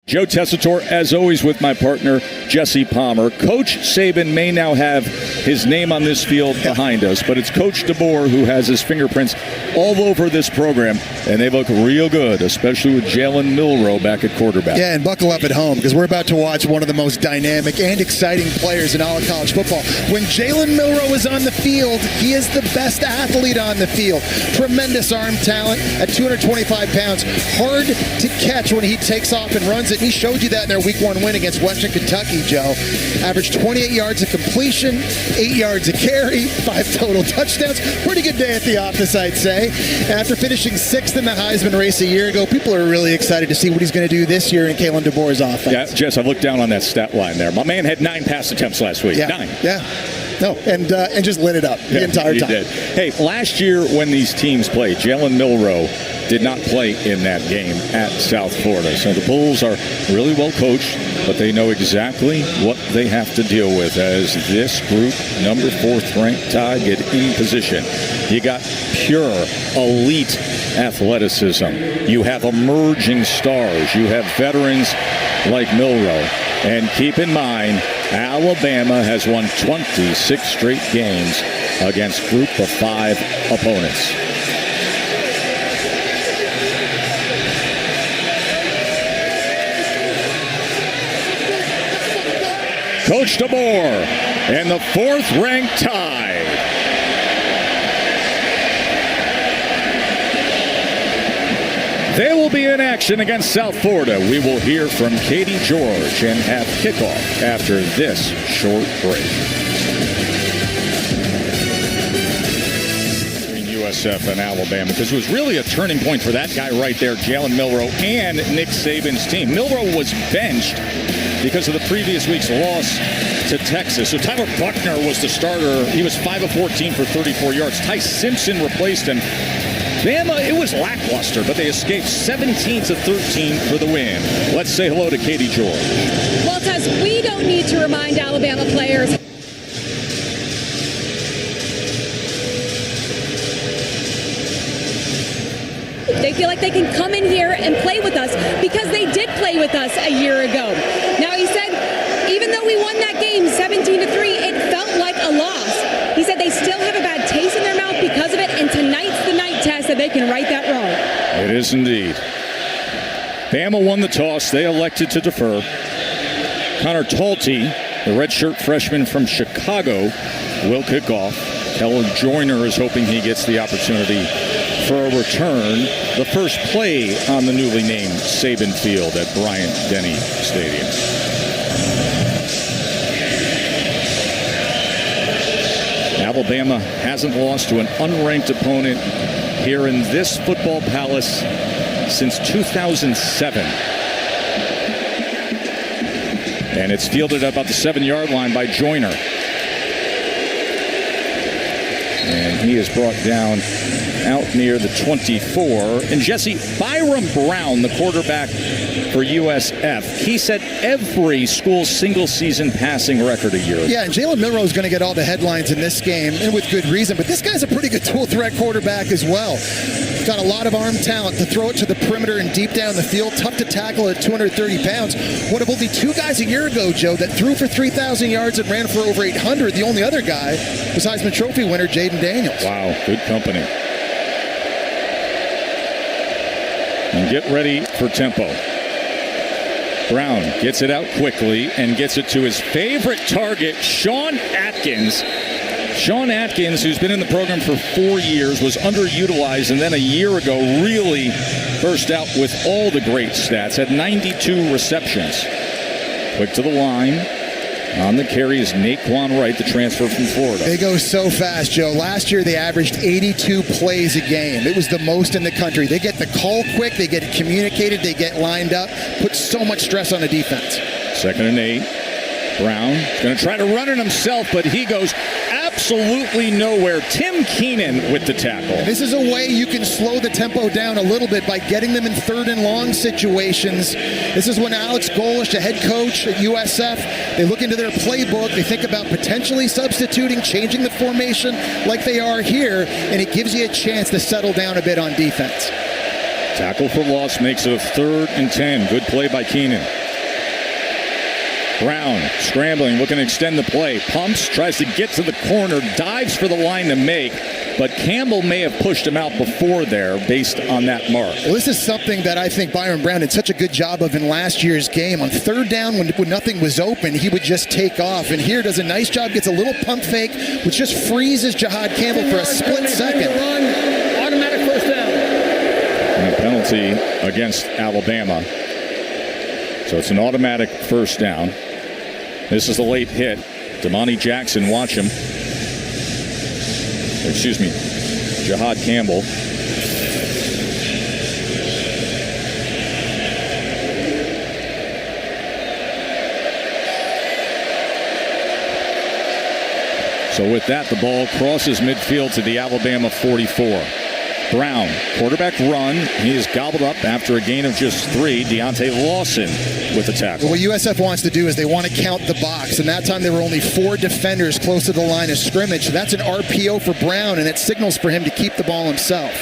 Joe Tessitore, as always, with my partner, Jesse Palmer. Coach Saban may now have his name on this field behind us, but it's Coach DeBoer who has his fingerprints all over this program, and they look real good, especially with Jalen Milroe back at quarterback. Yeah, and buckle up at home, because we're about to watch one of the most dynamic and exciting players in all of college football. When Jalen Milroe is on the field, he is the best athlete on the field. Tremendous arm talent at 225 pounds. Hard to catch when he takes off and runs it. He showed you that in their Week 1 win against Western Kentucky, Joe. Averaged 28 yards of completion, 8 yards of carry, 5 total touchdowns. Pretty good day at the office, I'd say. After finishing 6th in the Heisman race a year ago, people are really excited to see what he's going to do this year in Kalen DeBoer's offense. Yeah, Jess, I looked down on that stat line there. My man had 9 pass attempts last week. Yeah. 9. Yeah. No, and just lit it up the entire time. Did. Hey, last year when these teams played, Jalen Milroe did not play in that game at South Florida. So the Bulls are really well coached, but they know exactly what they have to deal with as this group, number 4th ranked Tide, get in position. You got pure, elite athleticism. You have emerging stars. You have veterans like Milroe. And keep in mind, Alabama has won 26 straight games against group of 5 opponents. Coach DeBoer and the 4th-ranked Tide. They will be in action against South Florida. We will hear from Katie George and have kickoff after this short break. Between USF and Alabama, because it was really a turning point for that guy right there, Jalen Milroe, and Nick Saban's team. Milroe was benched because of the previous week's loss to Texas. So Tyler Buckner was the starter. He was 5 of 14 for 34 yards. Ty Simpson replaced him. Bama, it was lackluster, but they escaped 17-13 for the win. Let's say hello to Katie George. Well, Tess, we don't need to remind Alabama players. They feel like they can come in here and play with us because they did play with us a year ago. Now, he said, even though we won that game 17-3, it felt like a loss. He said they still have a bad taste in their mouth because of it, and tonight's the night, Tess, that they can right that wrong. It is indeed. Bama won the toss. They elected to defer. Connor Talty, the redshirt freshman from Chicago, will kick off. Kellen Joyner is hoping he gets the opportunity for a return. The first play on the newly named Saban Field at Bryant-Denny Stadium. Alabama hasn't lost to an unranked opponent here in this football palace since 2007. And it's fielded about the 7-yard line by Joyner. And he is brought down out near the 24. And Jesse, Byram Brown, the quarterback for USF, he set every school's single-season passing record a year ago. Yeah, and Jalen Milroe is going to get all the headlines in this game, and with good reason. But this guy's a pretty good dual-threat quarterback as well. He's got a lot of arm talent to throw it to the perimeter and deep down the field. Tough to tackle at 230 pounds. One of only 2 guys a year ago, Joe, that threw for 3,000 yards and ran for over 800. The only other guy was Heisman Trophy winner Jaden Daniels. Wow, good company. And get ready for tempo. Brown gets it out quickly and gets it to his favorite target, Sean Atkins. Sean Atkins, who's been in the program for 4 years, was underutilized, and then a year ago really burst out with all the great stats, had 92 receptions. Quick to the line. On the carry is Naquan Wright, the transfer from Florida. They go so fast, Joe. Last year, they averaged 82 plays a game. It was the most in the country. They get the call quick. They get it communicated. They get lined up. Put so much stress on the defense. 2nd and 8. Brown is going to try to run it himself, but he goes absolutely nowhere. Tim Keenan with the tackle. This is a way you can slow the tempo down a little bit by getting them in 3rd and long situations. This is when Alex Golish, the head coach at USF, they look into their playbook. They think about potentially substituting, changing the formation like they are here, and it gives you a chance to settle down a bit on defense. Tackle for loss makes it a 3rd and 10. Good play by Keenan. Brown scrambling, looking to extend the play. Pumps, tries to get to the corner, dives for the line to make. But Campbell may have pushed him out before there based on that mark. Well, this is something that I think Byron Brown did such a good job of in last year's game. On third down, when nothing was open, he would just take off. And here does a nice job, gets a little pump fake, which just freezes Jihad Campbell for a split second. Automatic first down. And a penalty against Alabama. So it's an automatic first down. This is the late hit. Damani Jackson, watch him. Excuse me, Jihad Campbell. So with that, the ball crosses midfield to the Alabama 44. Brown, quarterback run. He is gobbled up after a gain of just 3. Deontay Lawson with the tackle. What USF wants to do is they want to count the box, and that time there were only 4 defenders close to the line of scrimmage. So that's an RPO for Brown, and it signals for him to keep the ball himself.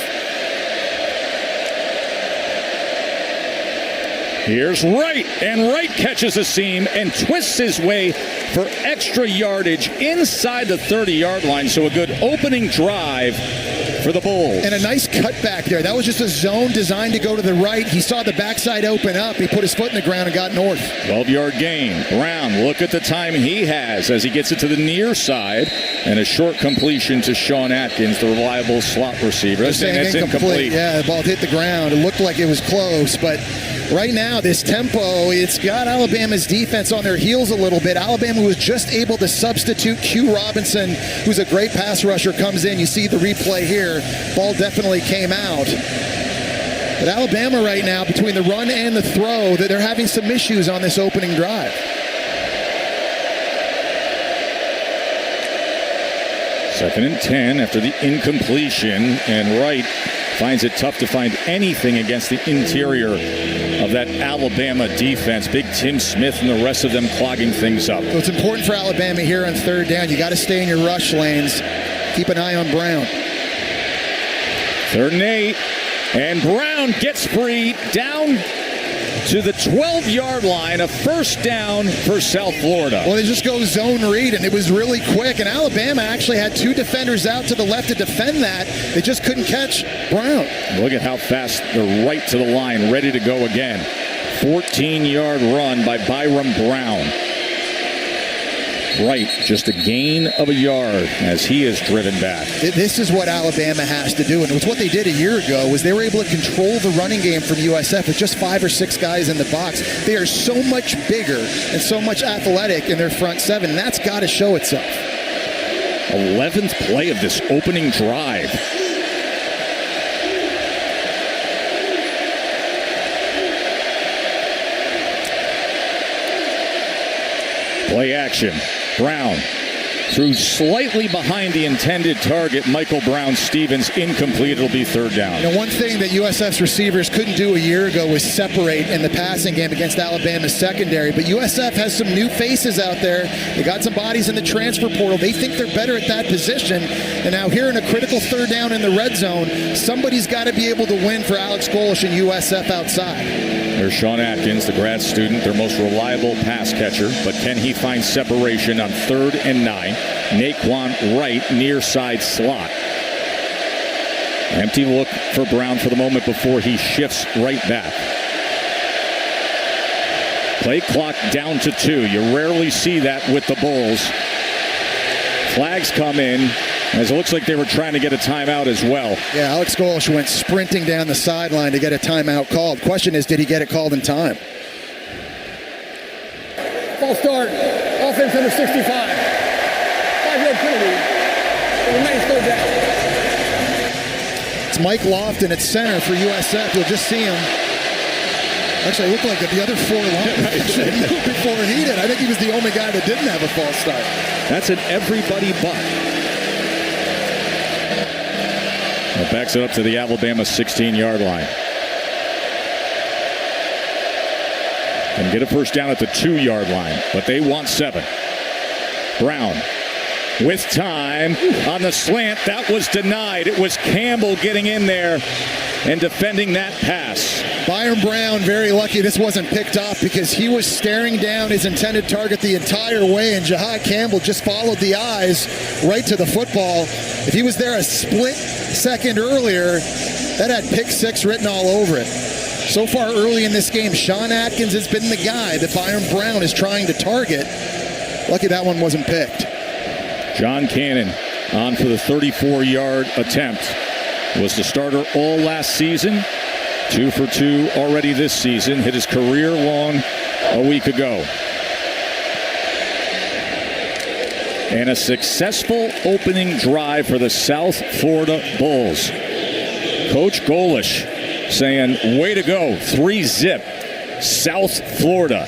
Here's Wright, and Wright catches a seam and twists his way for extra yardage inside the 30-yard line. So a good opening drive for the Bulls. And a nice cutback there. That was just a zone designed to go to the right. He saw the backside open up. He put his foot in the ground and got north. 12-yard gain. Brown, look at the time he has as he gets it to the near side. And a short completion to Sean Atkins, the reliable slot receiver. It's incomplete. Yeah, the ball hit the ground. It looked like it was close, but right now, this tempo, it's got Alabama's defense on their heels a little bit. Alabama was just able to substitute. Q Robinson, who's a great pass rusher, comes in. You see the replay here. Ball definitely came out. But Alabama right now, between the run and the throw, they're having some issues on this opening drive. Second and 10 after the incompletion, and Wright finds it tough to find anything against the interior of that Alabama defense. Big Tim Smith and the rest of them clogging things up. So it's important for Alabama here on third down. You got to stay in your rush lanes. Keep an eye on Brown. 3rd and 8, and Brown gets free down to the 12-yard line, a first down for South Florida. Well, they just go zone read, and it was really quick. And Alabama actually had 2 defenders out to the left to defend that. They just couldn't catch Brown. Look at how fast they're right to the line, ready to go again. 14-yard run by Byron Brown. Wright, just a gain of a yard as he is driven back. This is what Alabama has to do, and it's what they did a year ago. Was they were able to control the running game from USF with just 5 or 6 guys in the box. They are so much bigger and so much athletic in their front 7, and that's got to show itself. 11th play of this opening drive. Play action. Brown threw slightly behind the intended target. Michael Brown-Stevens incomplete. It'll be 3rd down. You know, one thing that USF's receivers couldn't do a year ago was separate in the passing game against Alabama's secondary. But USF has some new faces out there. They got some bodies in the transfer portal. They think they're better at that position. And now here in a critical 3rd down in the red zone, somebody's got to be able to win for Alex Golesh and USF outside. There's Sean Atkins, the grad student, their most reliable pass catcher. But can he find separation on 3rd and 9? Naquan Wright, near side slot. Empty look for Brown for the moment before he shifts right back. Play clock down to 2. You rarely see that with the Bulls. Flags come in, as it looks like they were trying to get a timeout as well. Yeah, Alex Golesh went sprinting down the sideline to get a timeout called. Question is, did he get it called in time? False start. Offense under 65. 5-yard penalty. It remains 3rd down. It's Mike Lofton at center for USF. You'll just see him. Actually, it looked like the other 4 linemen before he did. I think he was the only guy that didn't have a false start. That's an everybody but. It backs it up to the Alabama 16-yard line. And get a first down at the 2-yard line, but they want 7. Brown with time on the slant. That was denied. It was Campbell getting in there and defending that pass. Byron Brown, very lucky this wasn't picked off because he was staring down his intended target the entire way, and Jahad Campbell just followed the eyes right to the football. If he was there a split second earlier, that had pick six written all over it. So far early in this game, Sean Atkins has been the guy that Byron Brown is trying to target. Lucky that one wasn't picked. John Cannon on for the 34-yard attempt. Was the starter all last season. 2 for 2 already this season. Hit his career long a week ago. And a successful opening drive for the South Florida Bulls. Coach Golish saying, way to go, 3-zip, South Florida.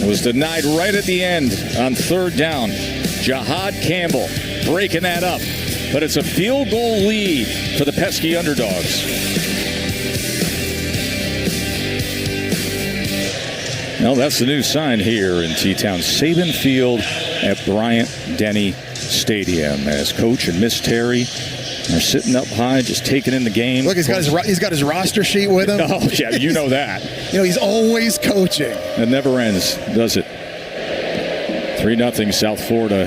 Was denied right at the end on third down. Jahad Campbell breaking that up. But it's a field goal lead for the pesky underdogs. Well, that's the new sign here in T-Town. Saban Field at Bryant-Denny Stadium as Coach and Miss Terry are sitting up high, just taking in the game. Look, he's got his roster sheet with him. Oh, yeah, you know that. He's always coaching. It never ends, does it? 3-0 South Florida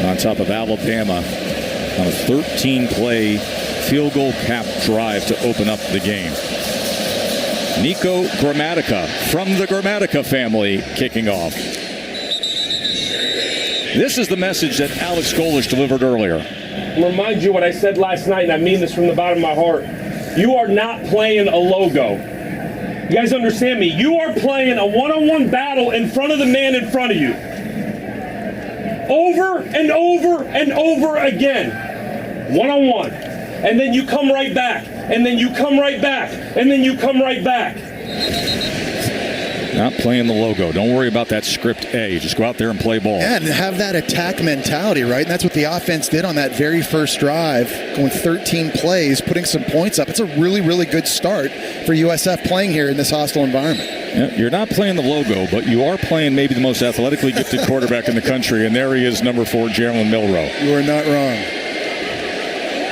on top of Alabama on a 13-play field goal cap drive to open up the game. Nico Gramatica from the Gramatica family kicking off. This is the message that Alex Golish delivered earlier. I'll remind you what I said last night, and I mean this from the bottom of my heart. You are not playing a logo. You guys understand me? You are playing a one-on-one battle in front of the man in front of you. Over and over and over again. One-on-one. And then you come right back. And then you come right back. And then you come right back. Not playing the logo. Don't worry about that script A. Just go out there and play ball. Yeah, and have that attack mentality, right? And that's what the offense did on that very first drive, going 13 plays, putting some points up. It's a really, really good start for USF playing here in this hostile environment. Yeah, you're not playing the logo, but you are playing maybe the most athletically gifted quarterback in the country, and there he is, number 4, Jalen Milroe. You are not wrong.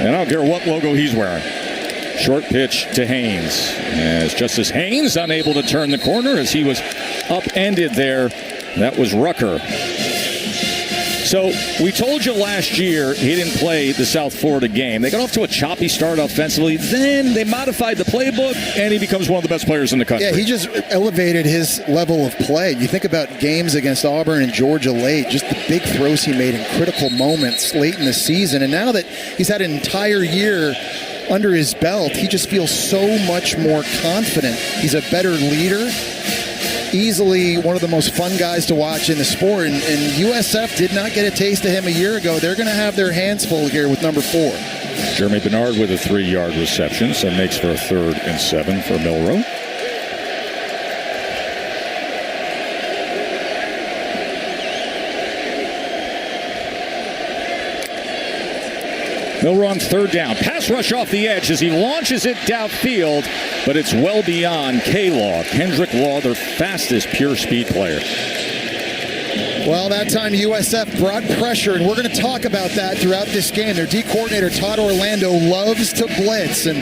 And I don't care what logo he's wearing. Short pitch to Haynes. As Justice Haynes unable to turn the corner as he was upended there. That was Rucker. So we told you last year he didn't play the South Florida game. They got off to a choppy start offensively. Then they modified the playbook, and he becomes one of the best players in the country. Yeah, he just elevated his level of play. You think about games against Auburn and Georgia late, just the big throws he made in critical moments late in the season. And now that he's had an entire year under his belt, he just feels so much more confident. He's a better leader. Easily one of the most fun guys to watch in the sport, and USF did not get a taste of him a year ago. They're going to have their hands full here with number 4. Jeremy Bernard with a 3-yard reception, so makes for a 3rd and 7 for Milroe. Milroe on 3rd down. Pass rush off the edge as he launches it downfield, but it's well beyond K-Law. Kendrick Law, their fastest pure speed player. Well, that time USF brought pressure, and we're going to talk about that throughout this game. Their D coordinator, Todd Orlando, loves to blitz, and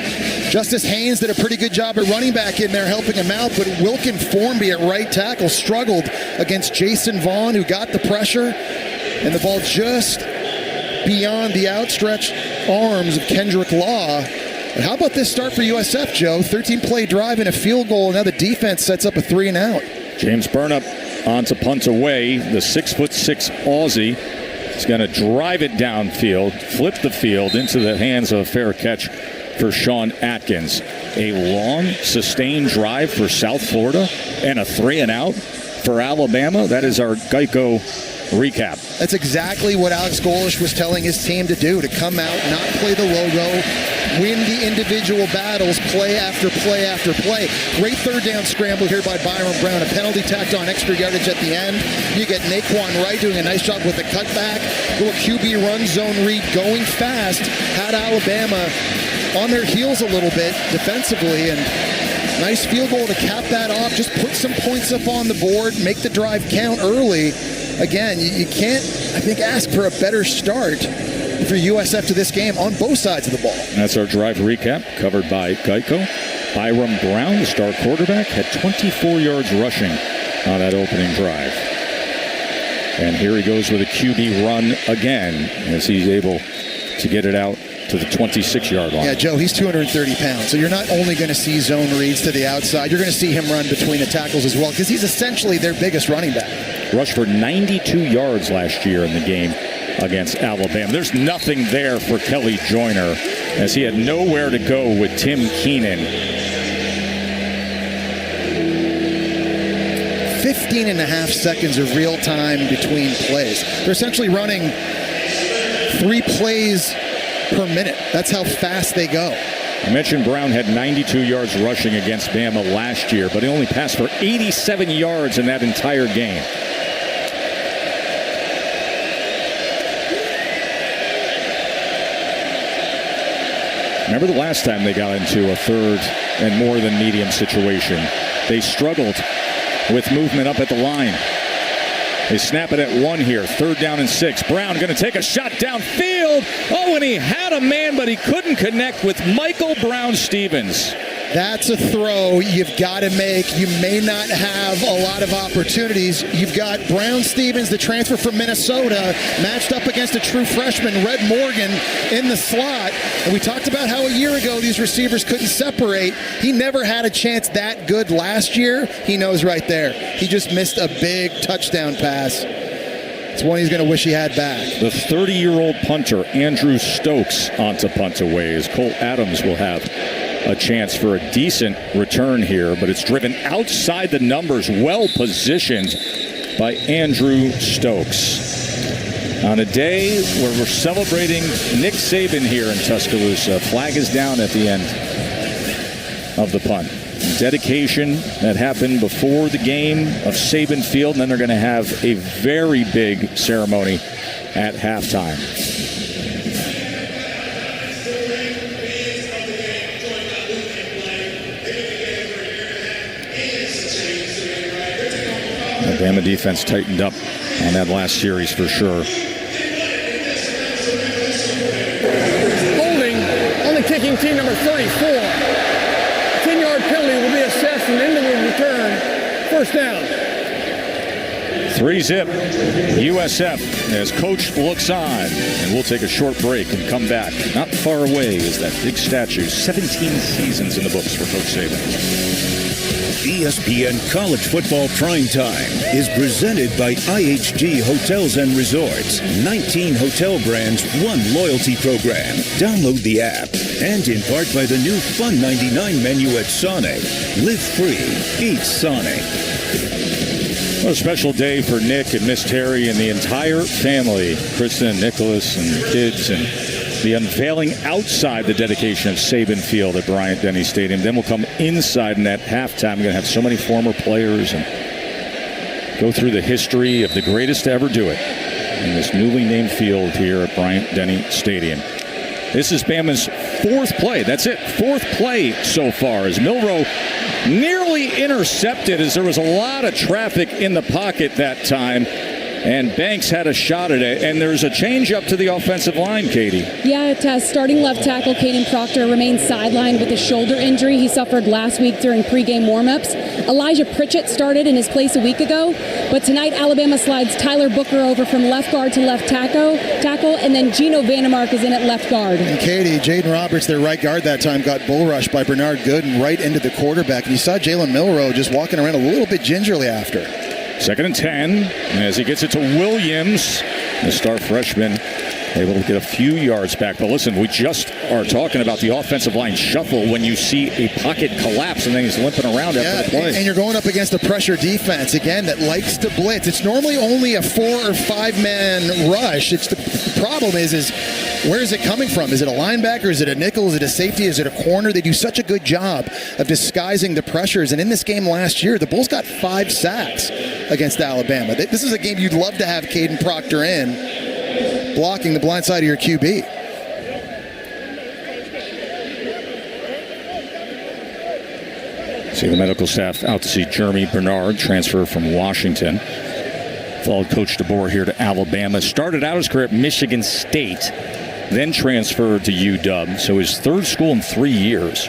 Justice Haynes did a pretty good job at running back in there helping him out, but Wilkin Formby at right tackle struggled against Jason Vaughn, who got the pressure, and the ball just beyond the outstretched arms of Kendrick Law. But how about this start for USF, Joe? 13-play drive and a field goal, and now the defense sets up a 3-and-out. James Burnup on to punt away. The 6'6" Aussie is going to drive it downfield, flip the field into the hands of a fair catch for Sean Atkins. A long, sustained drive for South Florida and a 3-and-out for Alabama. That is our Geico recap. That's exactly what Alex Golish was telling his team to do, to come out, not play the logo, win the individual battles, play after play after play. Great 3rd down scramble here by Byron Brown. A penalty tacked on, extra yardage at the end. You get Naquan Wright doing a nice job with the cutback. Little QB run zone read going fast. Had Alabama on their heels a little bit defensively, and nice field goal to cap that off. Just put some points up on the board, make the drive count early. Again, you can't, I think, ask for a better start for USF to this game on both sides of the ball. That's our drive recap covered by Geico. Byram Brown, the star quarterback, had 24 yards rushing on that opening drive. And here he goes with a QB run again as he's able to get it out to the 26-yard line. Yeah, Joe, he's 230 pounds. So you're not only going to see zone reads to the outside, you're going to see him run between the tackles as well because he's essentially their biggest running back. Rushed for 92 yards last year in the game against Alabama. There's nothing there for Kelly Joyner as he had nowhere to go with Tim Keenan. 15 and a half seconds of real time between plays. They're essentially running 3 plays per minute. That's how fast they go. I mentioned Brown had 92 yards rushing against Bama last year, but he only passed for 87 yards in that entire game. Remember the last time they got into a third and more than medium situation? They struggled with movement up at the line. They snap it at 1 here. 3rd down and 6. Brown going to take a shot downfield. Oh, and he had a man, but he couldn't connect with Michael Brown-Stevens. That's a throw you've got to make. You may not have a lot of opportunities. You've got Brown-Stevens, the transfer from Minnesota, matched up against a true freshman, Red Morgan, in the slot. And we talked about how a year ago these receivers couldn't separate. He never had a chance that good last year. He knows right there. He just missed a big touchdown pass. It's one he's going to wish he had back. The 30-year-old punter, Andrew Stokes, onto punt away as Cole Adams will have a chance for a decent return here, but it's driven outside the numbers, well positioned by Andrew Stokes. On a day where we're celebrating Nick Saban here in Tuscaloosa, flag is down at the end of the punt. Dedication that happened before the game of Saban Field, and then they're going to have a very big ceremony at halftime. The Bama defense tightened up on that last series for sure. Holding on the kicking team, number 34. 10-yard penalty will be assessed and into the return. 1st down. 3-zip USF as coach looks on, and we'll take a short break and come back. Not far away is that big statue. 17 seasons in the books for Coach Saban. ESPN College Football Primetime is presented by IHG Hotels and Resorts. 19 hotel brands, 1 loyalty program. Download the app. And in part by the new Fun 99 menu at Sonic. Live free. Eat Sonic. What a special day for Nick and Miss Terry and the entire family. Kristen and Nicholas and the kids, and the unveiling outside the dedication of Saban Field at Bryant-Denny Stadium. Then we'll come inside, and at halftime we're going to have so many former players and go through the history of the greatest to ever do it in this newly named field here at Bryant-Denny Stadium. This is Bama's 4th play. That's it. 4th play so far as Milroe nearly intercepted as there was a lot of traffic in the pocket that time. And Banks had a shot at it, and there's a change up to the offensive line, Katie. Yeah, Tess. Starting left tackle Caden Proctor remains sidelined with a shoulder injury he suffered last week during pregame warmups. Elijah Pritchett started in his place a week ago, but tonight Alabama slides Tyler Booker over from left guard to left tackle, and then Gino Vandermark is in at left guard. And Katie, Jaden Roberts, their right guard that time, got bull rushed by Bernard Gooden right into the quarterback. And you saw Jalen Milroe just walking around a little bit gingerly after. 2nd and 10 as he gets it to Williams, the star freshman, able to get a few yards back. But listen, we just are talking about the offensive line shuffle when you see a pocket collapse and then he's limping around after the play. And you're going up against a pressure defense, again, that likes to blitz. It's normally only a 4 or 5-man rush. It's the problem is where is it coming from? Is it a linebacker? Is it a nickel? Is it a safety? Is it a corner? They do such a good job of disguising the pressures. And in this game last year, the Bulls got 5 sacks against Alabama. This is a game you'd love to have Caden Proctor in, blocking the blind side of your QB. See the medical staff out to see Jeremy Bernard, transfer from Washington. Followed Coach DeBoer here to Alabama. Started out his career at Michigan State, then transferred to UW. So his 3rd school in 3 years.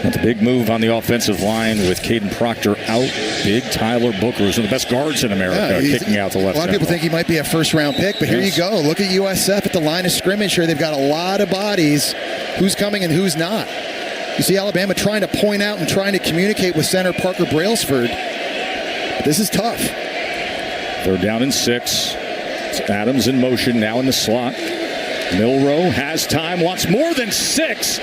With the big move on the offensive line with Caden Proctor out. Big Tyler Booker, who's one of the best guards in America, kicking out the left. A lot of people think he might be a first-round pick, but here you go. Look at USF at the line of scrimmage here. They've got a lot of bodies. Who's coming and who's not? You see Alabama trying to point out and trying to communicate with center Parker Brailsford. This is tough. 3rd down and 6. It's Adams in motion now in the slot. Milroe has time, wants more than 6.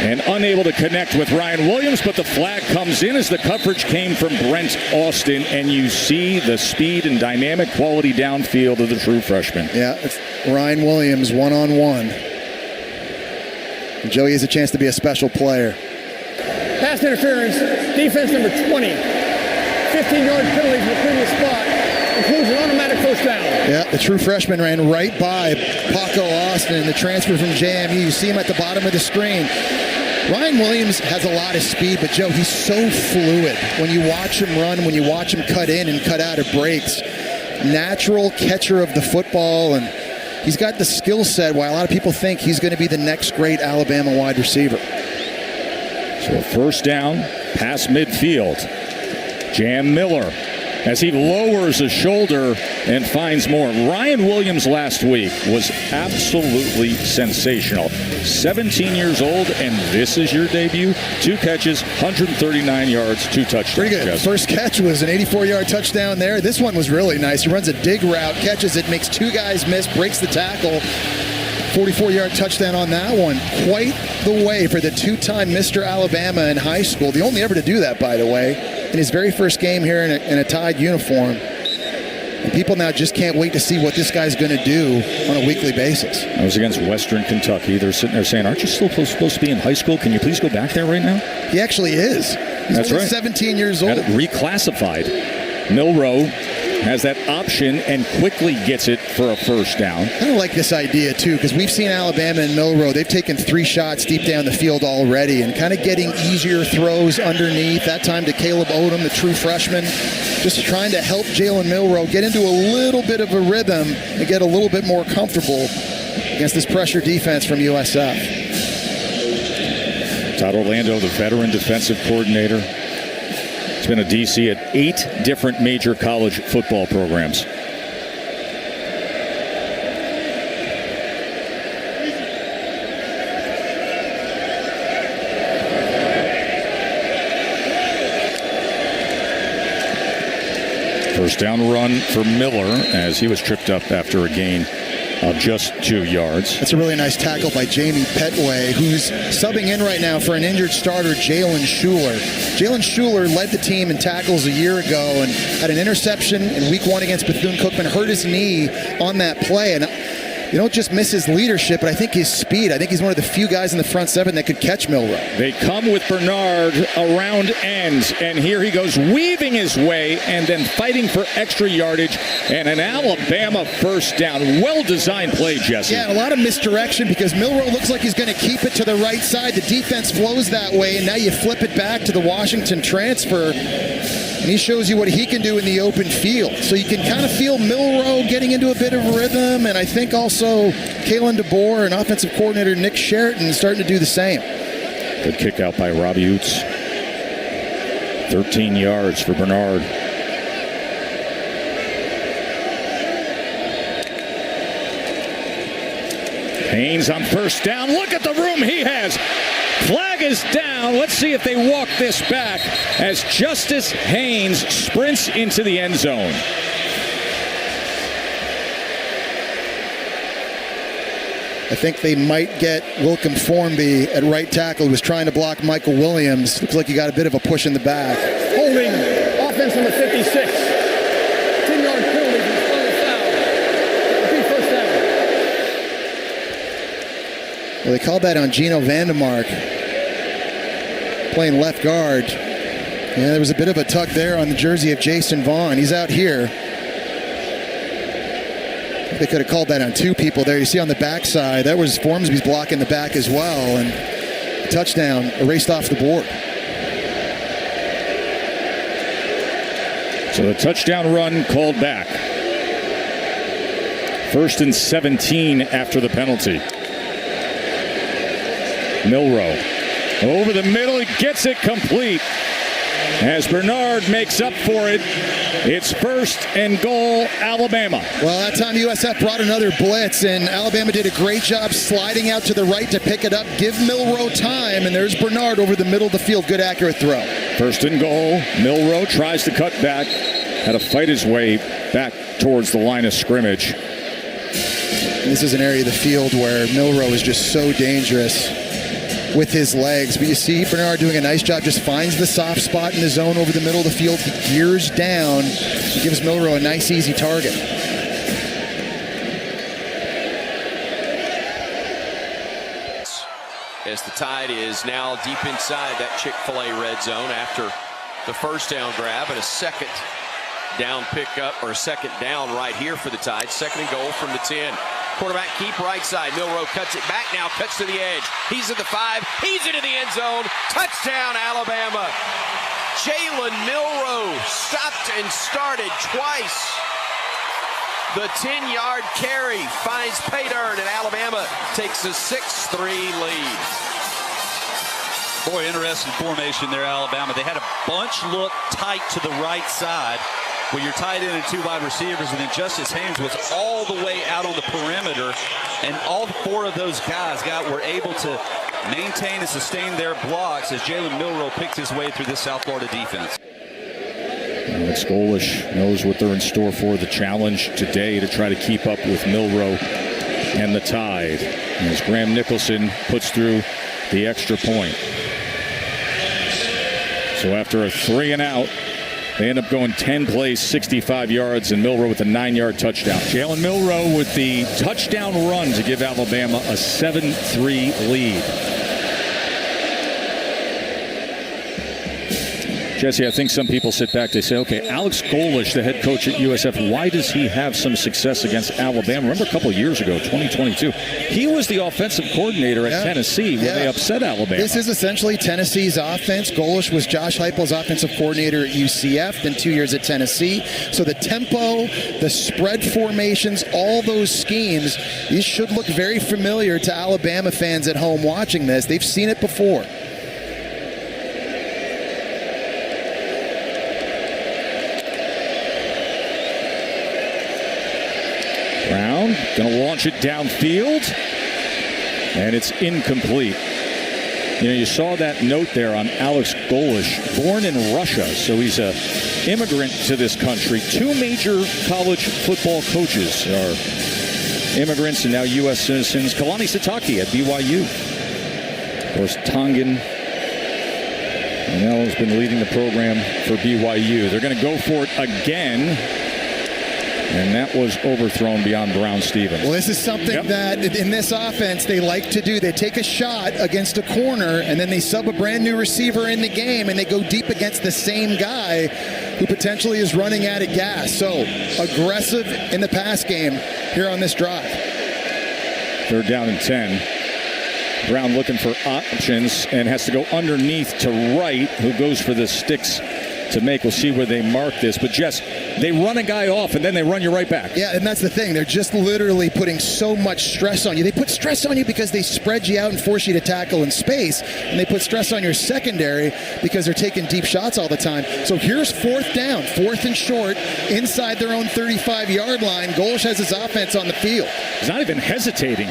And unable to connect with Ryan Williams, but the flag comes in as the coverage came from Brent Austin, and you see the speed and dynamic quality downfield of the true freshman. Yeah, it's Ryan Williams one-on-one. Joey has a chance to be a special player. Pass interference, defense number 20. 15-yard penalty from the previous spot. Includes an automatic first down. Yeah, the true freshman ran right by Paco Austin, the transfer from JMU. You see him at the bottom of the screen. Ryan Williams has a lot of speed, but Joe, he's so fluid. When you watch him run, when you watch him cut in and cut out of breaks, natural catcher of the football, and he's got the skill set why a lot of people think he's going to be the next great Alabama wide receiver. So 1st down, past midfield. Jam Miller as he lowers his shoulder and finds more. Ryan Williams last week was absolutely sensational. 17 years old, and this is your debut. 2 catches, 139 yards, 2 touchdowns. Pretty good. Yes. First catch was an 84-yard touchdown there. This one was really nice. He runs a dig route, catches it, makes 2 guys miss, breaks the tackle. 44-yard touchdown on that one. Quite the way for the 2-time Mr. Alabama in high school. The only ever to do that, by the way, in his very first game here in a Tide uniform. And people now just can't wait to see what this guy's going to do on a weekly basis. That was against Western Kentucky. They're sitting there saying, aren't you still supposed to be in high school? Can you please go back there right now? He actually is. He's only 17 years old. Reclassified. Milroe has that option and quickly gets it for a first down. I kind of like this idea, too, because we've seen Alabama and Milroe. They've taken 3 shots deep down the field already and kind of getting easier throws underneath. That time to Caleb Odom, the true freshman, just trying to help Jalen Milroe get into a little bit of a rhythm and get a little bit more comfortable against this pressure defense from USF. Todd Orlando, the veteran defensive coordinator. He's been a DC at 8 different major college football programs. First down run for Miller as he was tripped up after a gain of just 2 yards. That's a really nice tackle by Jamie Petway, who's subbing in right now for an injured starter, Jalen Schuler. Jalen Schuler led the team in tackles a year ago and had an interception in week 1 against Bethune-Cookman, hurt his knee on that play. And you don't just miss his leadership, but I think his speed. I think he's one of the few guys in the front 7 that could catch Milroe. They come with Bernard around ends, and here he goes weaving his way and then fighting for extra yardage and an Alabama first down. Well-designed play, Jesse. Yeah, and a lot of misdirection because Milroe looks like he's going to keep it to the right side. The defense flows that way, and now you flip it back to the Washington transfer. And he shows you what he can do in the open field. So you can kind of feel Milroe getting into a bit of rhythm, and I think also Kalen DeBoer and offensive coordinator Nick Sheraton starting to do the same. Good kick out by Robbie Oots. 13 yards for Bernard. Haynes on first down. Look at the room he has. Flag is down. Let's see if they walk this back as Justice Haynes sprints into the end zone. I think they might get Wilcom Formby at right tackle, who was trying to block Michael Williams. Looks like he got a bit of a push in the back. Holding offense number 56. 10-yard penalty from the foul. Repeat first down. Well, they called that on Gino Vandemark, playing left guard. Yeah, there was a bit of a tuck there on the jersey of Jason Vaughn. He's out here. They could have called that on 2 people there. You see on the backside, that was Formby's blocking the back as well, and touchdown erased off the board. So the touchdown run called back. 1st and 17 after the penalty. Milroe Over the middle, he gets it complete. As Bernard makes up for it, it's 1st and goal, Alabama. Well, that time USF brought another blitz, and Alabama did a great job sliding out to the right to pick it up, give Milroe time, and there's Bernard over the middle of the field. Good, accurate throw. 1st and goal, Milroe tries to cut back, had to fight his way back towards the line of scrimmage. This is an area of the field where Milroe is just so dangerous with his legs. But you see Bernard doing a nice job, just finds the soft spot in the zone over the middle of the field. He gears down, gives Milroe a nice, easy target. As the Tide is now deep inside that Chick-fil-A red zone after the first down grab and a second down pickup, or a second down right here for the Tide. 2nd and goal from the 10. Quarterback keep right side. Milroe cuts it back now, cuts to the edge. He's at the 5. He's into the end zone. Touchdown, Alabama. Jalen Milroe stopped and started twice. The 10-yard carry finds pay dirt, and Alabama takes a 6-3 lead. Boy, interesting formation there, Alabama. They had a bunch look tight to the right side, where you're tied in and 2 wide receivers, and then Justice Haynes was all the way out on the perimeter, and all 4 of those guys were able to maintain and sustain their blocks as Jalen Milroe picked his way through this South Florida defense. Alex Golesh knows what they're in store for. The challenge today to try to keep up with Milroe and the Tide, as Graham Nicholson puts through the extra point. So after a 3 and out, they end up going 10 plays, 65 yards, and Milroe with a 9-yard touchdown. Jalen Milroe with the touchdown run to give Alabama a 7-3 lead. Jesse, I think some people sit back, they say, okay, Alex Golesh, the head coach at USF, why does he have some success against Alabama? Remember a couple of years ago, 2022, he was the offensive coordinator at Tennessee when they upset Alabama. This is essentially Tennessee's offense. Golesh was Josh Heupel's offensive coordinator at UCF, then 2 years at Tennessee. So the tempo, the spread formations, all those schemes, these should look very familiar to Alabama fans at home watching this. They've seen it before. Brown going to launch it downfield, and it's incomplete. You know, you saw that note there on Alex Golesh, born in Russia, so he's an immigrant to this country. 2 major college football coaches are immigrants and now U.S. citizens. Kalani Sitake at BYU. Of course, Tongan has been leading the program for BYU. They're going to go for it again. And that was overthrown beyond Brown-Stevens. Well, this is something that in this offense they like to do. They take a shot against a corner, and then they sub a brand new receiver in the game, and they go deep against the same guy who potentially is running out of gas. So aggressive in the pass game here on this drive. 3rd down and 10. Brown looking for options and has to go underneath to right, who goes for the sticks to make. We'll see where they mark this. But Jess, they run a guy off and then they run you right back. Yeah, and that's the thing. They're just literally putting so much stress on you. They put stress on you because they spread you out and force you to tackle in space. And they put stress on your secondary because they're taking deep shots all the time. So here's 4th down, 4th and short, inside their own 35-yard line. Golesh has his offense on the field. He's not even hesitating.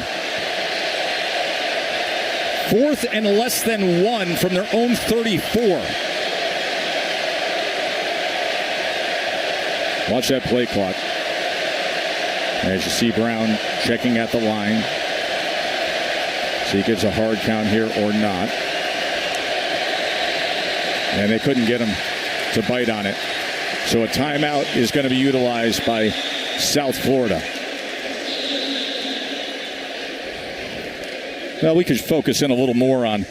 4th and less than 1 from their own 34. Watch that play clock. As you see Brown checking at the line. See if he gives a hard count here or not. And they couldn't get him to bite on it. So a timeout is going to be utilized by South Florida. Well, we could focus in a little more on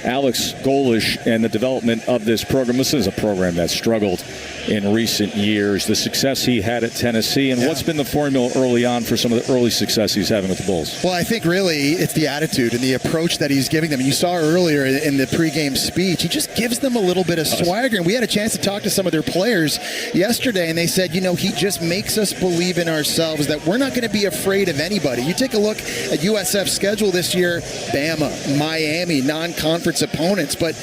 Alex Golesh and the development of this program. This is a program that struggled in recent years, the success he had at Tennessee, and what's been the formula early on for some of the early success he's having with the Bulls? Well, I think really it's the attitude and the approach that he's giving them. And you saw earlier in the pregame speech, he just gives them a little bit of swagger. And we had a chance to talk to some of their players yesterday, and they said, he just makes us believe in ourselves that we're not going to be afraid of anybody. You take a look at USF's schedule this year, Bama, Miami, non-conference opponents. But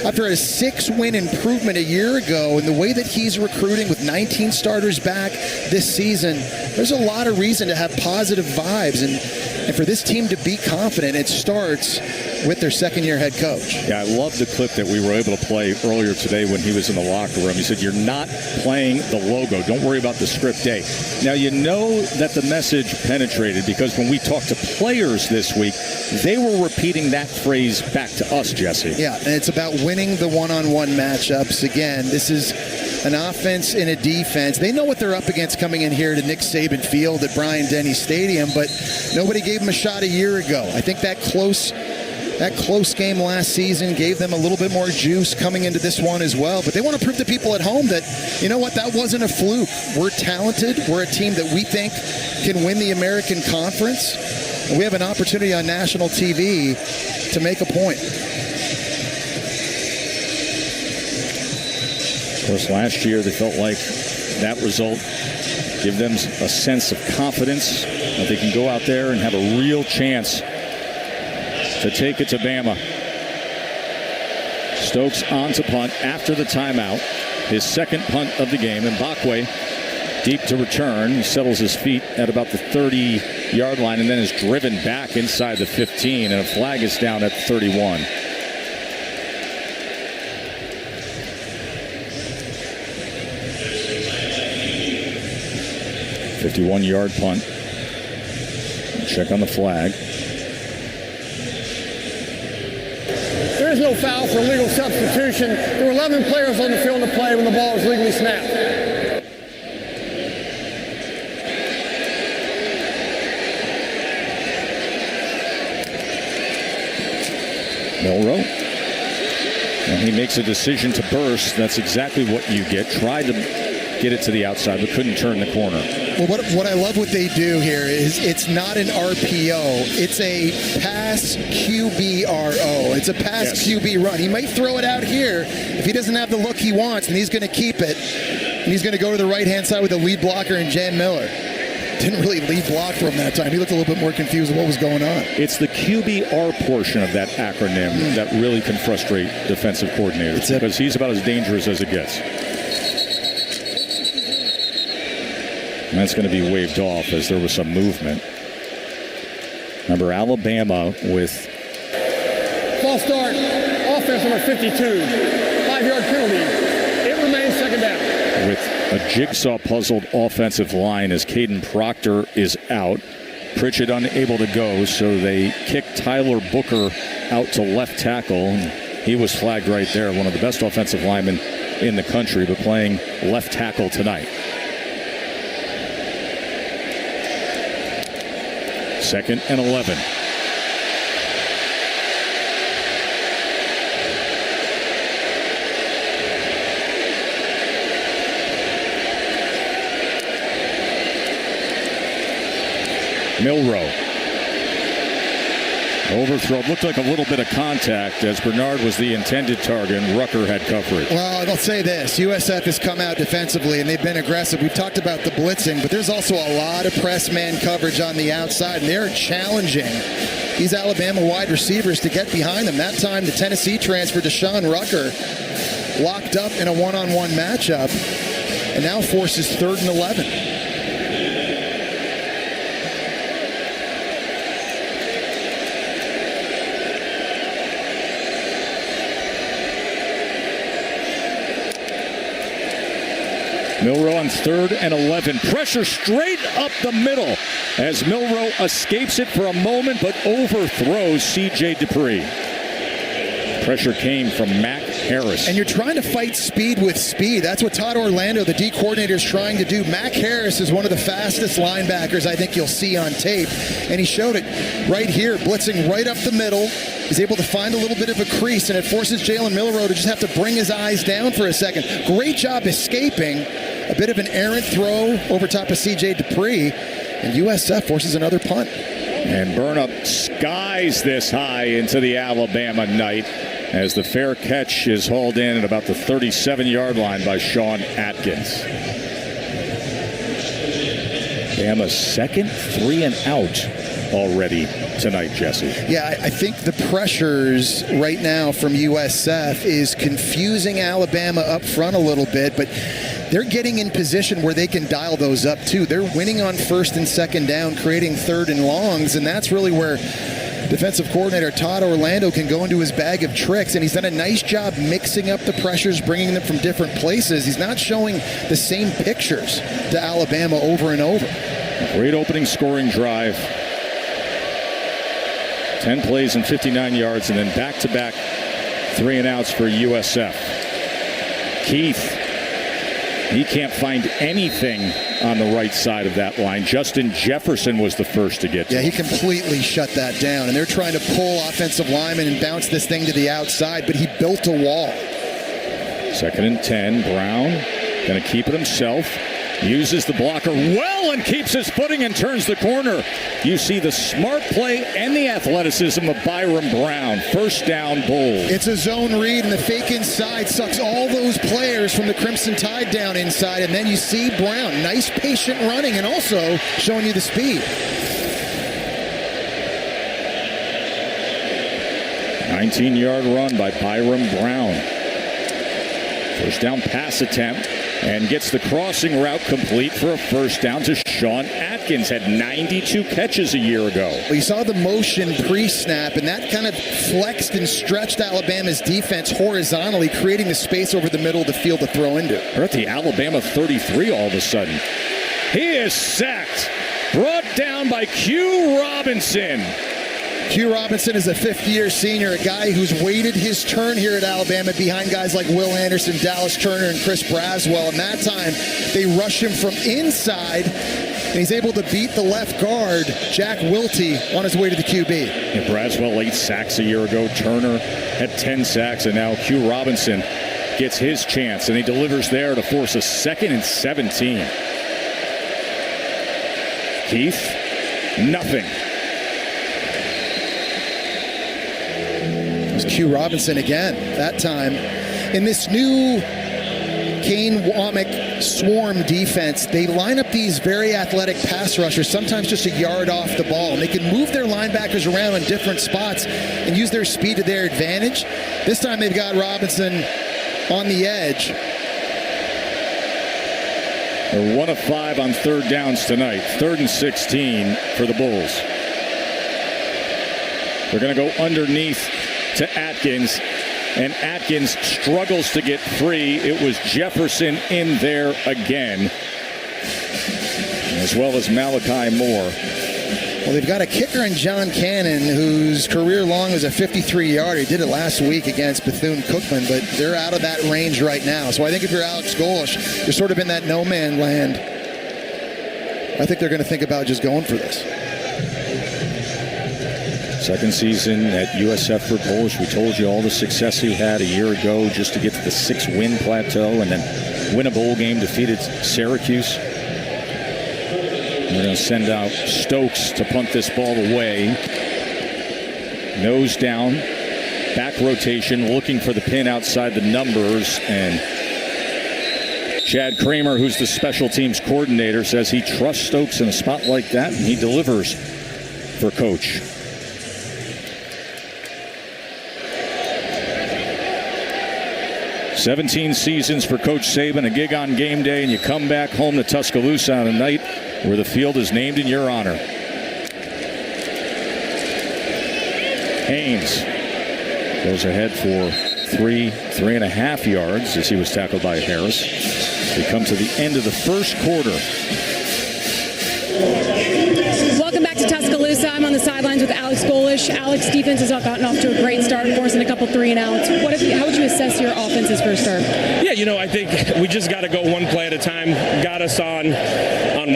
after a 6-win improvement a year ago, and the way that he's recruiting with 19 starters back this season, there's a lot of reason to have positive vibes. And for this team to be confident, it starts with their second-year head coach. Yeah, I love the clip that we were able to play earlier today when he was in the locker room. He said, "You're not playing the logo. Don't worry about the script A." Now, you know that the message penetrated because when we talked to players this week, they were repeating that phrase back to us, Jesse. Yeah, and it's about winning the one-on-one matchups. Again, this is an offense and a defense. They know what they're up against coming in here to Nick Saban Field at Bryant-Denny Stadium, but nobody gave them a shot a year ago. I think that close game last season gave them a little bit more juice coming into this one as well. But they want to prove to people at home that, that wasn't a fluke. We're talented. We're a team that we think can win the American Conference. And we have an opportunity on national TV to make a point. Of course, last year they felt like that result gave them a sense of confidence that they can go out there and have a real chance to take it to Bama. Stokes on to punt after the timeout. His second punt of the game. Mbakwe deep to return. He settles his feet at about the 30-yard line and then is driven back inside the 15, and a flag is down at 31. A 51-yard punt. Check on the flag. There is no foul for legal substitution. There were 11 players on the field to play when the ball was legally snapped. Milroe. And he makes a decision to burst. That's exactly what you get. Tried to get it to the outside, but couldn't turn the corner. Well, what I love what they do here is it's not an RPO. It's a pass QBRO. It's a pass QB run. He might throw it out here. If he doesn't have the look he wants, then he's going to keep it. And he's going to go to the right-hand side with the lead blocker in Jan Miller. Didn't really lead block for him that time. He looked a little bit more confused with what was going on. It's the QBR portion of that acronym that really can frustrate defensive coordinators because he's about as dangerous as it gets. And that's going to be waved off as there was some movement. Remember, Alabama with... False start, offense number 52, 5-yard penalty. It remains second down. With a jigsaw-puzzled offensive line as Caden Proctor is out. Pritchett unable to go, so they kick Tyler Booker out to left tackle. And he was flagged right there, one of the best offensive linemen in the country, but playing left tackle tonight. Second and 11. Milroe. Overthrow. Looked like a little bit of contact as Bernard was the intended target and Rucker had coverage. Well, I'll say this. USF has come out defensively and they've been aggressive. We've talked about the blitzing, but there's also a lot of press man coverage on the outside, and they're challenging these Alabama wide receivers to get behind them. That time, the Tennessee transfer, Deshaun Rucker, locked up in a one-on-one matchup and now forces 3rd and 11. Milroe on 3rd and 11. Pressure straight up the middle as Milroe escapes it for a moment but overthrows C.J. Dupree. Pressure came from Mac Harris. And you're trying to fight speed with speed. That's what Todd Orlando, the D coordinator, is trying to do. Mac Harris is one of the fastest linebackers I think you'll see on tape. And he showed it right here, blitzing right up the middle. He's able to find a little bit of a crease, and it forces Jalen Milroe to just have to bring his eyes down for a second. Great job escaping. A bit of an errant throw over top of C.J. Dupree, and USF forces another punt. And Burnham skies this high into the Alabama night as the fair catch is hauled in at about the 37-yard line by Sean Atkins. Bama's second 3 and out already tonight, Jesse. Yeah, I think the pressures right now from USF is confusing Alabama up front a little bit, but they're getting in position where they can dial those up too. They're winning on first and second down, creating third and longs, and that's really where defensive coordinator Todd Orlando can go into his bag of tricks, and he's done a nice job mixing up the pressures, bringing them from different places. He's not showing the same pictures to Alabama over and over. Great opening scoring drive. 10 plays and 59 yards, and then back-to-back 3 and outs for USF. Keith, he can't find anything on the right side of that line. Justin Jefferson was the first to get to he completely shut that down, and they're trying to pull offensive linemen and bounce this thing to the outside, but he built a wall. 2nd and 10, Brown going to keep it himself. Uses the blocker well and keeps his footing and turns the corner. You see the smart play and the athleticism of Byram Brown. First down, Bulls. It's a zone read, and the fake inside sucks all those players from the Crimson Tide down inside, and then you see Brown. Nice patient running and also showing you the speed. 19-yard run by Byram Brown. First down pass attempt. And gets the crossing route complete for a first down to Sean Atkins. Had 92 catches a year ago. We saw the motion pre-snap, and that kind of flexed and stretched Alabama's defense horizontally, creating the space over the middle of the field to throw into. We're at the Alabama 33 all of a sudden. He is sacked. Brought down by Q Robinson. Q Robinson is a fifth-year senior, a guy who's waited his turn here at Alabama behind guys like Will Anderson, Dallas Turner, and Chris Braswell. And that time, they rush him from inside, and he's able to beat the left guard, Jack Wilty, on his way to the QB. Yeah, Braswell 8 sacks a year ago. Turner had 10 sacks, and now Q Robinson gets his chance, and he delivers there to force a 2nd and 17. Keith, nothing. Q Robinson again, that time. In this new Kane Womack swarm defense, they line up these very athletic pass rushers, sometimes just a yard off the ball, and they can move their linebackers around in different spots and use their speed to their advantage. This time they've got Robinson on the edge. They're 1 of 5 on third downs tonight. 3rd and 16 for the Bulls. They're going to go underneath to Atkins, and Atkins struggles to get free. It was Jefferson in there again, as well as Malachi Moore. Well, they've got a kicker in John Cannon, whose career long is a 53-yarder. He did it last week against Bethune-Cookman, but they're out of that range right now. So I think if you're Alex Golesh, you're sort of in that no-man land. I think they're going to think about just going for this. Second season at USF for Polish. We told you all the success he had a year ago just to get to the 6-win plateau and then win a bowl game, defeated Syracuse. They're going to send out Stokes to punt this ball away. Nose down, back rotation, looking for the pin outside the numbers. And Chad Kramer, who's the special teams coordinator, says he trusts Stokes in a spot like that, and he delivers for Coach. "17 seasons for Coach Saban, a gig on game day, and you come back home to Tuscaloosa on a night where the field is named in your honor." Haynes goes ahead for 3.5 yards as he was tackled by Harris. We come to the end of the first quarter. Welcome back to Tuscaloosa. I'm on on the sidelines with Alex Golish. Alex, defense has gotten off to a great start, forcing a couple 3-and-outs. How would you assess your offense's first start? Yeah, I think we just got to go one play at a time. Got us on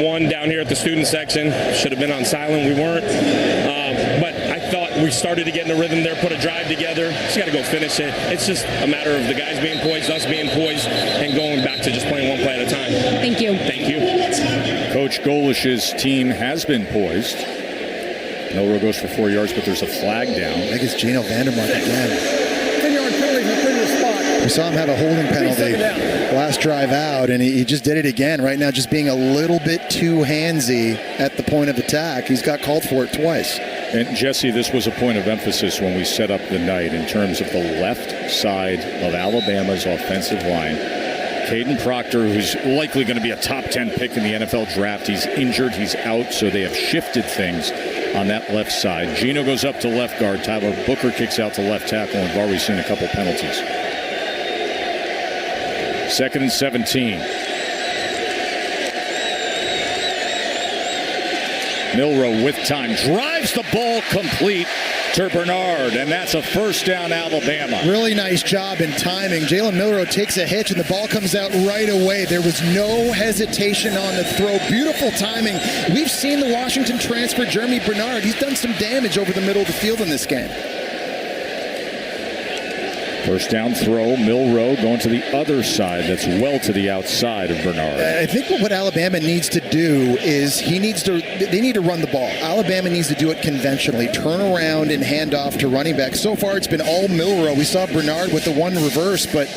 one down here at the student section. Should have been on silent. We weren't. But I thought we started to get in a rhythm there, put a drive together. Just got to go finish it. It's just a matter of the guys being poised, us being poised, and going back to just playing one play at a time. Thank you. Thank you. Coach Golish's team has been poised. Milroe goes for 4 yards, but there's a flag down. I think it's Gino Vandermark again. 10-yard penalty from the previous spot. We saw him have a holding penalty last drive out, and he just did it again. Right now, just being a little bit too handsy at the point of attack. He's got called for it twice. And Jesse, this was a point of emphasis when we set up the night in terms of the left side of Alabama's offensive line. Caden Proctor, who's likely going to be a top 10 pick in the NFL draft. He's injured, he's out, so they have shifted things on that left side. Gino goes up to left guard. Tyler Booker kicks out to left tackle, and we've already seen a couple penalties. 2nd and 17. Milroe with time, drives the ball complete to Bernard, and that's a first down, Alabama. Really nice job in timing. Jalen Milroe takes a hitch, and the ball comes out right away. There was no hesitation on the throw. Beautiful timing. We've seen the Washington transfer, Jeremy Bernard. He's done some damage over the middle of the field in this game. First down throw, Milroe going to the other side. That's well to the outside of Bernard. I think what Alabama needs to do is they need to run the ball. Alabama needs to do it conventionally. Turn around and hand off to running back. So far, it's been all Milroe. We saw Bernard with the one reverse, but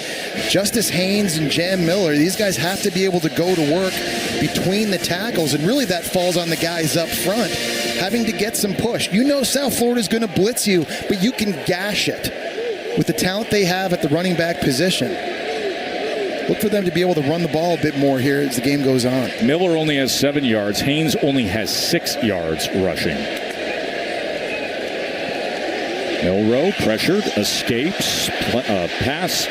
Justice Haynes and Jam Miller, these guys have to be able to go to work between the tackles, and really that falls on the guys up front, having to get some push. South Florida's going to blitz you, but you can gash it. With the talent they have at the running back position, look for them to be able to run the ball a bit more here as the game goes on. Miller only has 7 yards. Haynes only has 6 yards rushing. Milroe pressured, escapes, pass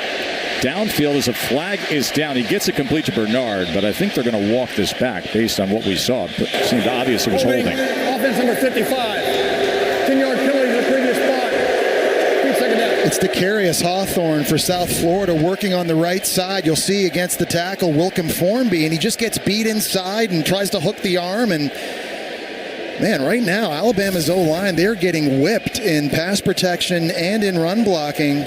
downfield as a flag is down. He gets it complete to Bernard, but I think they're going to walk this back based on what we saw. It seemed obvious it was holding. Offense number 55. 10-yard penalty to the previous spot. It's Decarius Hawthorne for South Florida working on the right side. You'll see against the tackle, Wilkin Formby, and he just gets beat inside and tries to hook the arm. And, man, right now, Alabama's O-line, they're getting whipped in pass protection and in run blocking.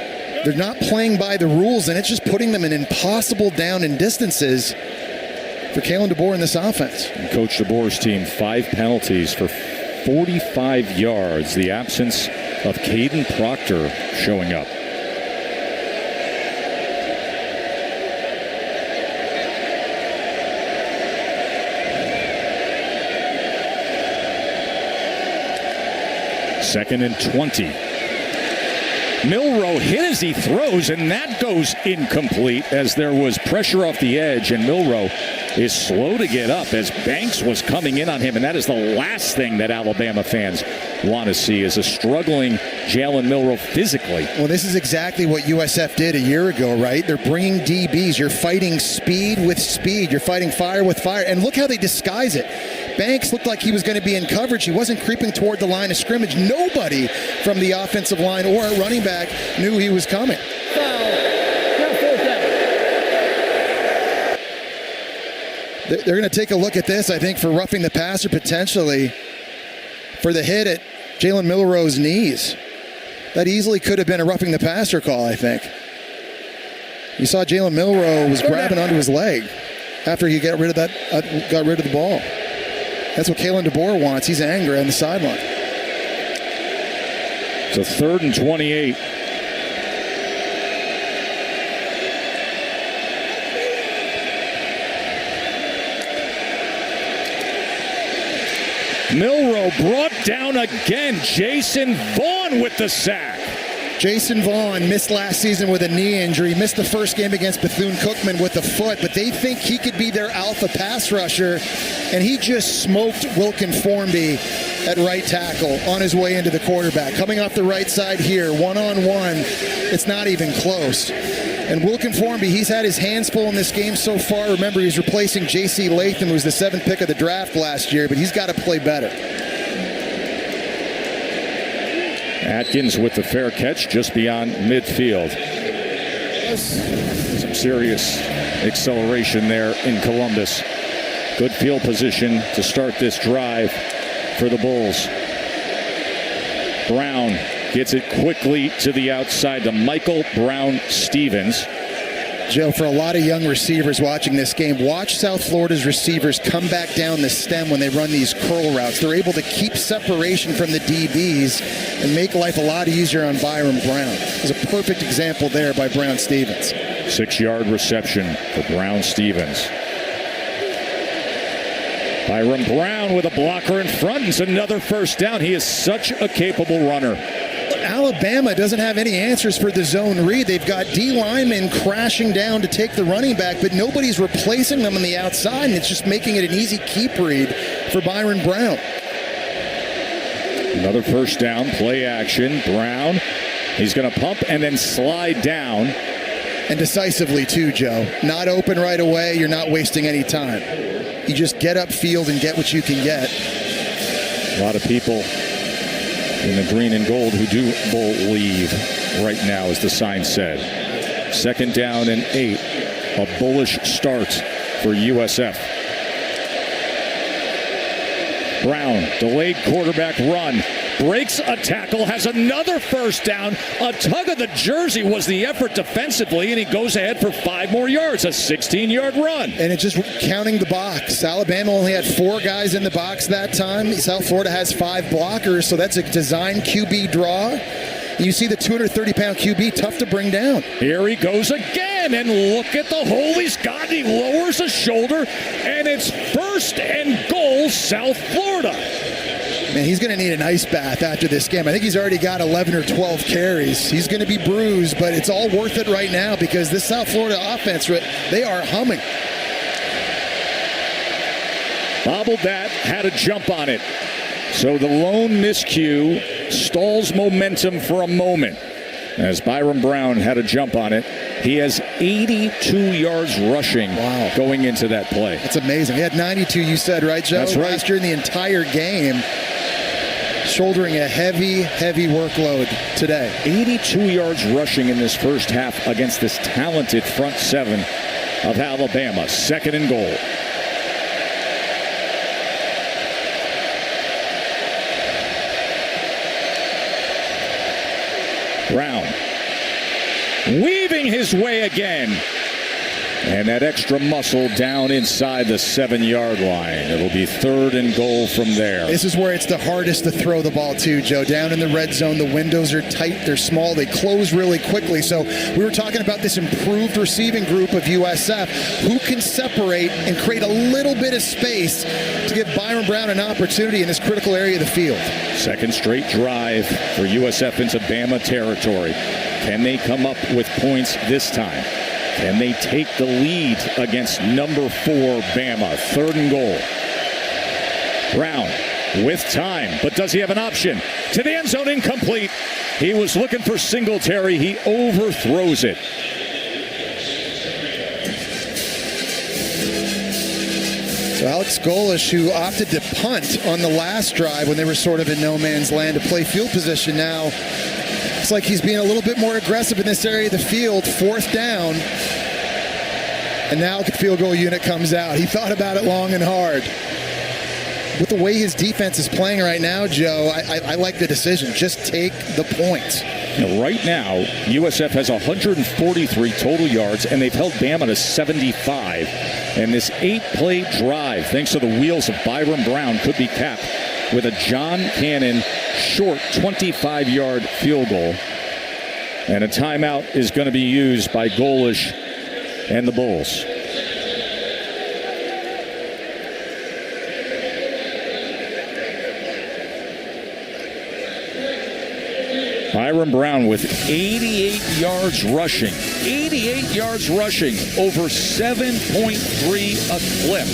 They're not playing by the rules, and it's just putting them in impossible down and distances for Kalen DeBoer in this offense. And Coach DeBoer's team, 5 penalties for 45 yards. The absence of Caden Proctor showing up. Second and 20. Milroe hit as he throws, and that goes incomplete as there was pressure off the edge, and Milroe is slow to get up as Banks was coming in on him, and that is the last thing that Alabama fans want to see, is a struggling Jalen Milroe physically. Well, this is exactly what USF did a year ago, right? They're bringing DBs. You're fighting speed with speed. You're fighting fire with fire, and look how they disguise it. Banks looked like he was going to be in coverage. He wasn't creeping toward the line of scrimmage. Nobody from the offensive line or a running back knew he was coming. They're going to take a look at this, I think, for roughing the passer potentially for the hit at Jalen Milroe's knees. That easily could have been a roughing the passer call, I think. You saw Jalen Milroe was grabbing onto his leg after he got rid of the ball. That's what Kalen DeBoer wants. He's angry on the sideline. So 3rd and 28. Milroe brought down again. Jason Vaughn with the sack. Jason Vaughn missed last season with a knee injury, missed the first game against Bethune-Cookman with a foot, but they think he could be their alpha pass rusher, and he just smoked Wilkin Formby at right tackle on his way into the quarterback. Coming off the right side here, one-on-one, it's not even close. And Wilkin Formby, he's had his hands full in this game so far. Remember, he's replacing J.C. Latham, who was the 7th pick of the draft last year, but he's got to play better. Atkins with the fair catch just beyond midfield. Some serious acceleration there in Columbus. Good field position to start this drive for the Bulls. Brown gets it quickly to the outside to Michael Brown-Stevens. Joe, for a lot of young receivers watching this game, watch South Florida's receivers come back down the stem when they run these curl routes. They're able to keep separation from the DBs and make life a lot easier on Byron Brown. There's a perfect example there by Brown-Stevens. 6-yard reception for Brown-Stevens. Byron Brown with a blocker in front. It's another first down. He is such a capable runner. Alabama doesn't have any answers for the zone read. They've got D linemen crashing down to take the running back, but nobody's replacing them on the outside, and it's just making it an easy keep read for Byron Brown. Another first down, play action. Brown, he's going to pump and then slide down. And decisively too, Joe. Not open right away. You're not wasting any time. You just get upfield and get what you can get. A lot of people in the green and gold who do believe right now, as the sign said. 2nd down and 8. A bullish start for USF. Brown, delayed quarterback run. Breaks a tackle, has another first down. A tug of the jersey was the effort defensively, and he goes ahead for 5 more yards. A 16-yard run. And it's just counting the box. Alabama only had 4 guys in the box that time. South Florida has 5 blockers, so that's a design QB draw. And you see the 230-pound QB, tough to bring down. Here he goes again, and look at the hole he's got. He lowers a shoulder, and it's 1st and goal, South Florida. Man, he's going to need an ice bath after this game. I think he's already got 11 or 12 carries. He's going to be bruised, but it's all worth it right now because this South Florida offense, they are humming. Bobbled that, had a jump on it. So the lone miscue stalls momentum for a moment. As Byron Brown had a jump on it, he has 82 yards rushing going into that play. That's amazing. He had 92, you said, right, Joe? That's right. Last year in the entire game, shouldering a heavy, heavy workload today. 82 yards rushing in this first half against this talented front 7 of Alabama. 2nd and goal. Brown weaving his way again. And that extra muscle down inside the 7-yard line. It'll be 3rd and goal from there. This is where it's the hardest to throw the ball to, Joe. Down in the red zone, the windows are tight, they're small, they close really quickly. So we were talking about this improved receiving group of USF who can separate and create a little bit of space to give Byron Brown an opportunity in this critical area of the field. 2nd straight drive for USF into Bama territory. Can they come up with points this time? Can they take the lead against number 4 Bama? 3rd and goal. Brown with time, but does he have an option? To the end zone, incomplete. He was looking for Singletary. He overthrows it. So Alex Golish, who opted to punt on the last drive when they were sort of in no man's land to play field position now, it's like he's being a little bit more aggressive in this area of the field. 4th down. And now the field goal unit comes out. He thought about it long and hard. With the way his defense is playing right now, Joe, I like the decision. Just take the points. Right now, USF has 143 total yards, and they've held Bama to 75. And this 8-play drive, thanks to the wheels of Byron Brown, could be capped with a John Cannon short 25-yard field goal. And a timeout is going to be used by Golish and the Bulls. Byron Brown with 88 yards rushing. 88 yards rushing, over 7.3 a clip,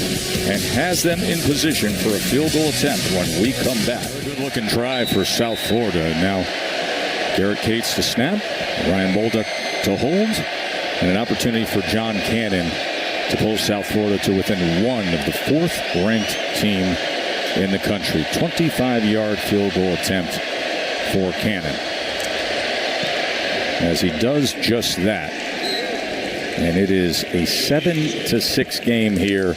and has them in position for a field goal attempt when we come back. Good-looking drive for South Florida. Now, Garrett Cates to snap, Ryan Bolduc to hold, and an opportunity for John Cannon to pull South Florida to within 1 of the 4th-ranked team in the country. 25-yard field goal attempt for Cannon. As he does just that. And it is a 7-6 game here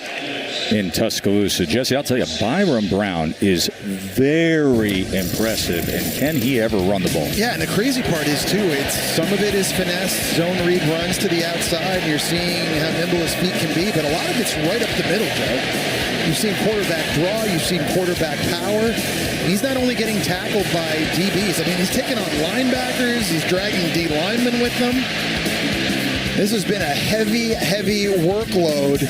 in Tuscaloosa. Jesse, I'll tell you, Byron Brown is very impressive, and can he ever run the ball? Yeah, and the crazy part is, too, some of it is finesse, zone read runs to the outside, and you're seeing how nimble his feet can be, but a lot of it's right up the middle, Joe. You've seen quarterback draw, you've seen quarterback power. He's not only getting tackled by DBs, I mean, he's taking on linebackers, he's dragging D linemen with them. This has been a heavy, heavy workload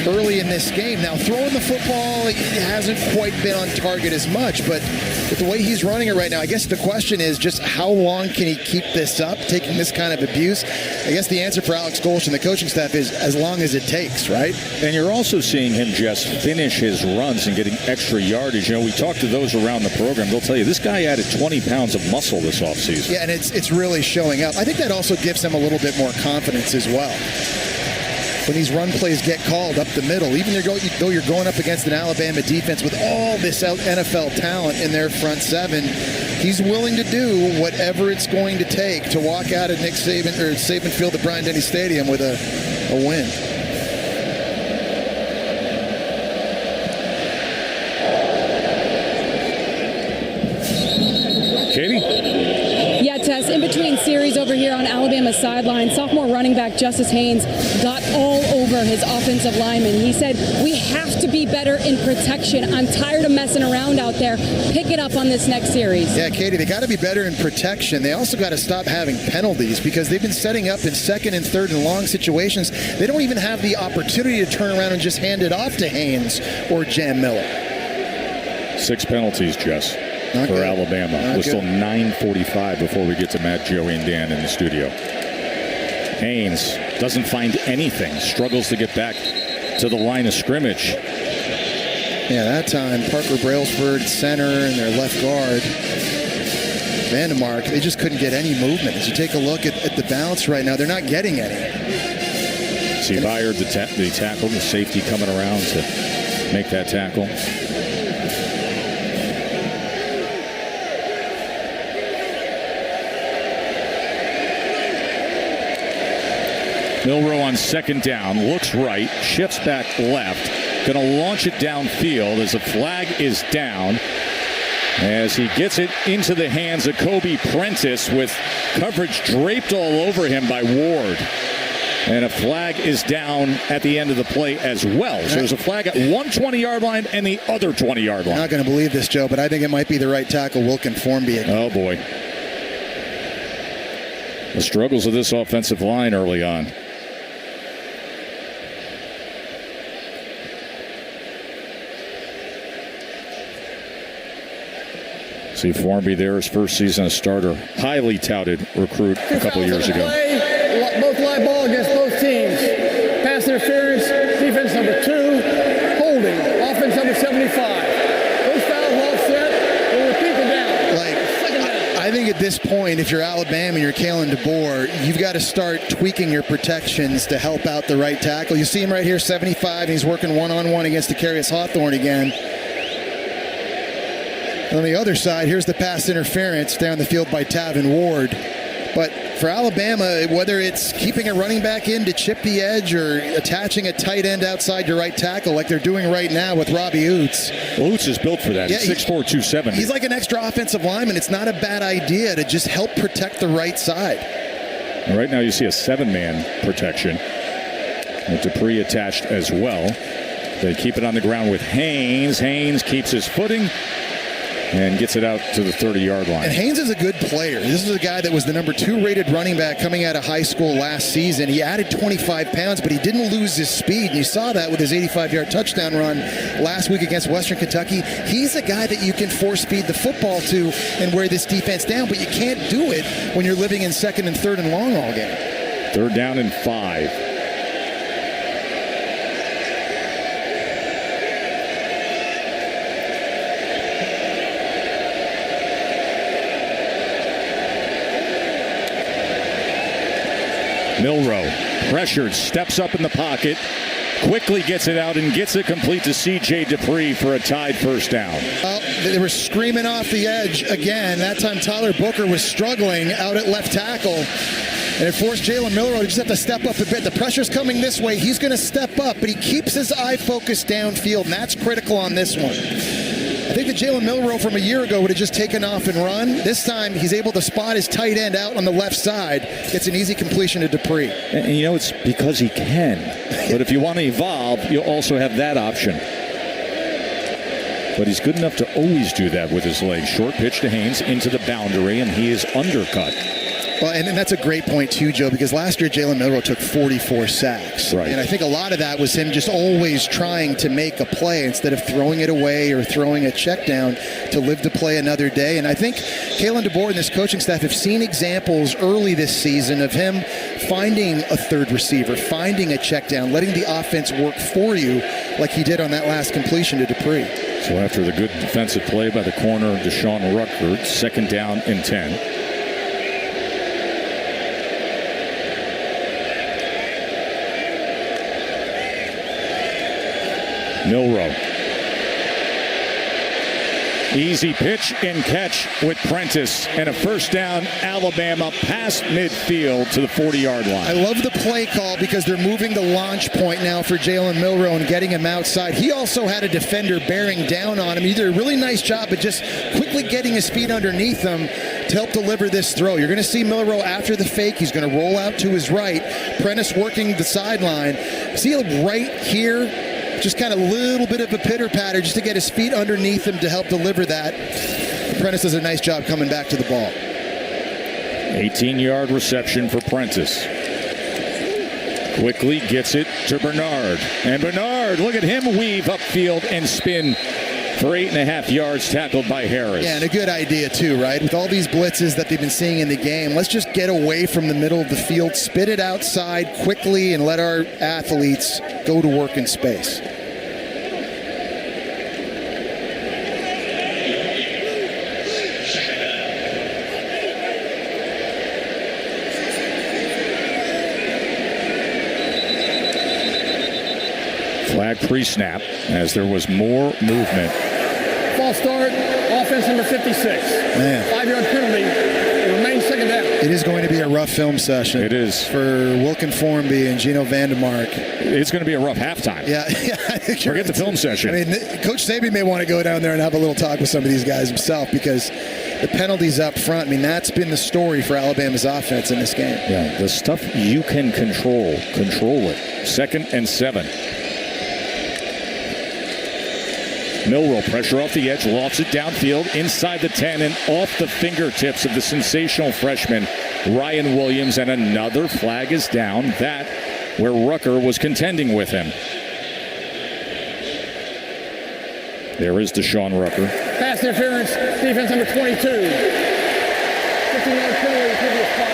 early in this game. Now, throwing the football, it hasn't quite been on target as much, but with the way he's running it right now, I guess the question is just how long can he keep this up, taking this kind of abuse? I guess the answer for Alex Golch and the coaching staff is as long as it takes, right? And you're also seeing him just finish his runs and getting extra yardage. You know, we talked to those around the program. They'll tell you this guy added 20 pounds of muscle this offseason. Yeah, and it's really showing up. I think that also gives him a little bit more confidence as well. When these run plays get called up the middle, even though you're going up against an Alabama defense with all this NFL talent in their front seven, he's willing to do whatever it's going to take to walk out at Saban Field at Bryant-Denny Stadium with a win. Katie? Yeah, Tess, in between series over here on Alabama's sideline, sophomore running back Justice Haynes got all over his offensive lineman. He said, we have to be better in protection. I'm tired of messing around out there. Pick it up on this next series. Yeah, Katie, they got to be better in protection. They also got to stop having penalties because they've been setting up in second and third and long situations. They don't even have the opportunity to turn around and just hand it off to Haynes or Jam Miller. 6 penalties, Jess. Not for good. Alabama. Not We're still good. 9:45 before we get to Matt, Joey, and Dan in the studio. Haynes doesn't find anything. Struggles to get back to the line of scrimmage. Yeah, that time, Parker Brailsford, center, and their left guard, Vandemark, they just couldn't get any movement. As you take a look at the bounce right now, they're not getting any. See, Byard, the tackle, the safety coming around to make that tackle. Milroe on second down, looks right, shifts back left, going to launch it downfield as the flag is down. As he gets it into the hands of Kobe Prentice with coverage draped all over him by Ward. And a flag is down at the end of the play as well. So there's a flag at one 20-yard line and the other 20-yard line. I'm not going to believe this, Joe, but I think it might be the right tackle, Wilkin Formby. Oh, boy. The struggles of this offensive line early on. See Formby there, his first season as starter. Highly touted recruit a couple years ago. Both live ball against both teams. Pass interference, defense number 2, holding, offense number 75. Those fouls all set, we'll repeat the down. I think at this point, if you're Alabama and you're Kalen DeBoer, you've got to start tweaking your protections to help out the right tackle. You see him right here, 75, and he's working one-on-one against Decarius Hawthorne again. On the other side, here's the pass interference down the field by Tavin Ward. But for Alabama, whether it's keeping a running back in to chip the edge or attaching a tight end outside your right tackle like they're doing right now with Robbie Oots. Well, Oots is built for that. Yeah, he's 6'4", 270. He's like an extra offensive lineman. It's not a bad idea to just help protect the right side. And right now you see a 7-man protection with Dupree attached as well. They keep it on the ground with Haynes. Haynes keeps his footing and gets it out to the 30-yard line. And Haynes is a good player. This is a guy that was the number 2 rated running back coming out of high school last season. He added 25 pounds, but he didn't lose his speed. And you saw that with his 85-yard touchdown run last week against Western Kentucky. He's a guy that you can force feed the football to and wear this defense down, but you can't do it when you're living in second and third and long all game. 3rd down and 5. Milroe, pressured, steps up in the pocket, quickly gets it out and gets it complete to C.J. Dupree for a tied first down. They were screaming off the edge again. That time Tyler Booker was struggling out at left tackle. And it forced Jalen Milroe to just have to step up a bit. The pressure's coming this way. He's going to step up, but he keeps his eye focused downfield, and that's critical on this one. I think that Jalen Milroe from a year ago would have just taken off and run. This time, he's able to spot his tight end out on the left side. Gets an easy completion to Dupree. And it's because he can. But if you want to evolve, you'll also have that option. But he's good enough to always do that with his legs. Short pitch to Haynes into the boundary, and he is undercut. Well, and that's a great point, too, Joe, because last year Jalen Milroe took 44 sacks. Right. And I think a lot of that was him just always trying to make a play instead of throwing it away or throwing a check down to live to play another day. And I think Kalen DeBoer and this coaching staff have seen examples early this season of him finding a third receiver, finding a check down, letting the offense work for you like he did on that last completion to Dupree. So after the good defensive play by the corner, Deshaun Rucker, 2nd down and 10. Milroe. Easy pitch and catch with Prentice, and a first down, Alabama past midfield to the 40-yard line. I love the play call because they're moving the launch point now for Jalen Milroe and getting him outside. He also had a defender bearing down on him. He did a really nice job of just quickly getting his feet underneath him to help deliver this throw. You're going to see Milroe after the fake. He's going to roll out to his right. Prentice working the sideline. See right here? Just kind of a little bit of a pitter-patter just to get his feet underneath him to help deliver that. Prentice does a nice job coming back to the ball. 18-yard reception for Prentice. Quickly gets it to Bernard. And Bernard, look at him weave upfield and spin for 8.5 yards, tackled by Harris. Yeah, and a good idea too, right? With all these blitzes that they've been seeing in the game, let's just get away from the middle of the field, spit it outside quickly, and let our athletes go to work in space. Flag pre-snap as there was more movement. False start, offense number 56. Man. 5-yard penalty. It remains 2nd down. It is going to be a rough film session. It is. For Wilkin Formby and Gino Vandermark. It's going to be a rough halftime. Yeah. Forget the film session. I mean, Coach Saban may want to go down there and have a little talk with some of these guys himself because the penalties up front, I mean, that's been the story for Alabama's offense in this game. Yeah, the stuff you can control it. 2nd and 7. Milroe, pressure off the edge, lofts it downfield, inside the 10 and off the fingertips of the sensational freshman, Ryan Williams, and another flag is down. That where Rucker was contending with him. There is Deshaun Rucker. Pass interference, defense number 22. 15-yard penalty, previous spot.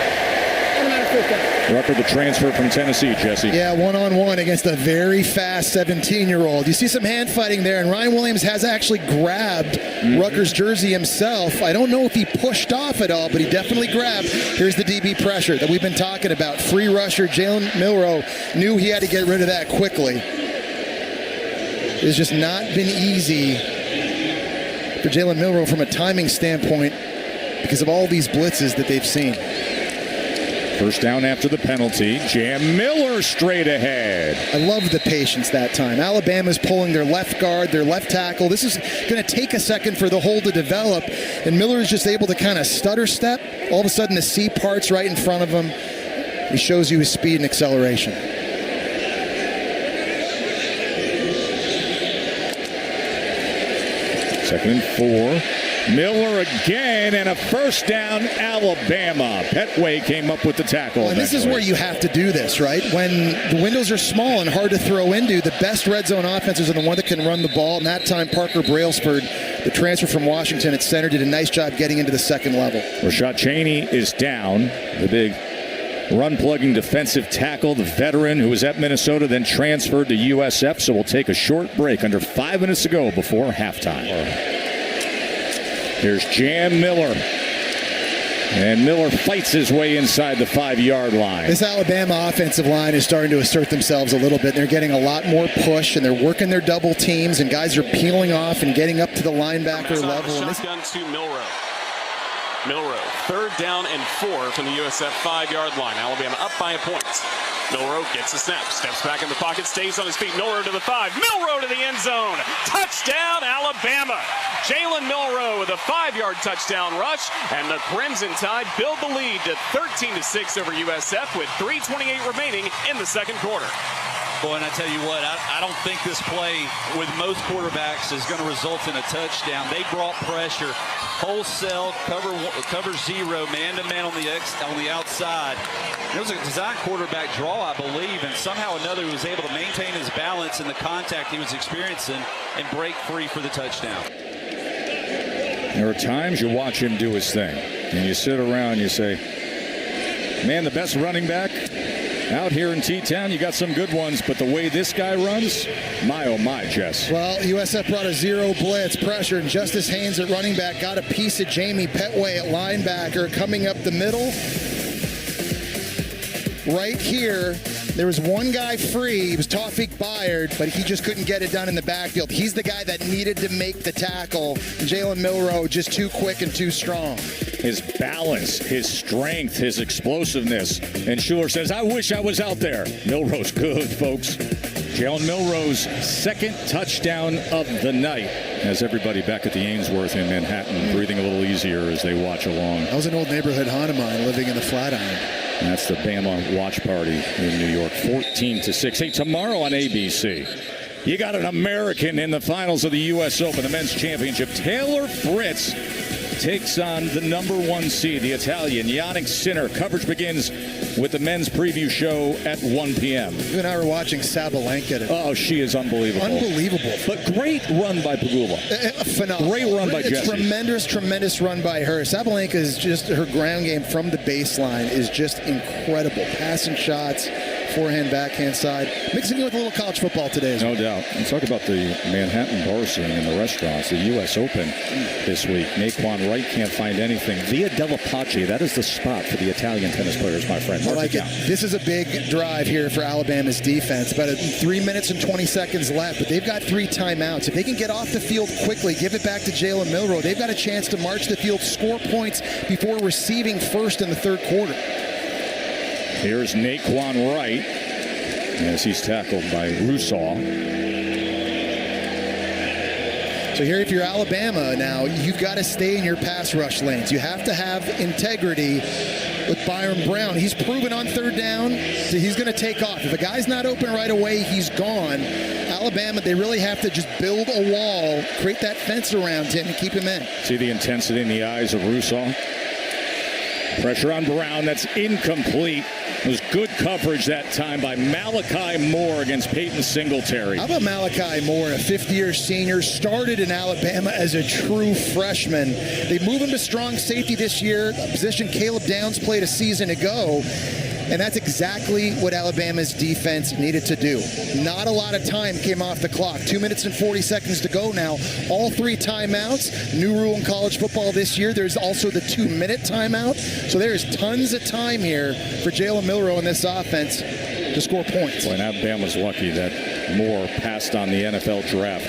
Automatic first down. Rucker, the transfer from Tennessee, Jesse. Yeah, one-on-one against a very fast 17-year-old. You see some hand fighting there, and Ryan Williams has actually grabbed Rucker's jersey himself. I don't know if he pushed off at all, but he definitely grabbed. Here's the DB pressure that we've been talking about. Free rusher Jalen Milroe knew he had to get rid of that quickly. It's just not been easy for Jalen Milroe from a timing standpoint because of all these blitzes that they've seen. First down after the penalty. Jam Miller straight ahead. I love the patience that time. Alabama's pulling their left guard, their left tackle. This is going to take a second for the hole to develop, and Miller is just able to kind of stutter step. All of a sudden, the C parts right in front of him. He shows you his speed and acceleration. Second and 4. Miller again, and a first down, Alabama. Petway came up with the tackle. Well, and this is where you have to do this, right? When the windows are small and hard to throw into, the best red zone offenses are the one that can run the ball. And that time, Parker Brailsford, the transfer from Washington at center, did a nice job getting into the second level. Rashad Cheney is down. The big run-plugging defensive tackle, the veteran who was at Minnesota, then transferred to USF. So we'll take a short break under 5 minutes to go before halftime. Here's Jam Miller. And Miller fights his way inside the 5-yard line. This Alabama offensive line is starting to assert themselves a little bit. They're getting a lot more push, and they're working their double teams, and guys are peeling off and getting up to the linebacker level. Shotgun to Milroe. Milroe, 3rd down and 4 from the USF 5-yard line. Alabama up by a point. Milroe gets a snap, steps back in the pocket, stays on his feet. Milroe to the 5. Milroe to the end zone. Touchdown, Alabama. Jalen Milroe with a 5-yard touchdown rush, and the Crimson Tide build the lead to 13-6 over USF with 3:28 remaining in the second quarter. Boy, and I tell you what, I don't think this play with most quarterbacks is going to result in a touchdown. They brought pressure, wholesale, cover zero, man-to-man on the outside. It was a design quarterback draw, I believe, and somehow or another he was able to maintain his balance in the contact he was experiencing and break free for the touchdown. There are times you watch him do his thing, and you sit around and you say, man, the best running back out here in T-Town, you got some good ones, but the way this guy runs, my oh my, Jess. Well, USF brought a zero blitz pressure, and Justice Haynes at running back got a piece of Jamie Petway at linebacker coming up the middle. Right here, there was one guy free. He was Tawfiq Bayard, but he just couldn't get it done in the backfield. He's the guy that needed to make the tackle. Jalen Milroe just too quick and too strong. His balance, his strength, his explosiveness. And Schuler says, I wish I was out there. Milroe's good, folks. Jalen Milroe's 2nd touchdown of the night. Has everybody back at the Ainsworth in Manhattan breathing a little easier as they watch along. That was an old neighborhood haunt of mine living in the Flatiron. And that's the Bama watch party in New York, 14-6. Hey, tomorrow on ABC, you got an American in the finals of the U.S. Open, the men's championship. Taylor Fritz takes on the #1 seed, the Italian, Yannick Sinner. Coverage begins with the men's preview show at 1 p.m. You and I were watching Sabalenka today. Oh, she is unbelievable. Unbelievable. But great run by Pegula. Phenomenal. Great run by Jesse. Tremendous run by her. Sabalenka is just, her ground game from the baseline is just incredible. Passing shots, forehand, backhand side. Mixing it with a little college football today. No doubt. Let's talk about the Manhattan bar scene and the restaurants. The U.S. Open this week. Naquan Wright can't find anything. Via della Pace, that is the spot for the Italian tennis players, my friend. I like it. This is a big drive here for Alabama's defense. About 3 minutes and 20 seconds left, but they've got 3 timeouts. If they can get off the field quickly, give it back to Jalen Milroe, they've got a chance to march the field, score points before receiving first in the 3rd quarter. Here's Naquan Wright as he's tackled by Rousseau. So here, if you're Alabama now, you've got to stay in your pass rush lanes. You have to have integrity with Byron Brown. He's proven on 3rd down that he's going to take off. If a guy's not open right away, he's gone. Alabama, they really have to just build a wall, create that fence around him, and keep him in. See the intensity in the eyes of Rousseau? Pressure on Brown. That's incomplete. It was good coverage that time by Malachi Moore against Peyton Singletary. How about Malachi Moore, a 5th-year senior, started in Alabama as a true freshman. They move him to strong safety this year, a position Caleb Downs played a season ago. And that's exactly what Alabama's defense needed to do. Not a lot of time came off the clock. 2 minutes and 40 seconds to go now. All 3 timeouts. New rule in college football this year. There's also the 2-minute timeout. So there's tons of time here for Jalen Milroe in this offense to score points. Well, and Alabama's lucky that Moore passed on the NFL draft.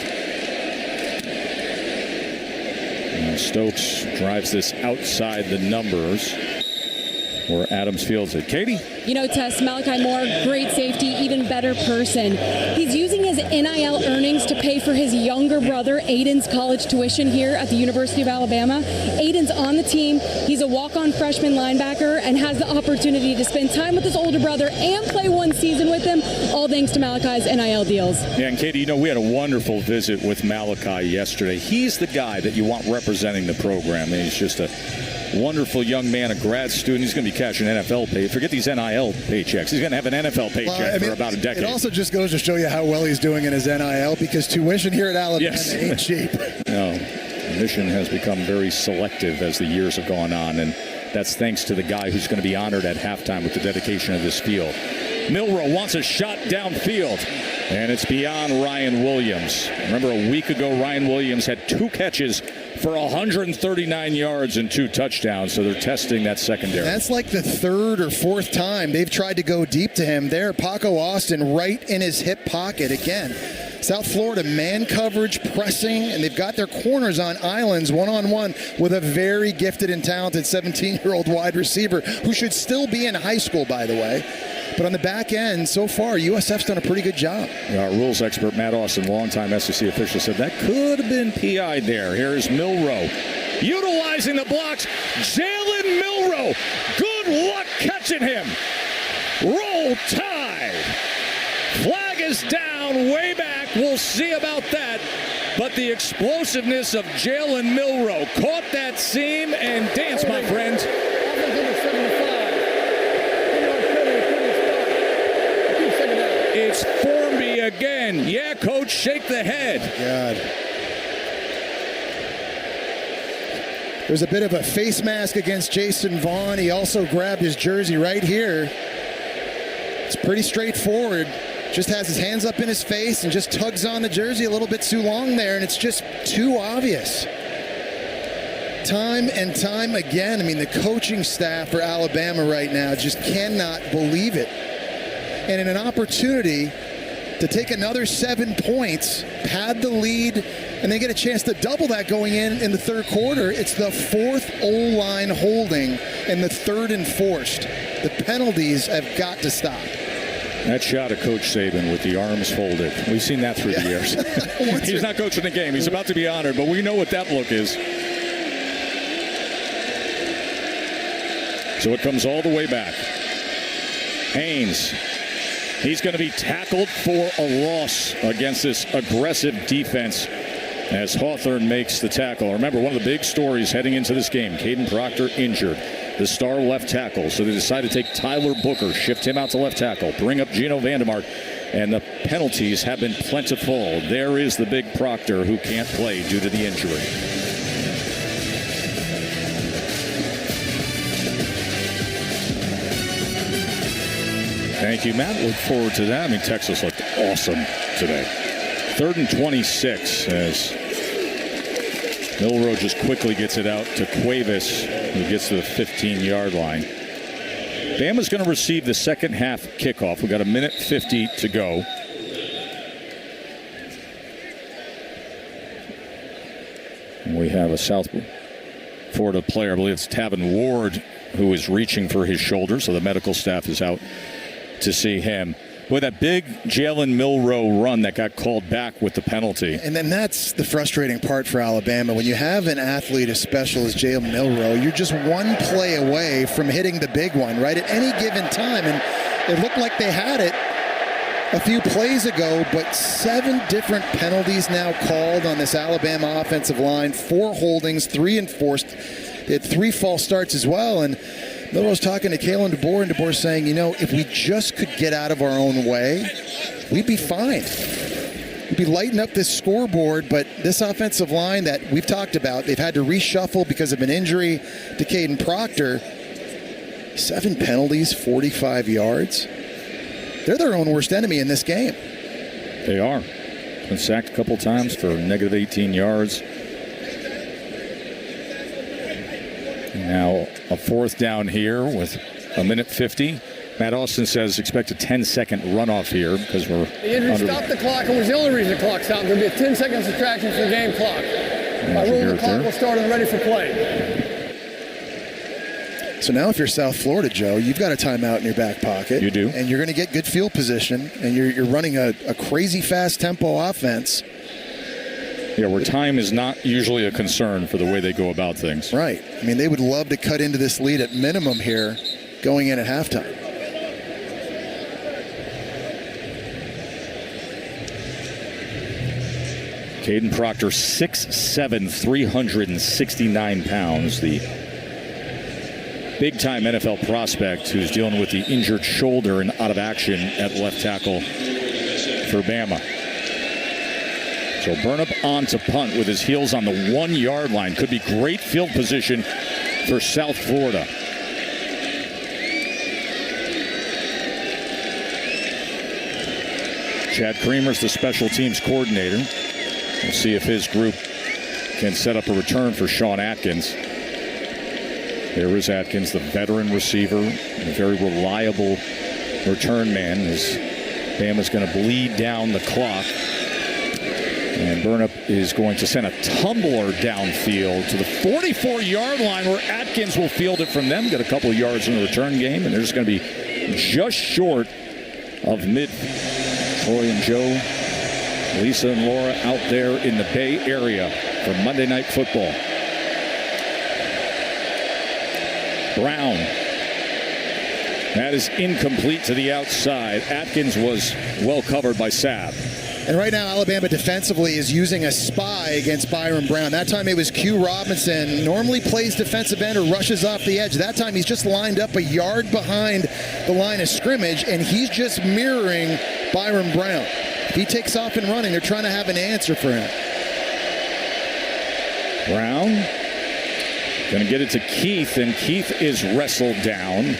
And Stokes drives this outside the numbers. Or Adams fields it. Katie? You know, Tess, Malachi Moore, great safety, even better person. He's using his NIL earnings to pay for his younger brother, Aiden's college tuition here at the University of Alabama. Aiden's on the team. He's a walk-on freshman linebacker and has the opportunity to spend time with his older brother and play 1 season with him, all thanks to Malachi's NIL deals. Yeah, and Katie, you know, we had a wonderful visit with Malachi yesterday. He's the guy that you want representing the program. And he's just a wonderful young man, a grad student. He's going to be cashing NFL pay. Forget these NIL paychecks. He's going to have an NFL paycheck for about a decade. It also just goes to show you how well he's doing in his NIL, because tuition here at Alabama ain't cheap. No, admission has become very selective as the years have gone on, and that's thanks to the guy who's going to be honored at halftime with the dedication of this field. Milroe wants a shot downfield, and it's beyond Ryan Williams. Remember a week ago, Ryan Williams had 2 catches for 139 yards and 2 touchdowns, so they're testing that secondary. That's like the 3rd or 4th time they've tried to go deep to him. There, Paco Austin right in his hip pocket again. South Florida man coverage, pressing, and they've got their corners on islands one-on-one with a very gifted and talented 17-year-old wide receiver who should still be in high school, by the way. But on the back end, so far, USF's done a pretty good job. Our rules expert, Matt Austin, longtime SEC official, said that could have been PI'd there. Here's Milroe. Utilizing the blocks, Jalen Milroe. Good luck catching him. Roll Tide. Flag is down way back. We'll see about that. But the explosiveness of Jalen Milroe caught that seam and danced, my friends. It's Formby again. Yeah, coach, shake the head. God. There's a bit of a face mask against Jason Vaughn. He also grabbed his jersey right here. It's pretty straightforward. Just has his hands up in his face and just tugs on the jersey a little bit too long there, and it's just too obvious. Time and time again, I mean, the coaching staff for Alabama right now just cannot believe it. And in an opportunity to take another 7 points, pad the lead, and then get a chance to double that going in the 3rd quarter, it's the 4th O-line holding and the 3rd enforced. The penalties have got to stop. That shot of Coach Saban with the arms folded. We've seen that through the years. He's not coaching the game. He's about to be honored, but we know what that look is. So it comes all the way back. Haynes. He's going to be tackled for a loss against this aggressive defense as Hawthorne makes the tackle. Remember, one of the big stories heading into this game, Caden Proctor injured, the star left tackle. So they decided to take Tyler Booker, shift him out to left tackle, bring up Gino Vandermark, and the penalties have been plentiful. There is the big Proctor who can't play due to the injury. Thank you, Matt. Look forward to that. I mean, Texas looked awesome today. 3rd and 26 as Milroe just quickly gets it out to Cuevas, who gets to the 15-yard line. Bama's going to receive the second half kickoff. We've got 1:50 to go. And we have a South Florida player, I believe it's Tavin Ward, who is reaching for his shoulder, so the medical staff is out to see him. With that big Jalen Milroe run that got called back with the penalty. And then that's the frustrating part for Alabama. When you have an athlete as special as Jalen Milroe, you're just one play away from hitting the big one, right, at any given time. And it looked like they had it a few plays ago, but 7 different penalties now called on this Alabama offensive line. 4 holdings, 3 enforced. They had 3 false starts as well. And Milroe's talking to Kalen DeBoer, and DeBoer saying, you know, if we just could get out of our own way, we'd be fine. We'd be lighting up this scoreboard, but this offensive line that we've talked about, they've had to reshuffle because of an injury to Caden Proctor. 7 penalties, 45 yards. They're their own worst enemy in this game. They are. Been sacked a couple times for negative 18 yards. Now a 4th down here with 1:50. Matt Austin says expect a 10-second runoff here because we're Stop the clock, and was the only reason the clock stopped. There'll be a 10-second subtraction from the game clock. By rule, the clock will start and ready for play. So now if you're South Florida, Joe, you've got a timeout in your back pocket. You do. And you're going to get good field position, and you're running a crazy fast tempo offense. Yeah, where time is not usually a concern for the way they go about things. Right. I mean, they would love to cut into this lead at minimum here going in at halftime. Caden Proctor, 6'7", 369 pounds. The big-time NFL prospect who's dealing with the injured shoulder and out of action at left tackle for Bama. So Burnip on to punt with his heels on the 1-yard line. Could be great field position for South Florida. Chad Creamer's the special teams coordinator. We'll see if his group can set up a return for Sean Atkins. There is Atkins, the veteran receiver, a very reliable return man. As Bama's going to bleed down the clock. And Burnip is going to send a tumbler downfield to the 44-yard line where Atkins will field it from them. Get a couple of yards in the return game, and they're just going to be just short of mid. Troy and Joe, Lisa and Laura out there in the Bay Area for Monday Night Football. Brown. That is incomplete to the outside. Atkins was well covered by Sabb. And right now, Alabama defensively is using a spy against Byron Brown. That time it was Q Robinson. Normally plays defensive end or rushes off the edge. That time he's just lined up a yard behind the line of scrimmage, and he's just mirroring Byron Brown. If he takes off and running, they're trying to have an answer for him. Brown going to get it to Keith, and Keith is wrestled down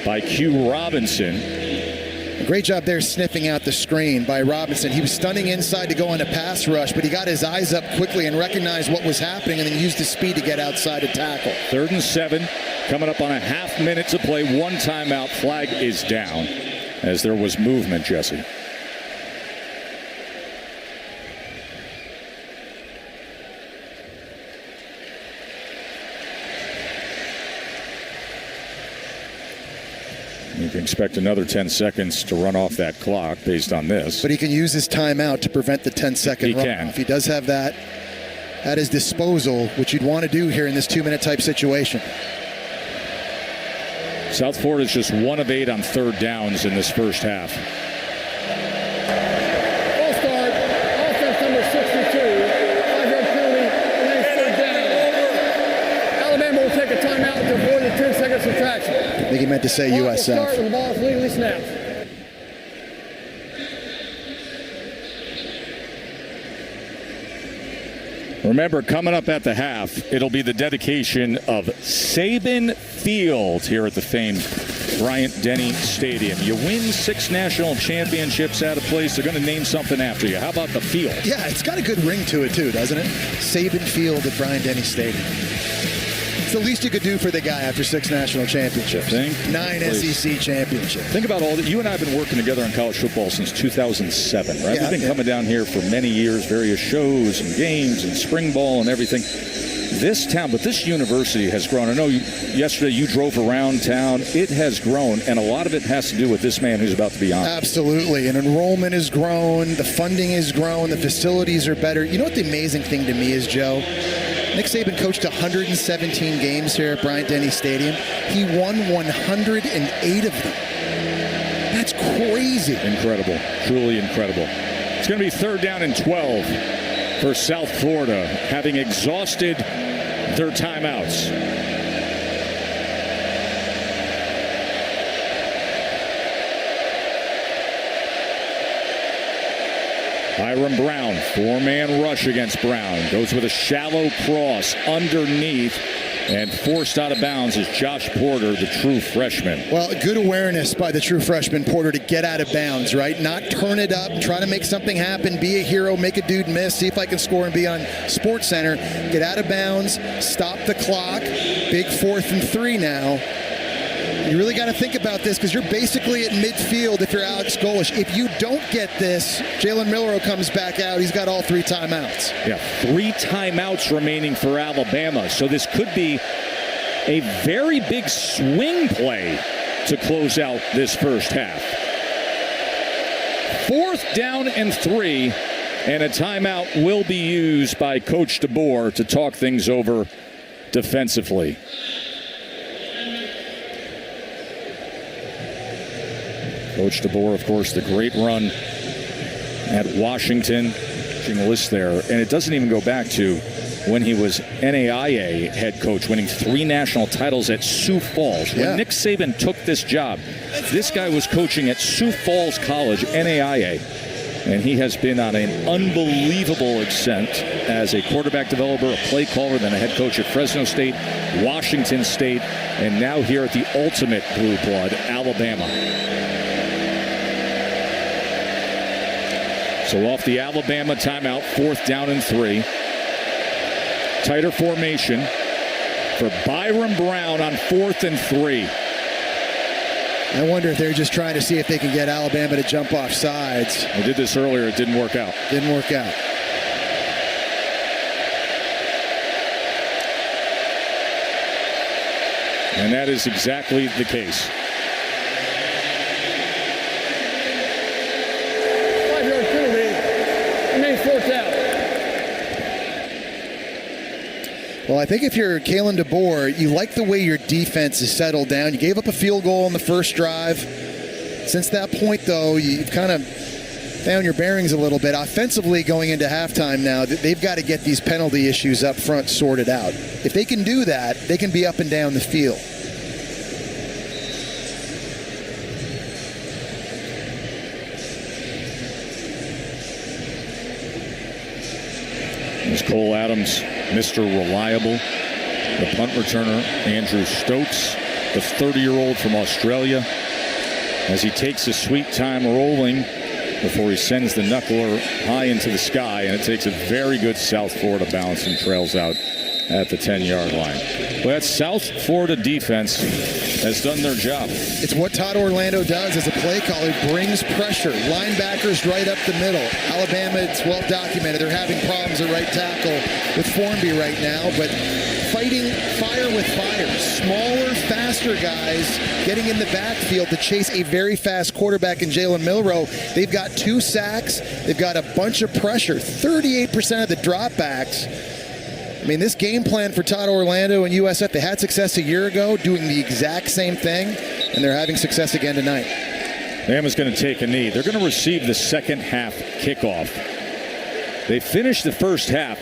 by Q Robinson. A great job there sniffing out the screen by Robinson. He was stunning inside to go on a pass rush, but he got his eyes up quickly and recognized what was happening and then used his speed to get outside to tackle. 3rd and 7, coming up on a half minute to play. One timeout. Flag is down as there was movement, Jesse. You can expect another 10 seconds to run off that clock based on this. But he can use his timeout to prevent the 10-second runoff. He does have that at his disposal, which you'd want to do here in this 2-minute type situation. South Florida's just 1 of 8 on 3rd downs in this first half. Full start, offense number 62, 5-yard penalty, and then 3rd down. Alabama will take a timeout to avoid the 10-second subtraction. I think he meant to say USF. Start when the ball is legally snapped. Remember, coming up at the half, it'll be the dedication of Saban Field here at the famed Bryant-Denny Stadium. You win 6 national championships at a place, they're going to name something after you. How about the field? Yeah, it's got a good ring to it too, doesn't it? Saban Field at Bryant-Denny Stadium. It's the least you could do for the guy after 6 national championships. 9 SEC championships. Think about all that. You and I have been working together on college football since 2007, right? Yeah, We've been coming down here for many years, various shows and games and spring ball and everything. This town, but this university has grown. I know yesterday you drove around town. It has grown, and a lot of it has to do with this man who's about to be on. Absolutely. And enrollment has grown. The funding has grown. The facilities are better. You know what the amazing thing to me is, Joe? Nick Saban coached 117 games here at Bryant-Denny Stadium. He won 108 of them. That's crazy. Incredible. Truly incredible. It's going to be 3rd down and 12 for South Florida, having exhausted their timeouts. Byron Brown, 4-man rush against Brown. Goes with a shallow cross underneath and forced out of bounds is Josh Porter, the true freshman. Well, good awareness by the true freshman, Porter, to get out of bounds, right? Not turn it up, try to make something happen, be a hero, make a dude miss, see if I can score and be on Sports Center. Get out of bounds, stop the clock. Big 4th and 3 now. You really got to think about this because you're basically at midfield if you're Alex Golesh. If you don't get this, Jalen Milroe comes back out. He's got all 3 timeouts. Yeah, 3 timeouts remaining for Alabama. So this could be a very big swing play to close out this first half. 4th down and 3, and a timeout will be used by Coach DeBoer to talk things over defensively. Coach DeBoer, of course, the great run at Washington. List there, and it doesn't even go back to when he was NAIA head coach, winning 3 national titles at Sioux Falls. When Nick Saban took this job, this guy was coaching at Sioux Falls College, NAIA, and he has been on an unbelievable ascent as a quarterback developer, a play caller, then a head coach at Fresno State, Washington State, and now here at the ultimate blue blood, Alabama. So off the Alabama timeout, 4th down and 3. tighter formation for Byron Brown on 4th and 3. I wonder if they're just trying to see if they can get Alabama to jump off sides. They did this earlier. It didn't work out. Didn't work out. And that is exactly the case. 5-yard penalty. Remains 4th down. Well, I think if you're Kalen DeBoer, you like the way your defense is settled down. You gave up a field goal on the first drive. Since that point, though, you've kind of found your bearings a little bit. Offensively, going into halftime now, they've got to get these penalty issues up front sorted out. If they can do that, they can be up and down the field. There's Cole Adams, Mr. Reliable. The punt returner, Andrew Stokes, the 30-year-old from Australia, as he takes a sweet time rolling before he sends the knuckler high into the sky, and it takes a very good South Florida bounce and trails out at the 10-yard line. Well, that South Florida defense has done their job. It's what Todd Orlando does as a play caller. Brings pressure. Linebackers right up the middle. Alabama, it's well documented. They're having problems at right tackle with Formby right now, but fighting fire with fire. Smaller, faster guys getting in the backfield to chase a very fast quarterback in Jalen Milroe. They've got 2 sacks. They've got a bunch of pressure. 38% of the dropbacks. I mean, this game plan for Todd Orlando and USF, they had success a year ago doing the exact same thing, and they're having success again tonight. Bama's going to take a knee. They're going to receive the second half kickoff. They finished the first half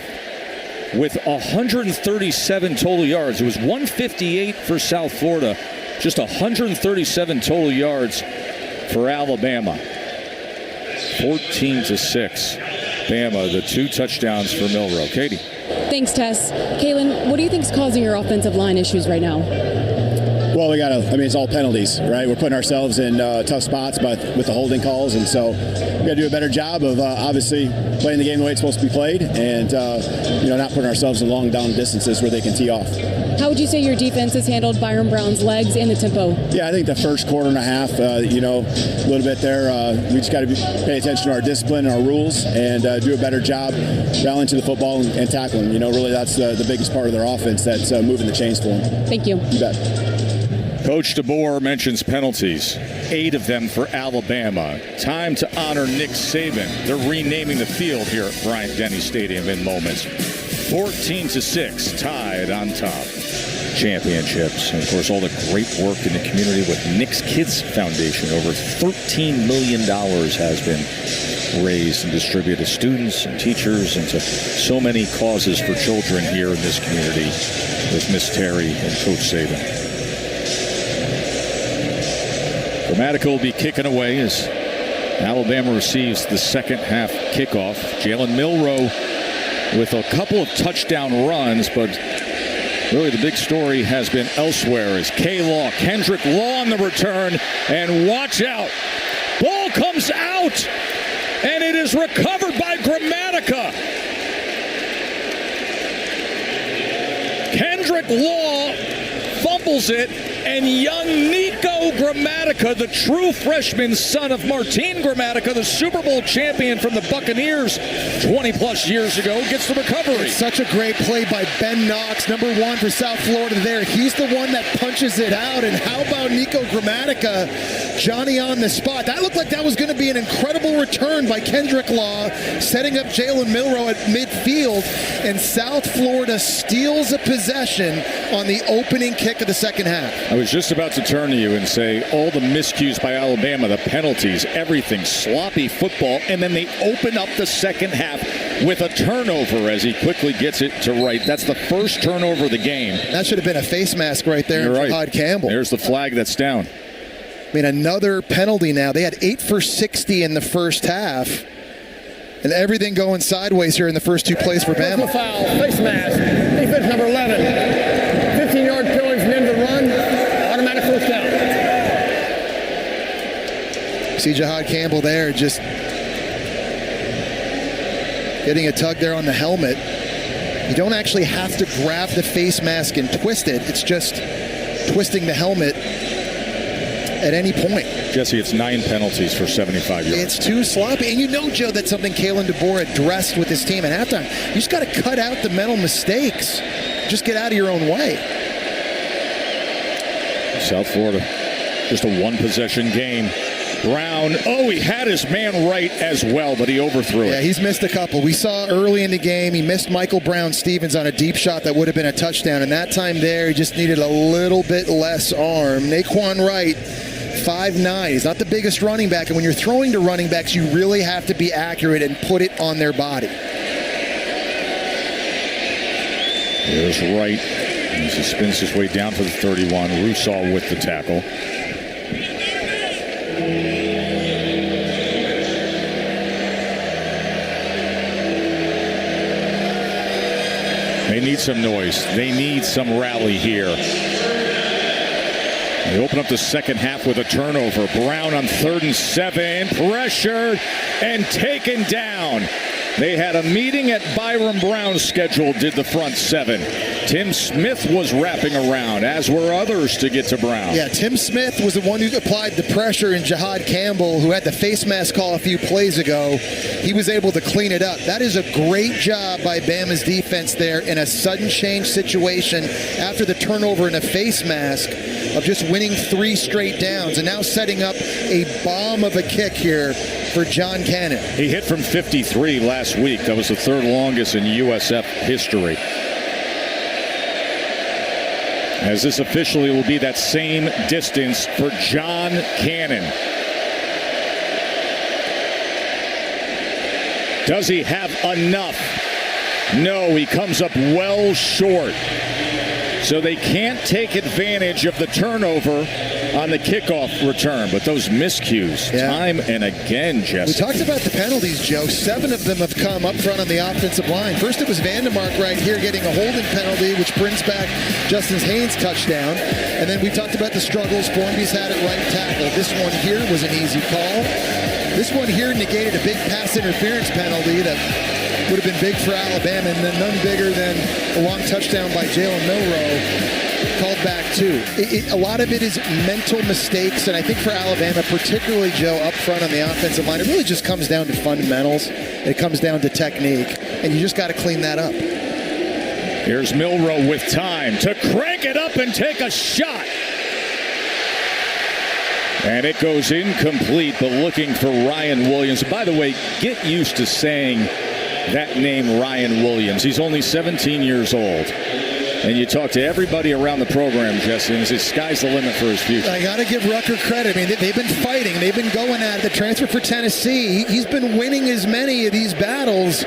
with 137 total yards. It was 158 for South Florida, just 137 total yards for Alabama. 14-6. Bama, the 2 touchdowns for Milroe. Katie. Thanks, Tess. Kalen, what do you think is causing your offensive line issues right now? Well, it's all penalties, right? We're putting ourselves in tough spots with the holding calls, and so we got to do a better job of obviously playing the game the way it's supposed to be played, and not putting ourselves in long down distances where they can tee off. How would you say your defense has handled Byron Brown's legs and the tempo? Yeah, I think the first quarter and a half, a little bit there. We just got to pay attention to our discipline and our rules, and do a better job rallying to the football and tackling. Really, that's the biggest part of their offense that's moving the chains for them. Thank you. You bet. Coach DeBoer mentions penalties, 8 of them for Alabama. Time to honor Nick Saban. They're renaming the field here at Bryant-Denny Stadium in moments. 14-6, tied on top. Championships, and of course all the great work in the community with Nick's Kids Foundation. Over $13 million has been raised and distributed to students and teachers and to so many causes for children here in this community with Miss Terry and Coach Saban. Grammatica will be kicking away as Alabama receives the second half kickoff. Jalen Milroe with a couple of touchdown runs, but really the big story has been elsewhere as Kendrick Law on the return, and watch out. Ball comes out, and it is recovered by Grammatica. Kendrick Law fumbles it, and young Nico Grammatica, the true freshman son of Martin Grammatica, the Super Bowl champion from the Buccaneers 20-plus years ago, gets the recovery. It's such a great play by Ben Knox, number 1 for South Florida there. He's the one that punches it out, and how about Nico Grammatica, Johnny on the spot? That looked like that was going to be an incredible return by Kendrick Law, setting up Jalen Milroe at midfield, and South Florida steals a possession on the opening kick of the second half. I was just about to turn to you and say all the miscues by Alabama, the penalties, everything, sloppy football, and then they open up the second half with a turnover as he quickly gets it to right. That's the first turnover of the game. That should have been a face mask right there for Todd Campbell. There's the flag that's down. I mean, another penalty now. They had 8 for 60 in the first half. And everything going sideways here in the first 2 plays for Bama. Personal foul, face mask, defense number 11. 15-yard penalty from the end of the run, automatic first down. See Jahad Campbell there just getting a tug there on the helmet. You don't actually have to grab the face mask and twist it. It's just twisting the helmet at any point. Jesse, it's 9 penalties for 75 yards. It's too sloppy. And you know, Joe, that's something Kalen DeBoer addressed with his team at halftime. You just got to cut out the mental mistakes. Just get out of your own way. South Florida, just a one-possession game. Brown, he had his man right as well, but he overthrew it. Yeah, he's missed a couple. We saw early in the game, he missed Michael Brown-Stevens on a deep shot that would have been a touchdown, and that time there, he just needed a little bit less arm. Naquan Wright, 5'9". He's not the biggest running back, and when you're throwing to running backs, you really have to be accurate and put it on their body. There's Wright. As he spins his way down to the 31. Rusall with the tackle. They need some noise. They need some rally here. They open up the second half with a turnover. Brown on 3rd and 7. Pressured and taken down. They had a meeting at Byron Brown's schedule, did the front 7. Tim Smith was wrapping around, as were others, to get to Brown. Yeah, Tim Smith was the one who applied the pressure, and Jihad Campbell, who had the face mask call a few plays ago, he was able to clean it up. That is a great job by Bama's defense there in a sudden change situation after the turnover and a face mask of just winning 3 straight downs and now setting up a bomb of a kick here for John Cannon. He hit from 53 last week. That was the 3rd longest in USF history. As this officially will be that same distance for John Cannon. Does he have enough? No, he comes up well short. So they can't take advantage of the turnover on the kickoff return. But those miscues, time and again, Jesse. We talked about the penalties, Joe. 7 of them have come up front on the offensive line. First, it was Vandermark right here getting a holding penalty, which brings back Justice Haynes' touchdown. And then we talked about the struggles. Formby's had it right tackle. This one here was an easy call. This one here negated a big pass interference penalty that would have been big for Alabama, and then none bigger than a long touchdown by Jalen Milroe, called back too. A lot of it is mental mistakes, and I think for Alabama, particularly, Joe, up front on the offensive line, it really just comes down to fundamentals. It comes down to technique, and you just got to clean that up. Here's Milroe with time to crank it up and take a shot. And it goes incomplete, but looking for Ryan Williams. By the way, get used to saying that name, Ryan Williams. He's only 17 years old. And you talk to everybody around the program, Jesse, and the sky's the limit for his future. I got to give Rucker credit. I mean, they've been fighting. They've been going at it. The transfer for Tennessee, he's been winning as many of these battles.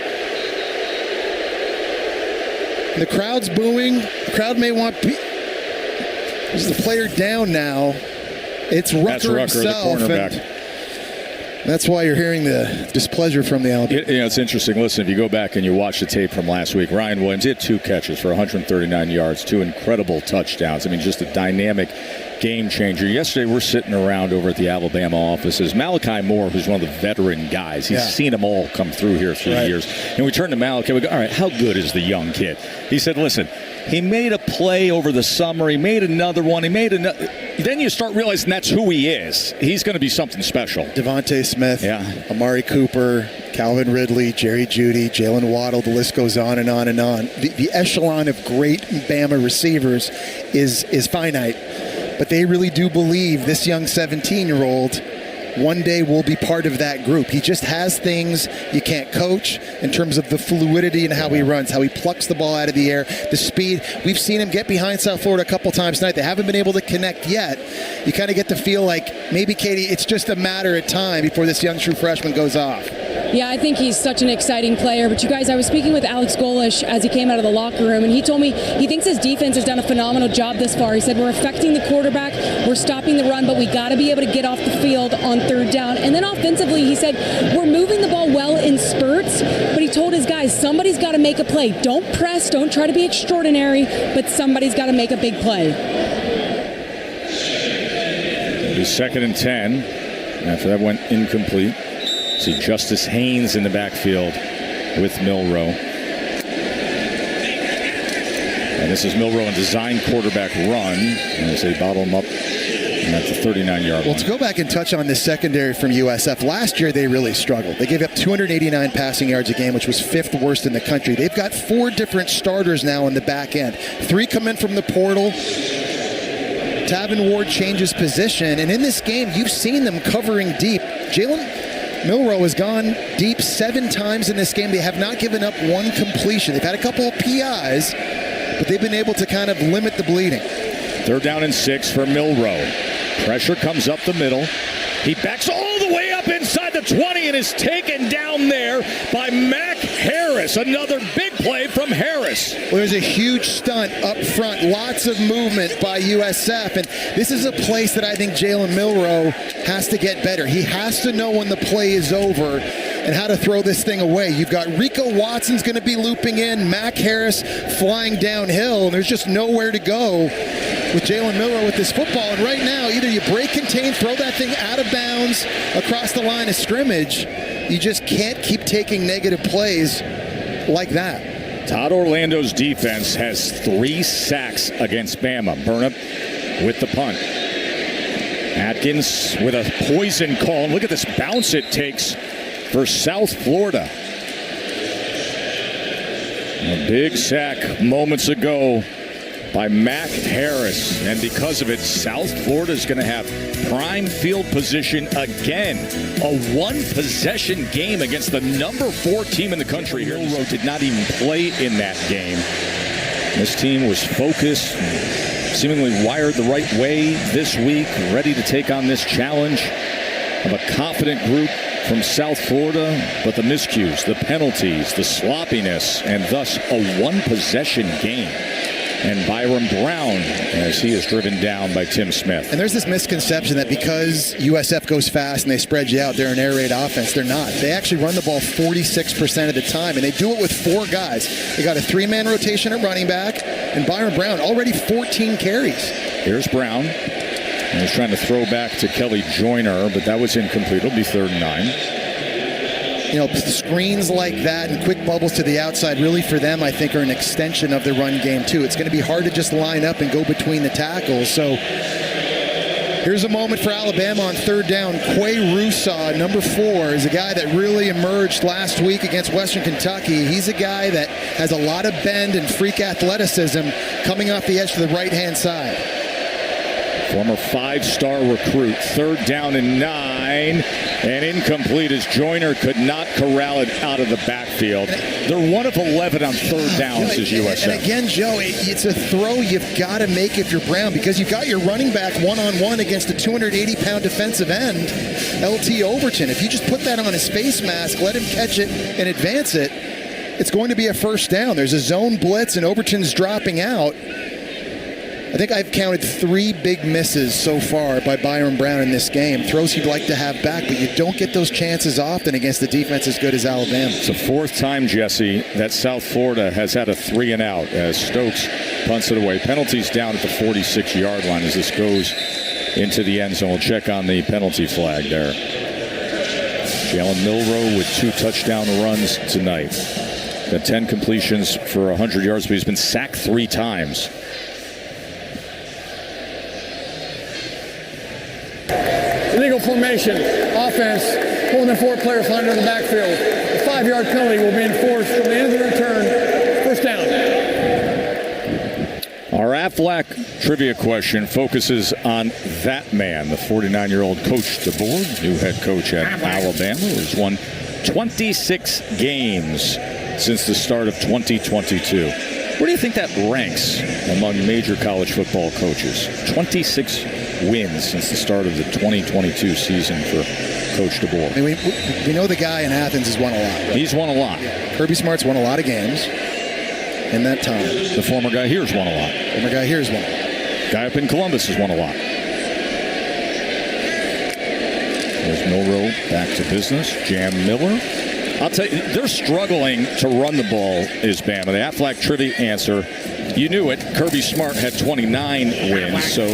The crowd's booing. The crowd may want... He's the player down now. It's Rucker himself. The cornerback. That's why you're hearing the displeasure from the Alabama. It's interesting. Listen, if you go back and you watch the tape from last week, Ryan Williams, he had 2 catches for 139 yards, 2 incredible touchdowns. I mean, just a dynamic game changer. Yesterday, we're sitting around over at the Alabama offices. Malachi Moore, who's one of the veteran guys, he's seen them all come through here through the years. And we turn to Malachi, we go, all right, how good is the young kid? He said, listen, he made a play over the summer. He made another one. He made another. Then you start realizing that's who he is. He's going to be something special. Devontae Smith, Amari Cooper, Calvin Ridley, Jerry Jeudy, Jalen Waddle, the list goes on and on and on. The echelon of great Bama receivers is finite. But they really do believe this young 17-year-old one day will be part of that group. He just has things you can't coach in terms of the fluidity and how he runs, how he plucks the ball out of the air, the speed. We've seen him get behind South Florida a couple times tonight. They haven't been able to connect yet. You kind of get the feel like maybe, Katie, it's just a matter of time before this young true freshman goes off. Yeah, I think he's such an exciting player. But you guys, I was speaking with Alex Golish as he came out of the locker room, and he told me he thinks his defense has done a phenomenal job this far. He said, we're affecting the quarterback, we're stopping the run, but we got to be able to get off the field on 3rd down. And then offensively, he said, we're moving the ball well in spurts, but he told his guys, somebody's got to make a play. Don't press, don't try to be extraordinary, but somebody's got to make a big play. It'll be 2nd and 10. After that went incomplete. See Justice Haynes in the backfield with Milroe. This is Milroe in design quarterback run as they bottle him up at the 39-yard line. Well, to go back and touch on this secondary from USF, last year they really struggled. They gave up 289 passing yards a game, which was 5th worst in the country. They've got 4 different starters now in the back end. 3 come in from the portal. Tavin Ward changes position, and in this game, you've seen them covering deep. Jalen Milroe has gone deep 7 times in this game. They have not given up 1 completion. They've had a couple of PIs, but they've been able to kind of limit the bleeding. 3rd down and 6 for Milroe. Pressure comes up the middle. He backs all the way up inside the 20 and is taken down there by Mac Harris. Another big play from Harris. Well, there's a huge stunt up front. Lots of movement by USF. And this is a place that I think Jalen Milroe has to get better. He has to know when the play is over and how to throw this thing away. You've got Rico Watson's going to be looping in, Mac Harris flying downhill, and there's just nowhere to go with Jalen Milroe with this football. And right now, either you break contain, throw that thing out of bounds across the line of scrimmage. You just can't keep taking negative plays like that. Todd Orlando's defense has 3 sacks against Bama. Burnham with the punt. Atkins with a poison call. Look at this bounce it takes for South Florida. A big sack moments ago by Mac Harris, and because of it, South Florida is going to have prime field position again. A 1-possession game against the number 4 team in the country here. Milroe did not even play in that game. This team was focused, seemingly wired the right way this week, ready to take on this challenge of a confident group from South Florida, but the miscues, the penalties, the sloppiness, and thus a 1-possession game. And Byron Brown, as he is driven down by Tim Smith. And there's this misconception that because USF goes fast and they spread you out, they're an air raid offense. They're not. They actually run the ball 46% of the time, and they do it with 4 guys. They got a 3-man rotation at running back, and Byron Brown already 14 carries. Here's Brown. And he's trying to throw back to Kelly Joyner, but that was incomplete. It'll be 3rd and 9. You know, screens like that and quick bubbles to the outside really for them, I think, are an extension of their run game, too. It's going to be hard to just line up and go between the tackles. So here's a moment for Alabama on 3rd down. Quay Rusaw, number 4, is a guy that really emerged last week against Western Kentucky. He's a guy that has a lot of bend and freak athleticism coming off the edge to the right-hand side. Former 5-star recruit. 3rd down and 9. And incomplete as Joyner could not corral it out of the backfield. They're 1 of 11 on 3rd downs as USF. And again, Joe, it's a throw you've got to make if you're Brown, because you've got your running back one-on-one against a 280-pound defensive end, LT Overton. If you just put that on his face mask, let him catch it and advance it, it's going to be a 1st down. There's a zone blitz and Overton's dropping out. I think I've counted 3 big misses so far by Byron Brown in this game. Throws you'd like to have back, but you don't get those chances often against a defense as good as Alabama. It's the 4th time, Jesse, that South Florida has had a 3-and-out as Stokes punts it away. Penalties down at the 46-yard line as this goes into the end zone. We'll check on the penalty flag there. Jalen Milroe with 2 touchdown runs tonight. Got 10 completions for 100 yards, but he's been sacked 3 times. Illegal formation, offense, pulling in 4 players lined in the backfield. A 5-yard penalty will be enforced from the end of the return. 1st down. Our Aflac trivia question focuses on that man, the 49-year-old Coach DeBoer, new head coach at Alabama, who's won 26 games since the start of 2022. Where do you think that ranks among major college football coaches? 26 wins since the start of the 2022 season for Coach DeBoer. I mean, we know the guy in Athens has won a lot. Right? He's won a lot. Kirby Smart's won a lot of games in that time. The former guy here's won a lot. Former guy here's won a lot. Guy up in Columbus has won a lot. There's Milroe back to business. Jam Miller. I'll tell you, they're struggling to run the ball, is Bama. The Aflac trivia answer, you knew it. Kirby Smart had 29 wins. So,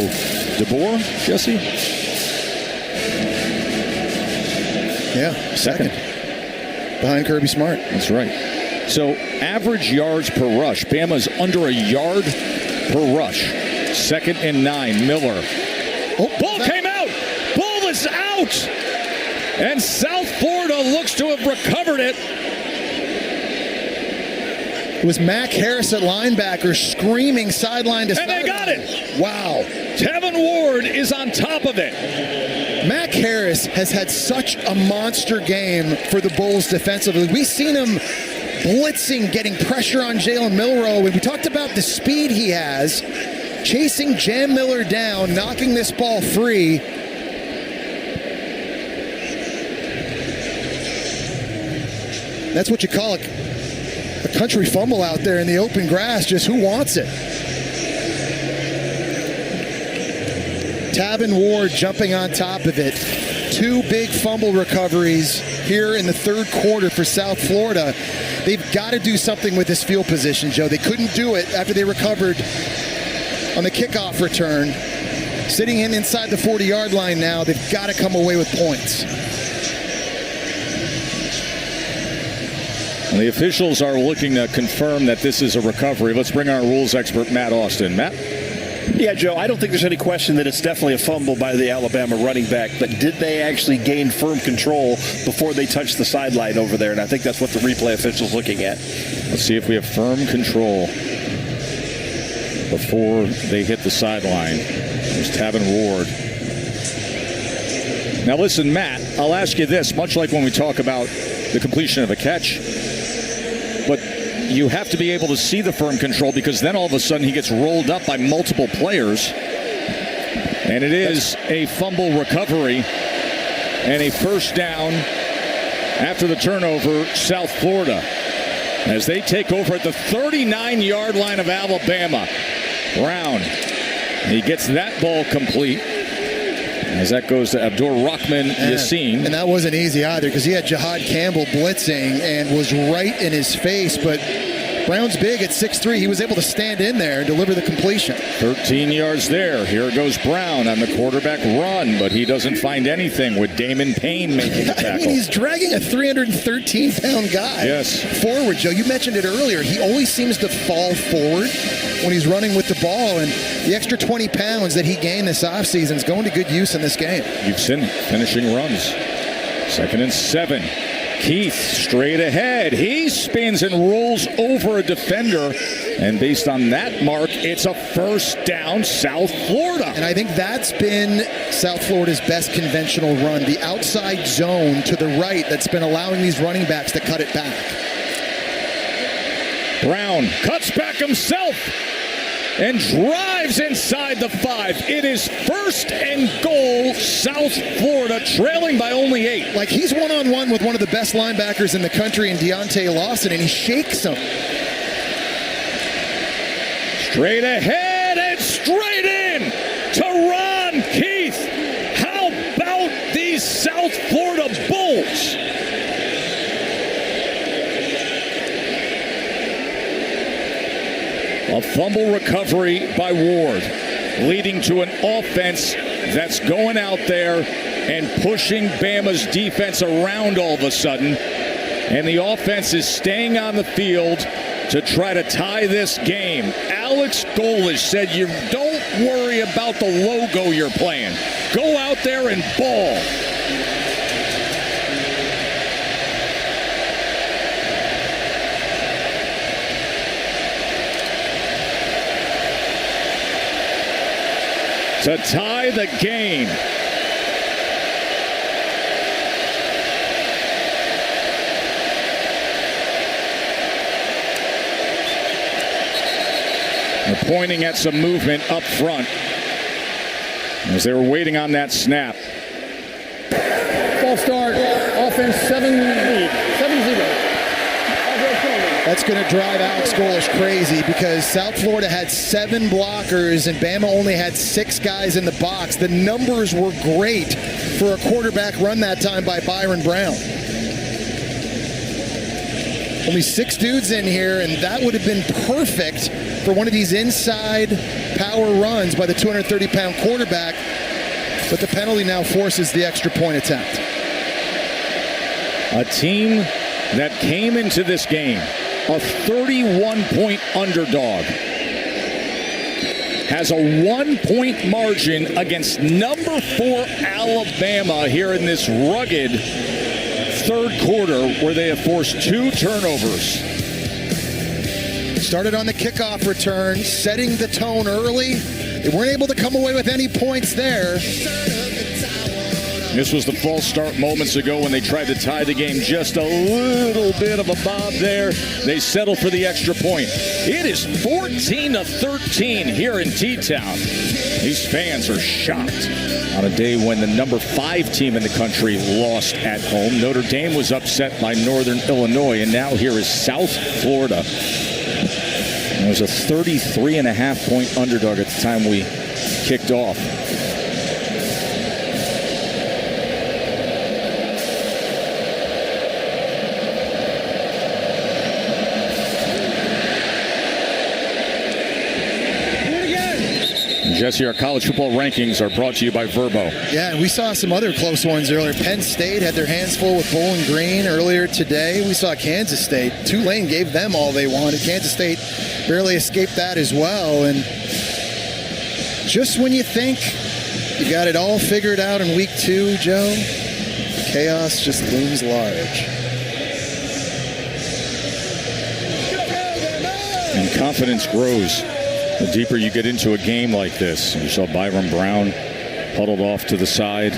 DeBoer, Jesse? Yeah, second. Behind Kirby Smart. That's right. So average yards per rush. Bama's under a yard per rush. 2nd and 9. Miller. Ball came out. Ball is out. And South Florida looks to have recovered it. It was Mac Harris at linebacker screaming sideline to sideline. And they got it. Wow. Tevin Ward is on top of it. Mac Harris has had such a monster game for the Bulls defensively. We've seen him blitzing, getting pressure on Jalen Milroe. We talked about the speed he has, chasing Jam Miller down, knocking this ball free. That's what you call a country fumble out there in the open grass. Just who wants it? Tevin Ward jumping on top of it. 2 big fumble recoveries here in the 3rd quarter for South Florida. They've got to do something with this field position, Joe. They couldn't do it after they recovered on the kickoff return. Sitting inside the 40-yard line now, they've got to come away with points. And the officials are looking to confirm that this is a recovery. Let's bring our rules expert, Matt Austin. Matt? Yeah, Joe, I don't think there's any question that it's definitely a fumble by the Alabama running back, but did they actually gain firm control before they touched the sideline over there? And I think that's what the replay official's looking at. Let's see if we have firm control before they hit the sideline. There's Tevin Ward. Now listen, Matt, I'll ask you this, much like when we talk about the completion of a catch, but you have to be able to see the firm control, because then all of a sudden he gets rolled up by multiple players. And it is a fumble recovery and a first down after the turnover, South Florida, as they take over at the 39-yard line of Alabama. Brown, he gets that ball complete, as that goes to Abdur-Rahman Yassin. And that wasn't easy either, because he had Jihad Campbell blitzing and was right in his face. But Brown's big at 6'3". He was able to stand in there and deliver the completion. 13 yards there. Here goes Brown on the quarterback run, but he doesn't find anything with Damon Payne making the tackle. I mean, he's dragging a 313-pound guy forward, Joe. You mentioned it earlier. He always seems to fall forward when he's running with the ball, and the extra 20 pounds that he gained this offseason is going to good use in this game. You've seen finishing runs. 2nd and 7. Keith straight ahead. He spins and rolls over a defender, and based on that mark, it's a first down, South Florida. And I think that's been South Florida's best conventional run, the outside zone to the right that's been allowing these running backs to cut it back. Brown cuts back himself and drives inside the 5. It is 1st and goal, South Florida, trailing by only 8. Like, he's one-on-one with one of the best linebackers in the country in Deontay Lawson, and he shakes him. Straight ahead and straight in to Ron Keith. How about these South Florida Bulls? A fumble recovery by Ward, leading to an offense that's going out there and pushing Bama's defense around all of a sudden. And the offense is staying on the field to try to tie this game. Alex Golish said, you don't worry about the logo you're playing. Go out there and ball. To tie the game. They're pointing at some movement up front as they were waiting on that snap. False start, offense 7-0. That's going to drive Alex Golish crazy, because South Florida had 7 blockers and Bama only had 6 guys in the box. The numbers were great for a quarterback run that time by Byron Brown. Only 6 dudes in here, and that would have been perfect for one of these inside power runs by the 230-pound quarterback. But the penalty now forces the extra point attempt. A team that came into this game a 31-point underdog, has a 1-point margin against number 4 Alabama here in this rugged third quarter where they have forced 2 turnovers. Started on the kickoff return, setting the tone early. They weren't able to come away with any points there. This was the false start moments ago when they tried to tie the game. Just a little bit of a bob there. They settle for the extra point. It is 14-13 here in T-Town. These fans are shocked on a day when the number 5 team in the country lost at home. Notre Dame was upset by Northern Illinois, and now here is South Florida. It was a 33.5-point underdog at the time we kicked off. Jesse, our college football rankings are brought to you by Verbo. Yeah, and we saw some other close ones earlier. Penn State had their hands full with Bowling Green earlier today. We saw Kansas State. Tulane gave them all they wanted. Kansas State barely escaped that as well. And just when you think you got it all figured out in week 2, Joe, chaos just looms large. And confidence grows the deeper you get into a game like this. You saw Byron Brown huddled off to the side.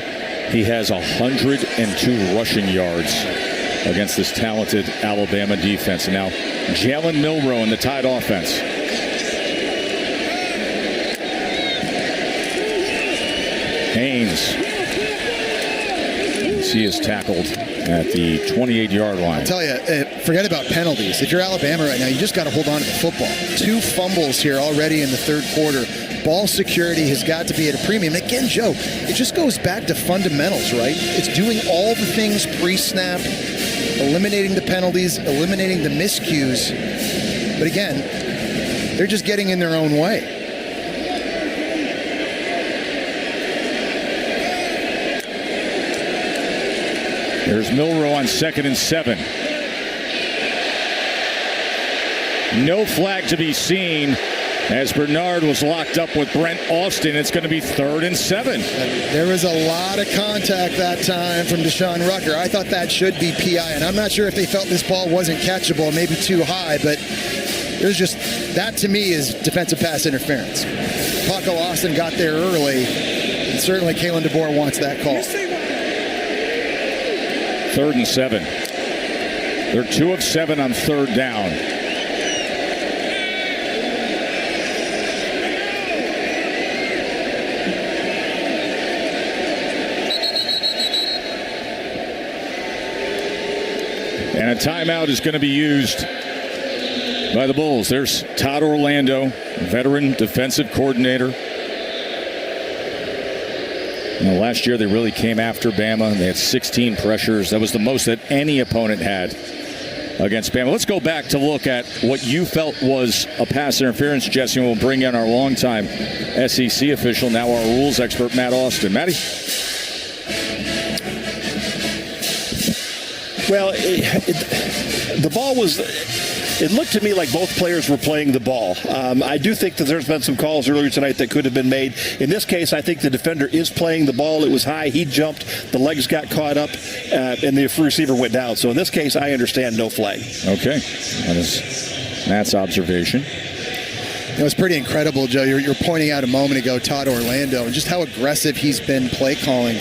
He has 102 rushing yards against this talented Alabama defense. And now Jalen Milroe in the Tide offense. Haynes. He is tackled at the 28-yard line. I tell you, forget about penalties. If you're Alabama right now, you just got to hold on to the football. 2 fumbles here already in the third quarter. Ball security has got to be at a premium. Again, Joe, it just goes back to fundamentals, right? It's doing all the things pre-snap, eliminating the penalties, eliminating the miscues. But again, they're just getting in their own way. There's Milroe on 2nd and 7. No flag to be seen as Bernard was locked up with Brent Austin. It's going to be 3rd and 7. There was a lot of contact that time from Deshaun Rucker. I thought that should be PI, and I'm not sure if they felt this ball wasn't catchable, maybe too high, but there's just, that to me is defensive pass interference. Paco Austin got there early, and certainly Kalen DeBoer wants that call. 3rd and 7. They're 2 of 7 on 3rd down. And a timeout is going to be used by the Bulls. There's Todd Orlando, veteran defensive coordinator. Last year they really came after Bama. They had 16 pressures. That was the most that any opponent had against Bama. Let's go back to look at what you felt was a pass interference, Jesse, and we'll bring in our longtime SEC official, now our rules expert, Matt Austin. Matty? Well, the ball was... It looked to me like both players were playing the ball. I do think that there's been some calls earlier tonight that could have been made. In this case, I think the defender is playing the ball. It was high. He jumped. The legs got caught up, and the receiver went down. So in this case, I understand no flag. Okay. That is Matt's observation. It was pretty incredible, Joe. You're pointing out a moment ago Todd Orlando and just how aggressive he's been play calling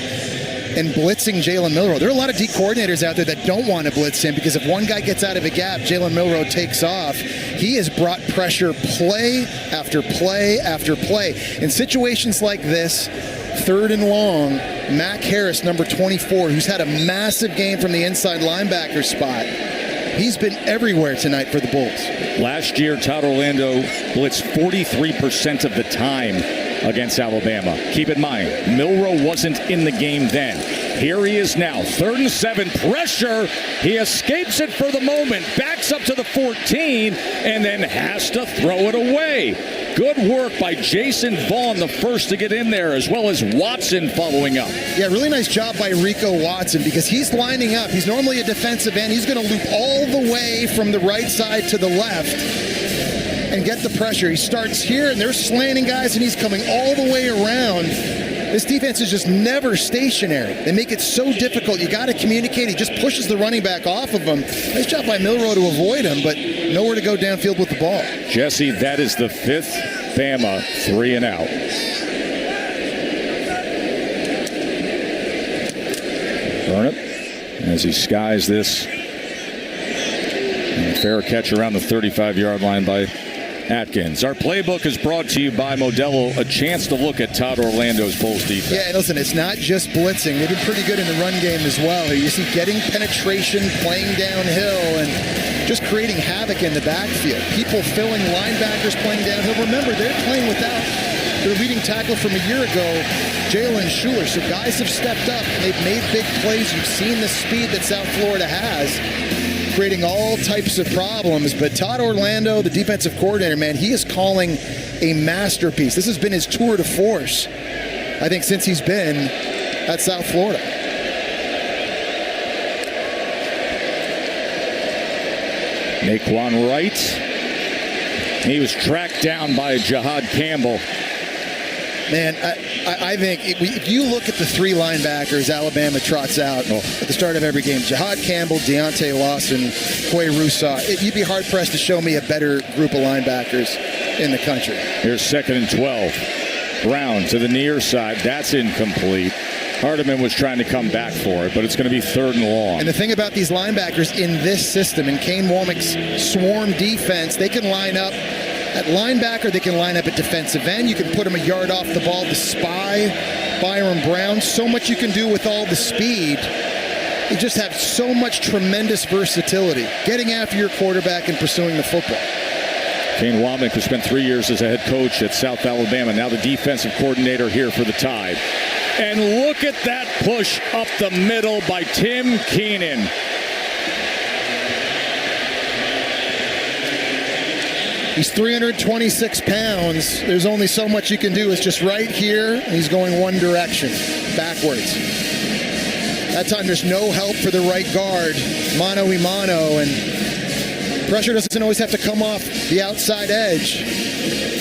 and blitzing Jalen Milroe. There are a lot of D coordinators out there that don't want to blitz him because if one guy gets out of a gap, Jalen Milroe takes off. He has brought pressure play after play after play. In situations like this, 3rd and long, Mac Harris, number 24, who's had a massive game from the inside linebacker spot. He's been everywhere tonight for the Bulls. Last year, Todd Orlando blitzed 43% of the time against Alabama. Keep in mind, Milroe wasn't in the game then. Here he is now, 3rd and 7, pressure. He escapes it for the moment, backs up to the 14, and then has to throw it away. Good work by Jason Vaughn, the first to get in there, as well as Watson following up. Yeah, really nice job by Rico Watson because he's lining up. He's normally a defensive end. He's going to loop all the way from the right side to the left and get the pressure. He starts here, and they're slanting guys, and he's coming all the way around. This defense is just never stationary. They make it so difficult. You got to communicate. He just pushes the running back off of him. Nice job by Milroe to avoid him, but nowhere to go downfield with the ball. Jesse, that is the 5th Bama 3 and out. Burnett, as he skies this. And a fair catch around the 35-yard line by Atkins. Our playbook is brought to you by Modelo, a chance to look at Todd Orlando's Bulls defense. Yeah, and listen, it's not just blitzing. They've been pretty good in the run game as well. You see getting penetration, playing downhill, and just creating havoc in the backfield. People filling linebackers playing downhill. Remember, they're playing without their leading tackle from a year ago, Jalen Schuler. So guys have stepped up, and they've made big plays. You've seen the speed that South Florida has, creating all types of problems. But Todd Orlando, the defensive coordinator, man, he is calling a masterpiece. This has been his tour de force, I think, since he's been at South Florida. Naquan Wright. He was tracked down by Jihad Campbell. Man, I think if you look at the 3 linebackers Alabama trots out at the start of every game, Jihad Campbell, Deontay Lawson, Quay Rousseau, you'd be hard-pressed to show me a better group of linebackers in the country. Here's 2nd and 12. Brown to the near side. That's incomplete. Hardiman was trying to come back for it, but it's going to be 3rd and long. And the thing about these linebackers in this system, in Kane Womack's swarm defense, they can line up at linebacker, they can line up at defensive end. You can put them a yard off the ball to spy Byron Brown. So much you can do with all the speed. You just have so much tremendous versatility, getting after your quarterback and pursuing the football. Kane Womack, who spent 3 years as a head coach at South Alabama, now the defensive coordinator here for the Tide. And look at that push up the middle by Tim Keenan. He's 326 pounds. There's only so much you can do. It's just right here, and he's going one direction, backwards. That time there's no help for the right guard, mano a mano, and pressure doesn't always have to come off the outside edge.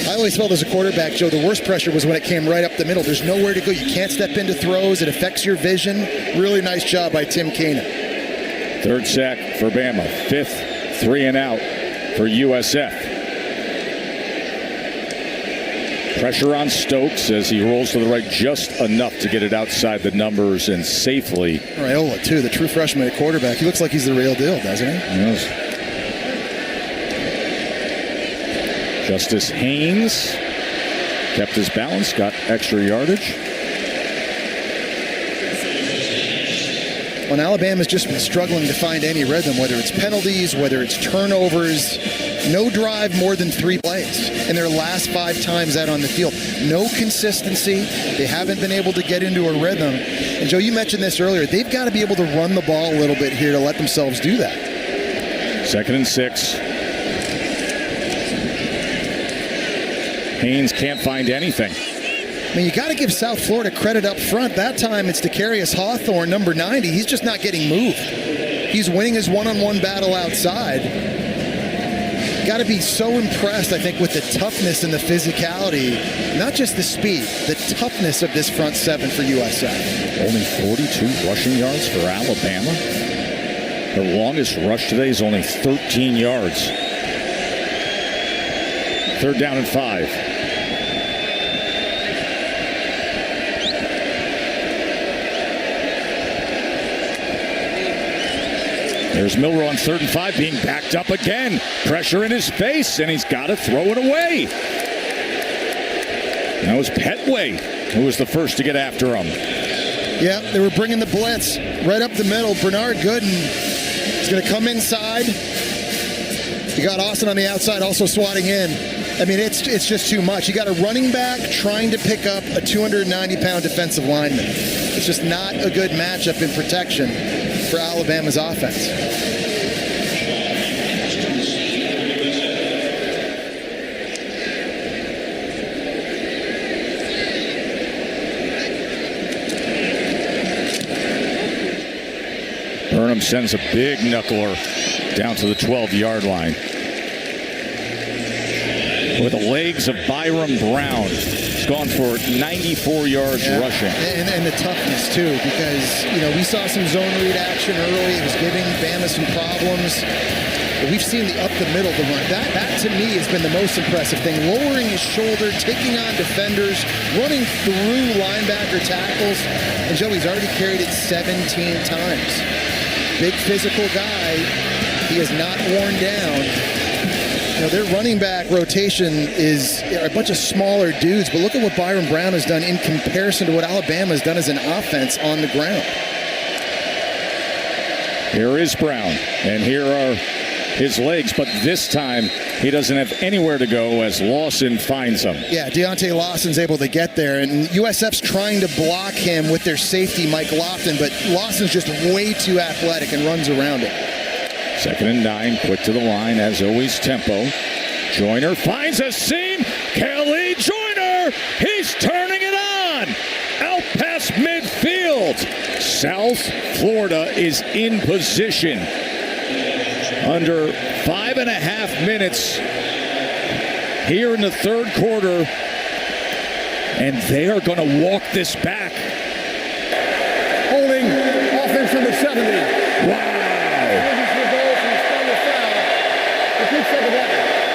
I always felt as a quarterback, Joe, the worst pressure was when it came right up the middle. There's nowhere to go. You can't step into throws. It affects your vision. Really nice job by Tim Keenan. 3rd sack for Bama. 5th 3 and out for USF. Pressure on Stokes as he rolls to the right just enough to get it outside the numbers and safely. Raiola, too, the true freshman at quarterback. He looks like he's the real deal, doesn't he? Yes. Justice Haynes kept his balance, got extra yardage. When Alabama's just been struggling to find any rhythm, whether it's penalties, whether it's turnovers, no drive more than 3 plays in their last 5 times out on the field. No consistency. They haven't been able to get into a rhythm. And Joe, you mentioned this earlier. They've got to be able to run the ball a little bit here to let themselves do that. 2nd and 6. Haynes can't find anything. I mean, you got to give South Florida credit up front. That time it's Decarius Hawthorne, number 90. He's just not getting moved. He's winning his one-on-one battle outside. Got to be so impressed, I think, with the toughness and the physicality, not just the speed, the toughness of this front 7 for USF. Only 42 rushing yards for Alabama. Their longest rush today is only 13 yards. 3rd down and 5. There's Milroe on 3rd and 5 being backed up again. Pressure in his face, and he's got to throw it away. That was Petway who was the first to get after him. Yeah, they were bringing the blitz right up the middle. Bernard Gooden is going to come inside. You got Austin on the outside also swatting in. I mean, it's just too much. You got a running back trying to pick up a 290-pound defensive lineman. It's just not a good matchup in protection for Alabama's offense. Ingram sends a big knuckler down to the 12-yard line. With the legs of Byram Brown. He's gone for 94 yards rushing. And the toughness, too, because, we saw some zone read action early. It was giving Bama some problems. But we've seen the up the middle the run. That to me has been the most impressive thing. Lowering his shoulder, taking on defenders, running through linebacker tackles. And Joey's already carried it 17 times. Big physical guy. He is not worn down. Their running back rotation is a bunch of smaller dudes, but look at what Byram Brown has done in comparison to what Alabama has done as an offense on the ground. Here is Brown, and here are his legs, but this time he doesn't have anywhere to go as Lawson finds him. Yeah, Deontay Lawson's able to get there, and USF's trying to block him with their safety, Mike Lofton, but Lawson's just way too athletic and runs around it. 2nd and 9, quick to the line, as always, tempo. Joyner finds a seam. Kelly Joyner, he's turning it on. Out past midfield. South Florida is in position. Under 5.5 minutes here in the third quarter. And they are going to walk this back. Holding offense number 70. Wow.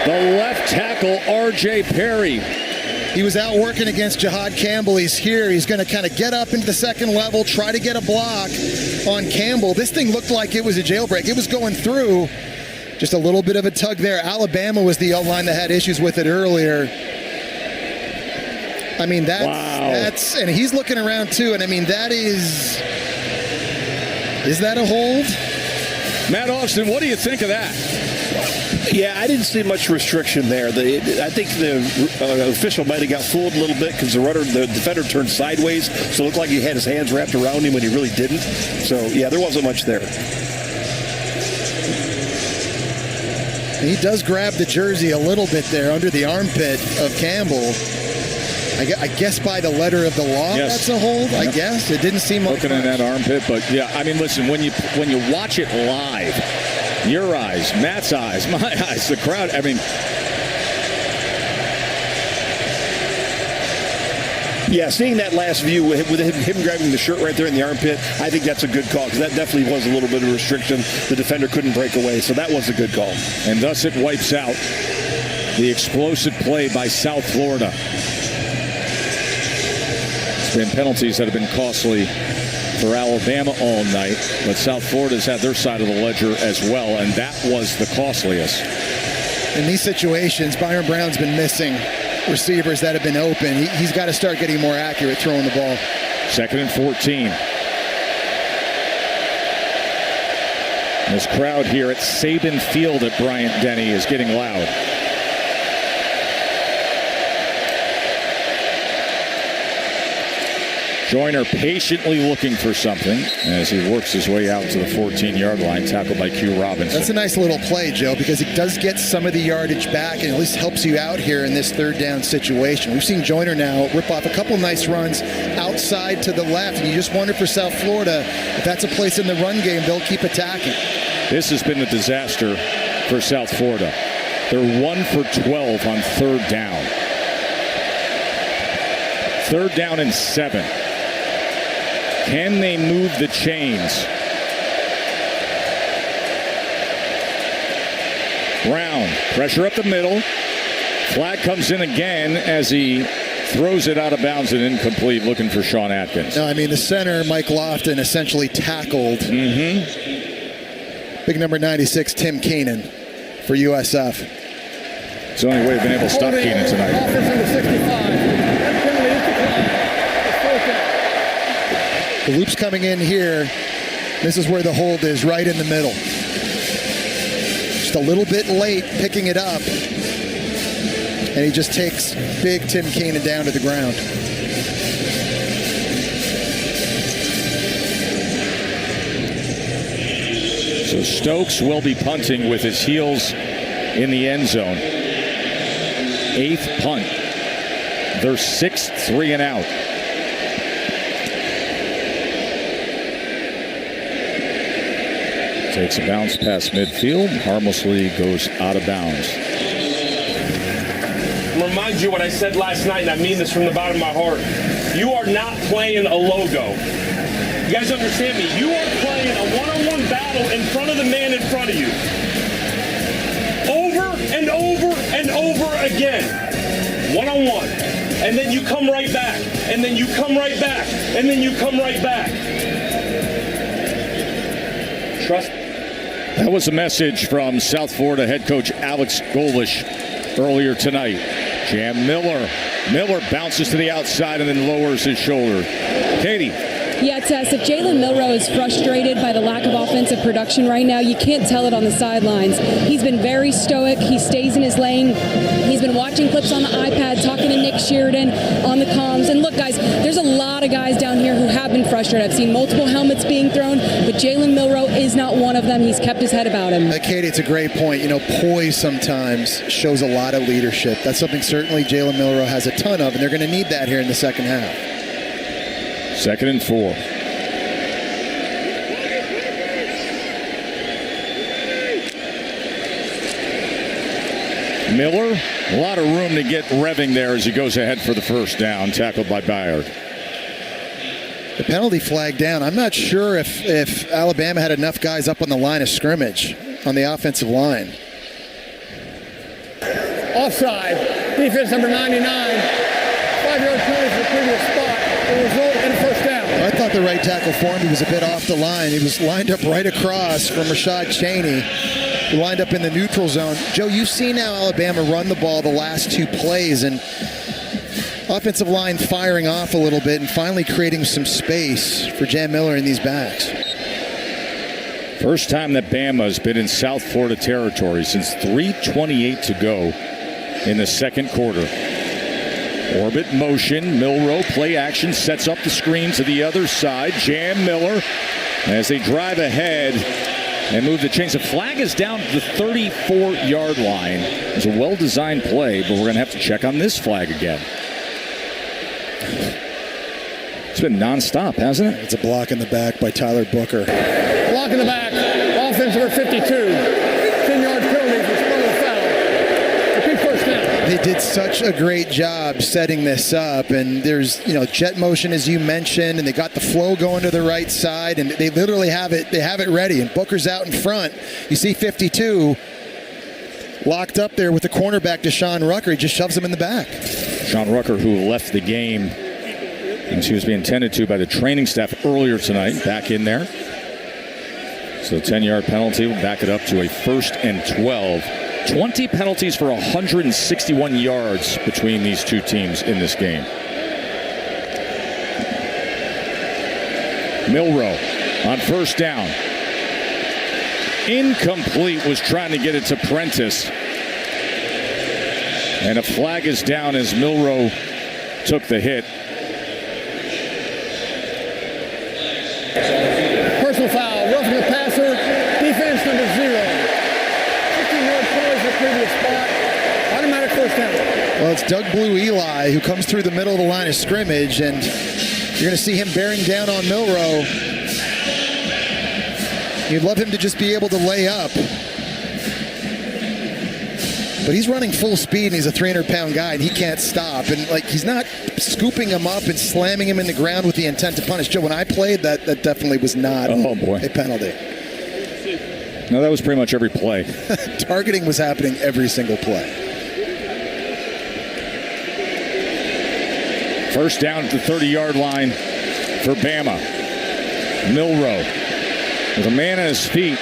The left tackle, R.J. Perry. He was out working against Jihad Campbell. He's here. He's going to kind of get up into the second level, try to get a block on Campbell. This thing looked like it was a jailbreak. It was going through. Just a little bit of a tug there. Alabama was the O-line that had issues with it earlier. I mean, that's and he's looking around too. And I mean, that is that a hold? Matt Austin, what do you think of that? Yeah, I didn't see much restriction there. I think the official might have got fooled a little bit because the defender turned sideways, so it looked like he had his hands wrapped around him when he really didn't. So, yeah, there wasn't much there. He does grab the jersey a little bit there under the armpit of Campbell. I guess by the letter of the law, that's a hold. I guess it didn't seem like looking in that armpit, but yeah, I mean, listen, when you watch it live, your eyes, Matt's eyes, my eyes, the crowd. I mean, yeah, seeing that last view with him grabbing the shirt right there in the armpit, I think that's a good call because that definitely was a little bit of restriction. The defender couldn't break away, so that was a good call. And thus it wipes out the explosive play by South Florida. It's been penalties that have been costly for Alabama all night, but South Florida's had their side of the ledger as well, and that was the costliest. In these situations, Byram Brown's been missing receivers that have been open. He's got to start getting more accurate throwing the ball. 2nd and 14. This crowd here at Saban Field at Bryant-Denny is getting loud. Joyner patiently looking for something as he works his way out to the 14-yard line, tackled by Q Robinson. That's a nice little play, Joe, because it does get some of the yardage back and at least helps you out here in this third down situation. We've seen Joyner now rip off a couple nice runs outside to the left, and you just wonder for South Florida if that's a place in the run game they'll keep attacking. This has been a disaster for South Florida. They're 1 for 12 on third down. 3rd down and 7. Can they move the chains? Brown, pressure up the middle. Flag comes in again as he throws it out of bounds and incomplete, looking for Sean Atkins. No, I mean, the center, Mike Lofton, essentially tackled. Big number 96, Tim Keenan for USF. It's the only way they've been able to stop Keenan tonight. Offense number 65. The loop's coming in here. This is where the hold is, right in the middle. Just a little bit late picking it up. And he just takes big Tim Keenan down to the ground. So Stokes will be punting with his heels in the end zone. 8th punt. Their 6th 3 and out. Takes a bounce past midfield, harmlessly goes out of bounds. Remind you what I said last night, and I mean this from the bottom of my heart. You are not playing a logo. You guys understand me? You are playing a one-on-one battle in front of the man in front of you. Over and over and over again. One-on-one. And then you come right back. And then you come right back. And then you come right back. Trust. That was a message from South Florida head coach Alex Golish earlier tonight. Jam Miller. Miller bounces to the outside and then lowers his shoulder. Katie. Yeah, Tess, if Jalen Milroe is frustrated by the lack of offensive production right now, you can't tell it on the sidelines. He's been very stoic. He stays in his lane. He's been watching clips on the iPad, talking to Nick Sheridan on the comms. And look, guys, there's a lot of guys down here who have been frustrated. I've seen multiple helmets being thrown, but Jalen Milroe is not one of them. He's kept his head about him. Katie, it's a great point. You know, poise sometimes shows a lot of leadership. That's something certainly Jalen Milroe has a ton of, and they're going to need that here in the second half. 2nd and 4. Miller, a lot of room to get revving there as he goes ahead for the first down, tackled by Bayard. The penalty flag down. I'm not sure if Alabama had enough guys up on the line of scrimmage on the offensive line. Offside. Defense number 99. 5-yard penalty for the previous spot. The result in a first down. I thought the right tackle for him. He was a bit off the line. He was lined up right across from Rashad Cheney. He lined up in the neutral zone. Joe, you've seen how Alabama run the ball the last 2 plays, and offensive line firing off a little bit and finally creating some space for Jam Miller and these backs. First time that Bama has been in South Florida territory since 3:28 to go in the second quarter. Orbit motion, Milroe play action, sets up the screen to the other side. Jam Miller as they drive ahead and move the chains. The flag is down to the 34-yard line. It's a well-designed play, but we're going to have to check on this flag again. It's been nonstop, hasn't it? It's a block in the back by Tyler Booker. Block in the back. Offense number 52. 10-yard penalty for spelling a foul. Repeat first down. They did such a great job setting this up, and there's, jet motion as you mentioned, and they got the flow going to the right side, and they literally have it ready, and Booker's out in front. You see 52 locked up there with the cornerback Deshaun Rucker. He just shoves him in the back. Deshaun Rucker, who left the game and she was being tended to by the training staff earlier tonight, back in there. So 10-yard penalty will back it up to a 1st and 12. 20 penalties for 161 yards between these two teams in this game. Milroe on first down. Incomplete, was trying to get it to Prentice. And a flag is down as Milroe took the hit. Personal foul. Roughing the passer. Defense number 0. 15-yard penalty for the previous spot. Automatic first down. Well, it's Doug Blue Eli who comes through the middle of the line of scrimmage, and you're going to see him bearing down on Milroe. You'd love him to just be able to lay up. But he's running full speed, and he's a 300-pound guy, and he can't stop. And, he's not scooping him up and slamming him in the ground with the intent to punish. Joe, when I played, that definitely was not a penalty. No, that was pretty much every play. Targeting was happening every single play. First down at the 30-yard line for Bama. Milroe with a man on his feet,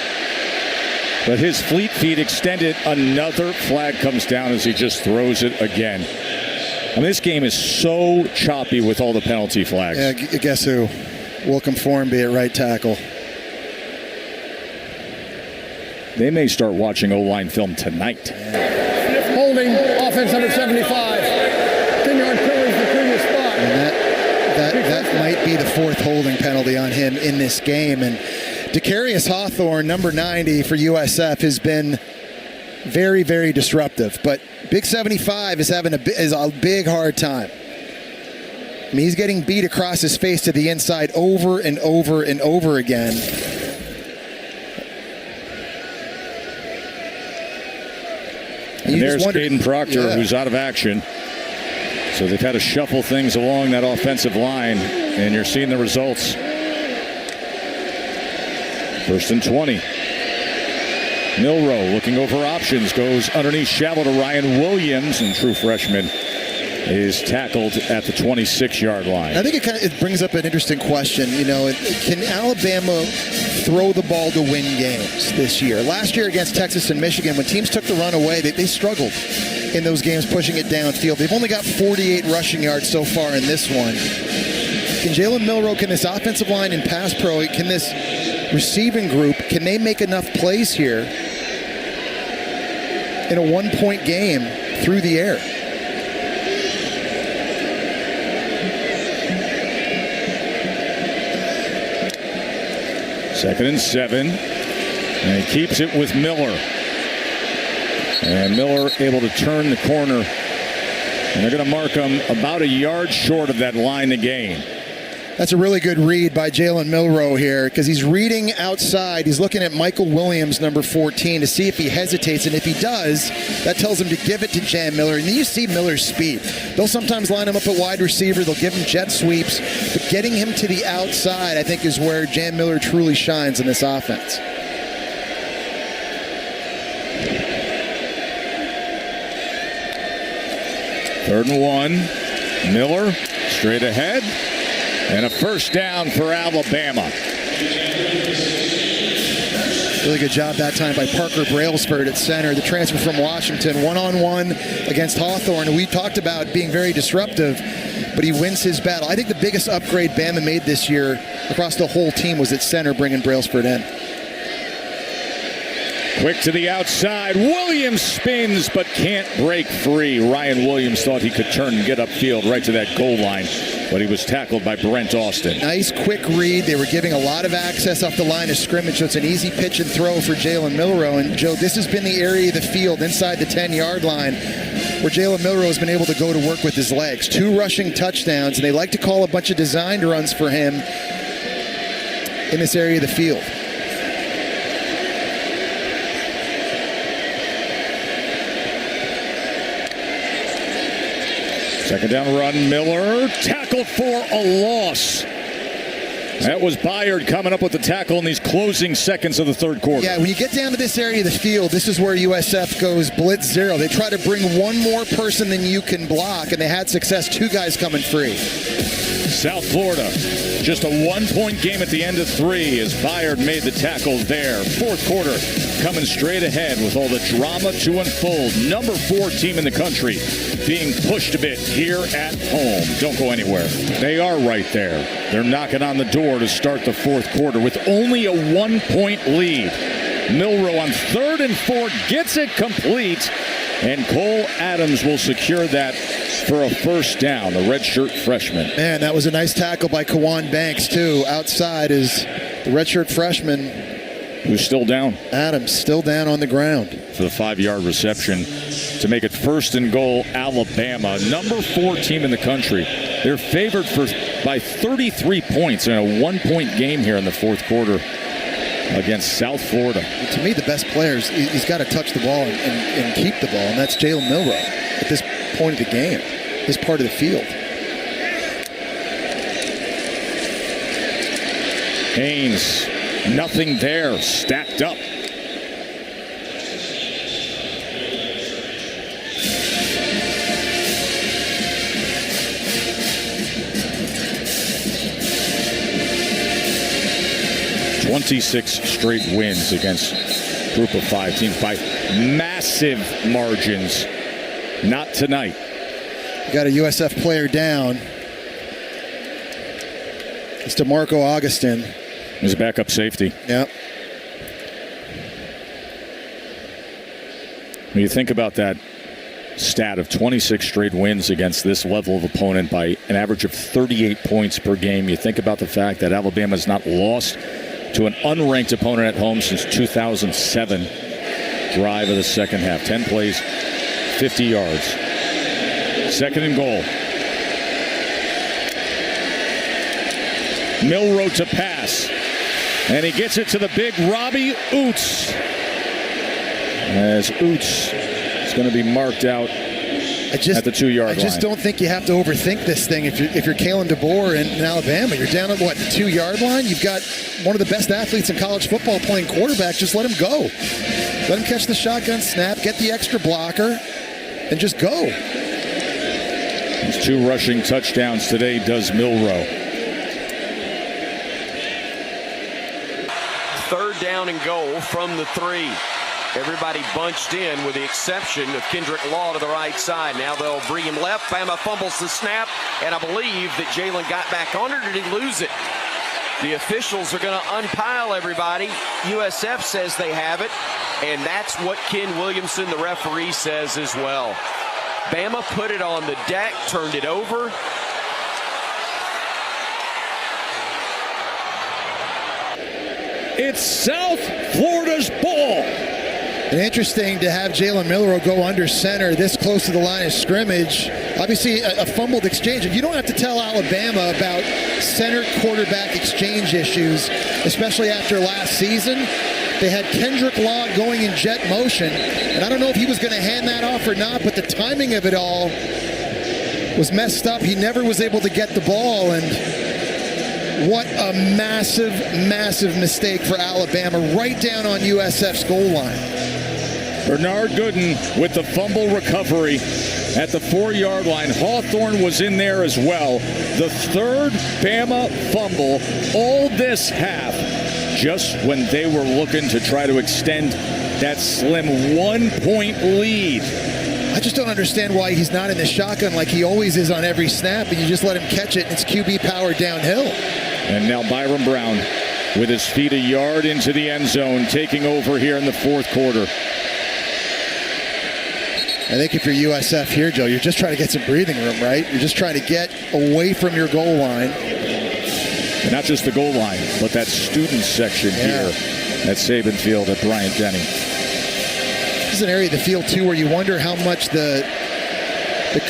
but his fleet feet extended. Another flag comes down as he just throws it again. I mean, this game is so choppy with all the penalty flags. Yeah, guess who? Welcome Formby at right tackle. They may start watching O-line film tonight. Holding, offense number 75. 10-yard penalty for the previous spot. And that might be the 4th holding penalty on him in this game. And Decarius Hawthorne, number 90 for USF, has been very, very disruptive. But Big 75 is having a big hard time. I mean, he's getting beat across his face to the inside over and over and over again. And there's Caden Proctor, who's out of action. So they've had to shuffle things along that offensive line, and you're seeing the results. 1st and 20. Milroe looking over options, goes underneath shallow to Ryan Williams, and true freshman is tackled at the 26-yard line. I think it brings up an interesting question. You know, can Alabama throw the ball to win games this year? Last year against Texas and Michigan, when teams took the run away, they struggled in those games pushing it downfield. They've only got 48 rushing yards so far in this one. Can Jalen Milroe, can this offensive line and pass pro, can this receiving group, can they make enough plays here in a one-point game through the air? Second and 7, and he keeps it with Miller. And Miller able to turn the corner, and they're going to mark him about a yard short of that line to gain. That's a really good read by Jalen Milroe here, because he's reading outside. He's looking at Michael Williams, number 14, to see if he hesitates. And if he does, that tells him to give it to Jam Miller. And then you see Miller's speed. They'll sometimes line him up at wide receiver. They'll give him jet sweeps. But getting him to the outside, I think, is where Jam Miller truly shines in this offense. Third and 1. Miller straight ahead. And a first down for Alabama. Really good job that time by Parker Brailsford at center, the transfer from Washington, one-on-one against Hawthorne. And we talked about being very disruptive, but he wins his battle. I think the biggest upgrade Bama made this year across the whole team was at center, bringing Brailsford in. Quick to the outside. Williams spins but can't break free. Ryan Williams thought he could turn and get upfield right to that goal line, but he was tackled by Brent Austin. Nice quick read. They were giving a lot of access off the line of scrimmage, so it's an easy pitch and throw for Jalen Milroe. And, Joe, this has been the area of the field inside the 10-yard line where Jalen Milroe has been able to go to work with his legs. 2 rushing touchdowns, and they like to call a bunch of designed runs for him in this area of the field. Second down run, Miller tackled for a loss. That was Byard coming up with the tackle in these closing seconds of the third quarter. Yeah, when you get down to this area of the field, this is where USF goes blitz zero. They try to bring one more person than you can block, and they had success. 2 guys coming free. South Florida, just a 1-point game at the end of 3 as Byard made the tackle there. Fourth quarter coming straight ahead with all the drama to unfold. Number 4 team in the country being pushed a bit here at home. Don't go anywhere. They are right there. They're knocking on the door to start the fourth quarter with only a 1-point lead. Milroe on 3rd and 4 gets it complete, and Cole Adams will secure that for a first down, the redshirt freshman. Man, that was a nice tackle by Kawan Banks, too. Outside is the redshirt freshman. Who's still down. Adams still down on the ground. For the 5-yard reception to make it 1st and goal, Alabama. Number 4 team in the country. They're favored by 33 points in a 1-point game here in the fourth quarter against South Florida. To me, the best players, he's got to touch the ball and keep the ball, and that's Jalen Milroe at this point of the game, this part of the field. Haynes, nothing there, stacked up. "26 straight wins against Group of 5 teams by massive margins. Not tonight." You got a USF player down. It's DeMarco Augustin. His backup safety. Yep. When you think about that stat of 26 straight wins against this level of opponent by an average of 38 points per game, you think about the fact that Alabama has not lost to an unranked opponent at home since 2007. Drive of the second half. 10 plays, 50 yards. Second and goal. Milroe to pass. And he gets it to the big Robbie Oots. As Oots It's going to be marked out at the 2-yard line. I just don't think you have to overthink this thing. If you're Kalen DeBoer in Alabama, you're down at the 2-yard line. You've got one of the best athletes in college football playing quarterback. Just let him go. Let him catch the shotgun snap, get the extra blocker, and just go. His 2 rushing touchdowns today does Milroe. 3rd down and goal from the 3. Everybody bunched in with the exception of Kendrick Law to the right side. Now they'll bring him left. Bama fumbles the snap, and I believe that Jalen got back on it, or did he lose it? The officials are going to unpile everybody. USF says they have it, and that's what Ken Williamson, the referee, says as well. Bama put it on the deck, turned it over. It's South Florida's ball. And interesting to have Jalen Milroe go under center this close to the line of scrimmage. Obviously, a fumbled exchange. You don't have to tell Alabama about center quarterback exchange issues, especially after last season. They had Kendrick Law going in jet motion, and I don't know if he was going to hand that off or not, but the timing of it all was messed up. He never was able to get the ball, and what a massive, massive mistake for Alabama right down on USF's goal line. Bernard Gooden with the fumble recovery at the 4-yard line. Hawthorne was in there as well. The 3rd Bama fumble all this half, just when they were looking to try to extend that slim 1-point lead. I just don't understand why he's not in the shotgun like he always is on every snap, and you just let him catch it, and it's QB power downhill. And now Byron Brown with his feet a yard into the end zone, taking over here in the 4th quarter. I think if you're USF here, Joe, you're just trying to get some breathing room, right? You're just trying to get away from your goal line. And not just the goal line, but that student section here at Saban Field at Bryant-Denny. This is an area of the field, too, where you wonder how much the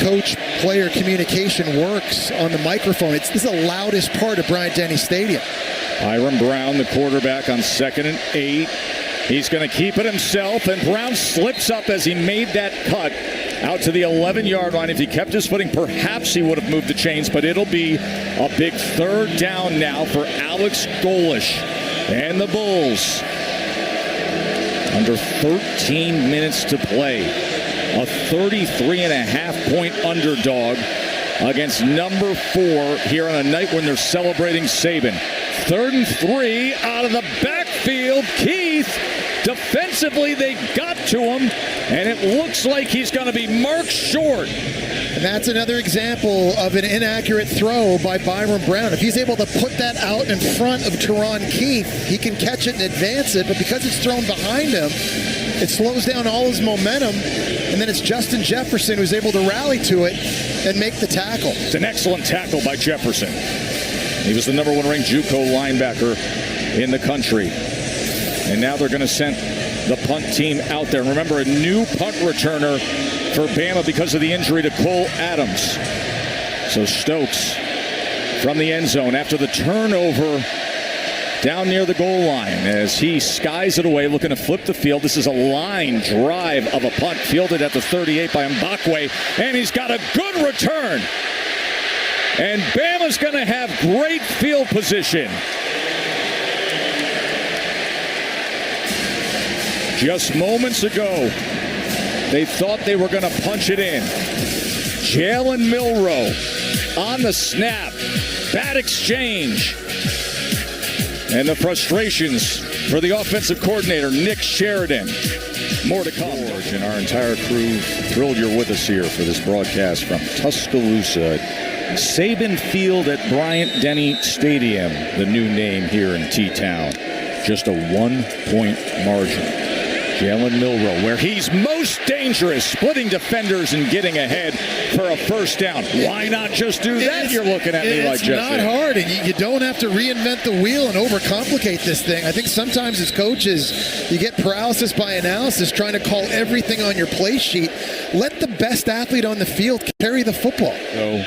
coach-player communication works on the microphone. This is the loudest part of Bryant-Denny Stadium. Byron Brown, the quarterback, on 2nd and 8. He's going to keep it himself, and Brown slips up as he made that cut out to the 11-yard line. If he kept his footing, perhaps he would have moved the chains, but it'll be a big 3rd down now for Alex Golish and the Bulls. Under 13 minutes to play. A 33.5-point underdog against number 4 here on a night when they're celebrating Saban. 3rd and 3 out of the backfield. Keith, defensively, they got to him, and it looks like he's going to be marked short. And that's another example of an inaccurate throw by Byron Brown. If he's able to put that out in front of Teron Keith, he can catch it and advance it, but because it's thrown behind him, it slows down all his momentum, and then it's Justin Jefferson who's able to rally to it and make the tackle. It's an excellent tackle by Jefferson. He was the number 1 ranked JUCO linebacker in the country. And now they're going to send the punt team out there. Remember, a new punt returner for Bama because of the injury to Cole Adams. So Stokes from the end zone after the turnover down near the goal line as he skies it away, looking to flip the field. This is a line drive of a punt fielded at the 38 by Mbakwe, and he's got a good return. And Bama's going to have great field position. Just moments ago, they thought they were going to punch it in. Jalen Milroe on the snap. Bad exchange. And the frustrations for the offensive coordinator, Nick Sheridan. More to come. And our entire crew thrilled you're with us here for this broadcast from Tuscaloosa. Saban Field at Bryant-Denny Stadium, the new name here in T-Town. Just a 1-point margin. Jalen Milroe, where he's most dangerous, splitting defenders and getting ahead for a 1st down. Why not just do that? You're looking at me like Jeff. It's not hard, and you don't have to reinvent the wheel and overcomplicate this thing. I think sometimes as coaches, you get paralysis by analysis trying to call everything on your play sheet. Let the best athlete on the field carry the football. So,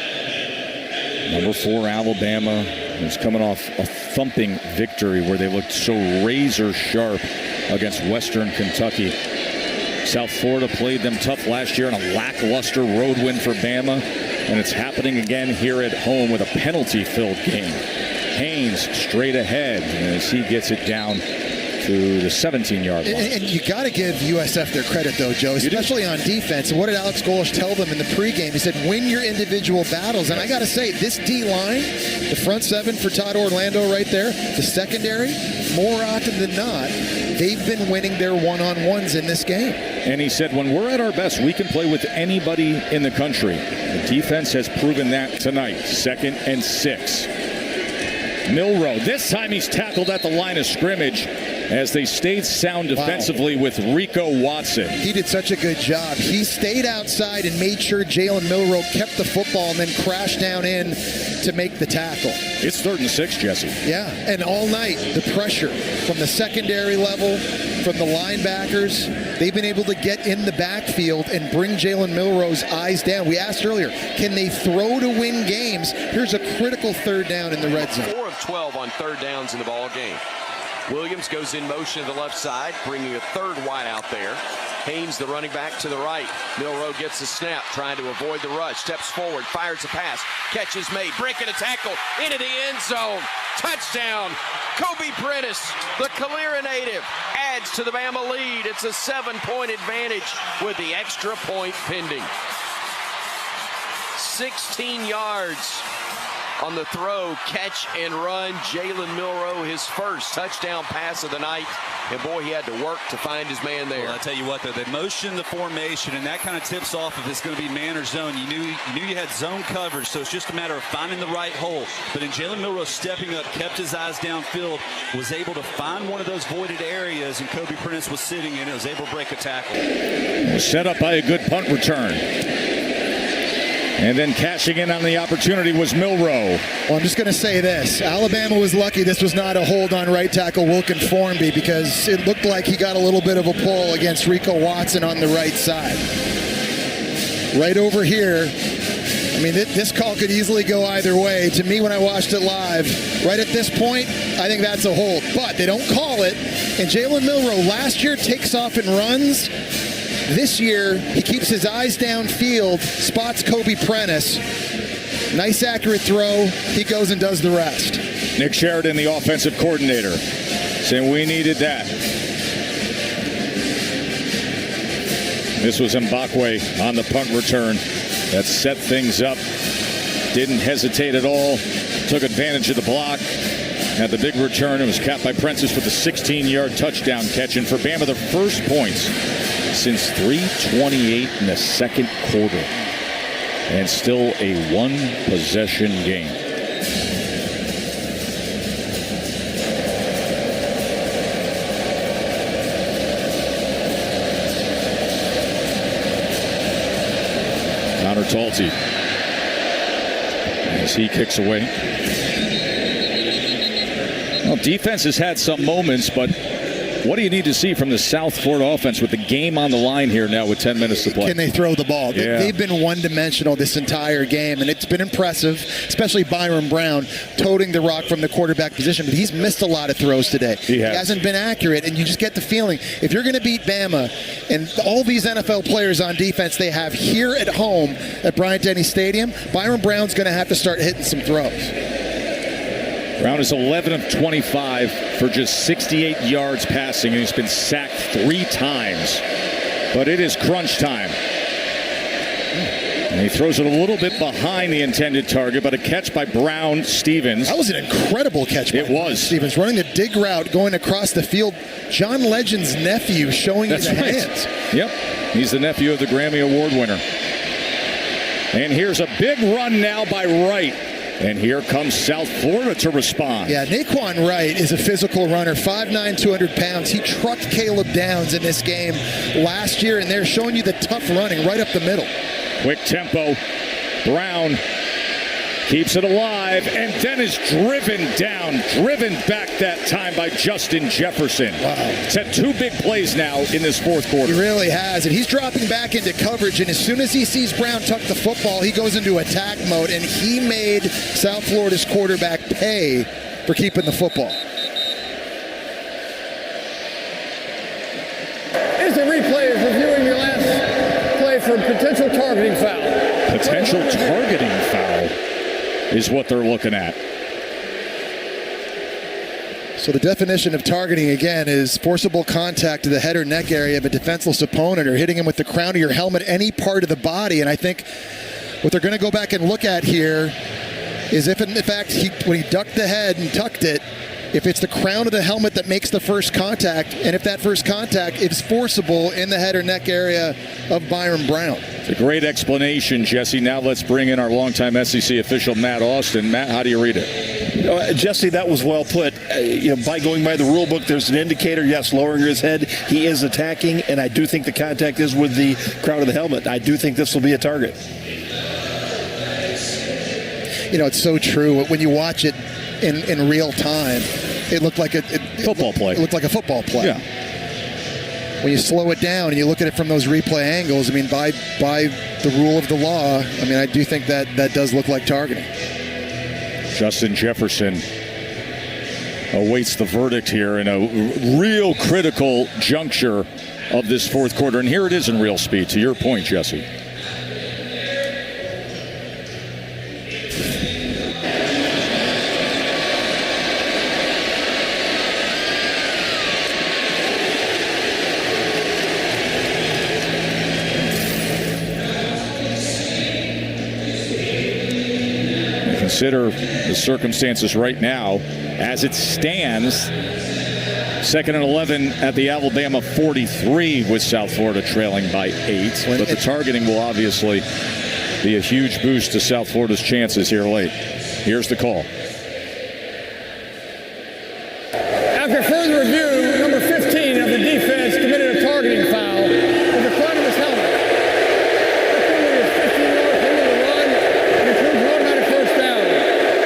number 4, Alabama is coming off a thumping victory where they looked so razor sharp against Western Kentucky. South Florida played them tough last year in a lackluster road win for Bama, and it's happening again here at home with a penalty-filled game. Haynes straight ahead as he gets it down to the 17-yard line. And you got to give USF their credit, though, Joe, especially on defense. And what did Alex Golesh tell them in the pregame? He said, win your individual battles. And I got to say, this D-line, the front seven for Todd Orlando right there, the secondary, more often than not, they've been winning their one-on-ones in this game. And he said, when we're at our best, we can play with anybody in the country. The defense has proven that tonight. 2nd and 6. Milroe, this time he's tackled at the line of scrimmage as they stayed sound defensively with Rico Watson. He did such a good job. He stayed outside and made sure Jalen Milroe kept the football and then crashed down in to make the tackle. It's 3rd and 6, Jesse. Yeah, and all night, the pressure from the secondary level, from the linebackers, they've been able to get in the backfield and bring Jalen Milroe's eyes down. We asked earlier, can they throw to win games? Here's a critical 3rd down in the red zone. 4 of 12 on 3rd downs in the ball game. Williams goes in motion to the left side, bringing a 3rd wide out there. Haynes, the running back, to the right. Milroe gets the snap, trying to avoid the rush. Steps forward, fires a pass. Catch is made, breaking a tackle into the end zone. Touchdown, Kobe Prentice, the Calera native, adds to the Bama lead. It's a 7-point advantage with the extra point pending. 16 yards on the throw, catch and run. Jalen Milroe, his first touchdown pass of the night. And boy, he had to work to find his man there. Well, I tell you what, though, they motion the formation, and that kind of tips off if it's going to be man or zone. You knew you had zone coverage, so it's just a matter of finding the right hole. But in Jalen Milroe stepping up, kept his eyes downfield, was able to find one of those voided areas, and Kobe Prentice was sitting in it, was able to break a tackle. Set up by a good punt return. And then cashing in on the opportunity was Milroe. Well, I'm just going to say this. Alabama was lucky this was not a hold on right tackle Wilkin Formby, because it looked like he got a little bit of a pull against Rico Watson on the right side. Right over here. I mean, this call could easily go either way. To me, when I watched it live, right at this point, I think that's a hold. But they don't call it. And Jalen Milroe last year takes off and runs. This year, he keeps his eyes downfield, spots Kobe Prentice. Nice accurate throw. He goes and does the rest. Nick Sheridan, the offensive coordinator, saying we needed that. This was Mbakwe on the punt return that set things up. Didn't hesitate at all. Took advantage of the block. Had the big return. It was capped by Prentice with a 16-yard touchdown catch. And for Bama, the first points since 3:28 in the second quarter. And still a one-possession game. Connor Talty as he kicks away. Well, defense has had some moments, but what do you need to see from the South Florida offense with the game on the line here now with 10 minutes to play? Can they throw the ball? Yeah. They've been one-dimensional this entire game, and it's been impressive, especially Byron Brown toting the rock from the quarterback position, but he's missed a lot of throws today. He hasn't been accurate, and you just get the feeling, if you're going to beat Bama, and all these NFL players on defense they have here at home at Bryant-Denny Stadium, Byron Brown's going to have to start hitting some throws. Brown is 11 of 25 for just 68 yards passing, and he's been sacked 3 times. But it is crunch time. And he throws it a little bit behind the intended target, but a catch by Brown Stevens. That was an incredible catch by Brown Stevens, running the dig route, going across the field. John Legend's nephew showing his hands. Yep, he's the nephew of the Grammy Award winner. And here's a big run now by Wright. And here comes South Florida to respond. Yeah, Naquan Wright is a physical runner, 5'9", 200 pounds. He trucked Caleb Downs in this game last year, and they're showing you the tough running right up the middle. Quick tempo. Brown keeps it alive, and then is driven back that time by Justin Jefferson. Wow. He's had 2 big plays now in this fourth quarter. He really has, and he's dropping back into coverage, and as soon as he sees Brown tuck the football, he goes into attack mode, and he made South Florida's quarterback pay for keeping the football. Instant replay is reviewing a potential targeting foul. Potential targeting foul is what they're looking at. So the definition of targeting, again, is forcible contact to the head or neck area of a defenseless opponent or hitting him with the crown of your helmet, any part of the body. And I think what they're going to go back and look at here is if, in fact, when he ducked the head and tucked it, if it's the crown of the helmet that makes the first contact, and if that first contact is forcible in the head or neck area of Byron Brown. It's a great explanation, Jesse. Now let's bring in our longtime SEC official, Matt Austin. Matt, how do you read it? Jesse, that was well put. By going by the rule book, there's an indicator. Yes, lowering his head, he is attacking, and I do think the contact is with the crown of the helmet. I do think this will be a target. It's so true. When you watch it in real time, it looked like football play. It looked like a football play. Yeah. When you slow it down and you look at it from those replay angles, by the rule of the law, I do think that does look like targeting. Justin Jefferson awaits the verdict here in a real critical juncture of this fourth quarter. And here it is in real speed, to your point, Jesse. Consider the circumstances right now as it stands. 2nd and 11 at the Alabama 43 with South Florida trailing by 8. But the targeting will obviously be a huge boost to South Florida's chances here late. Here's the call. After further review, number 15 of the defense committed a targeting foul with the front of his helmet.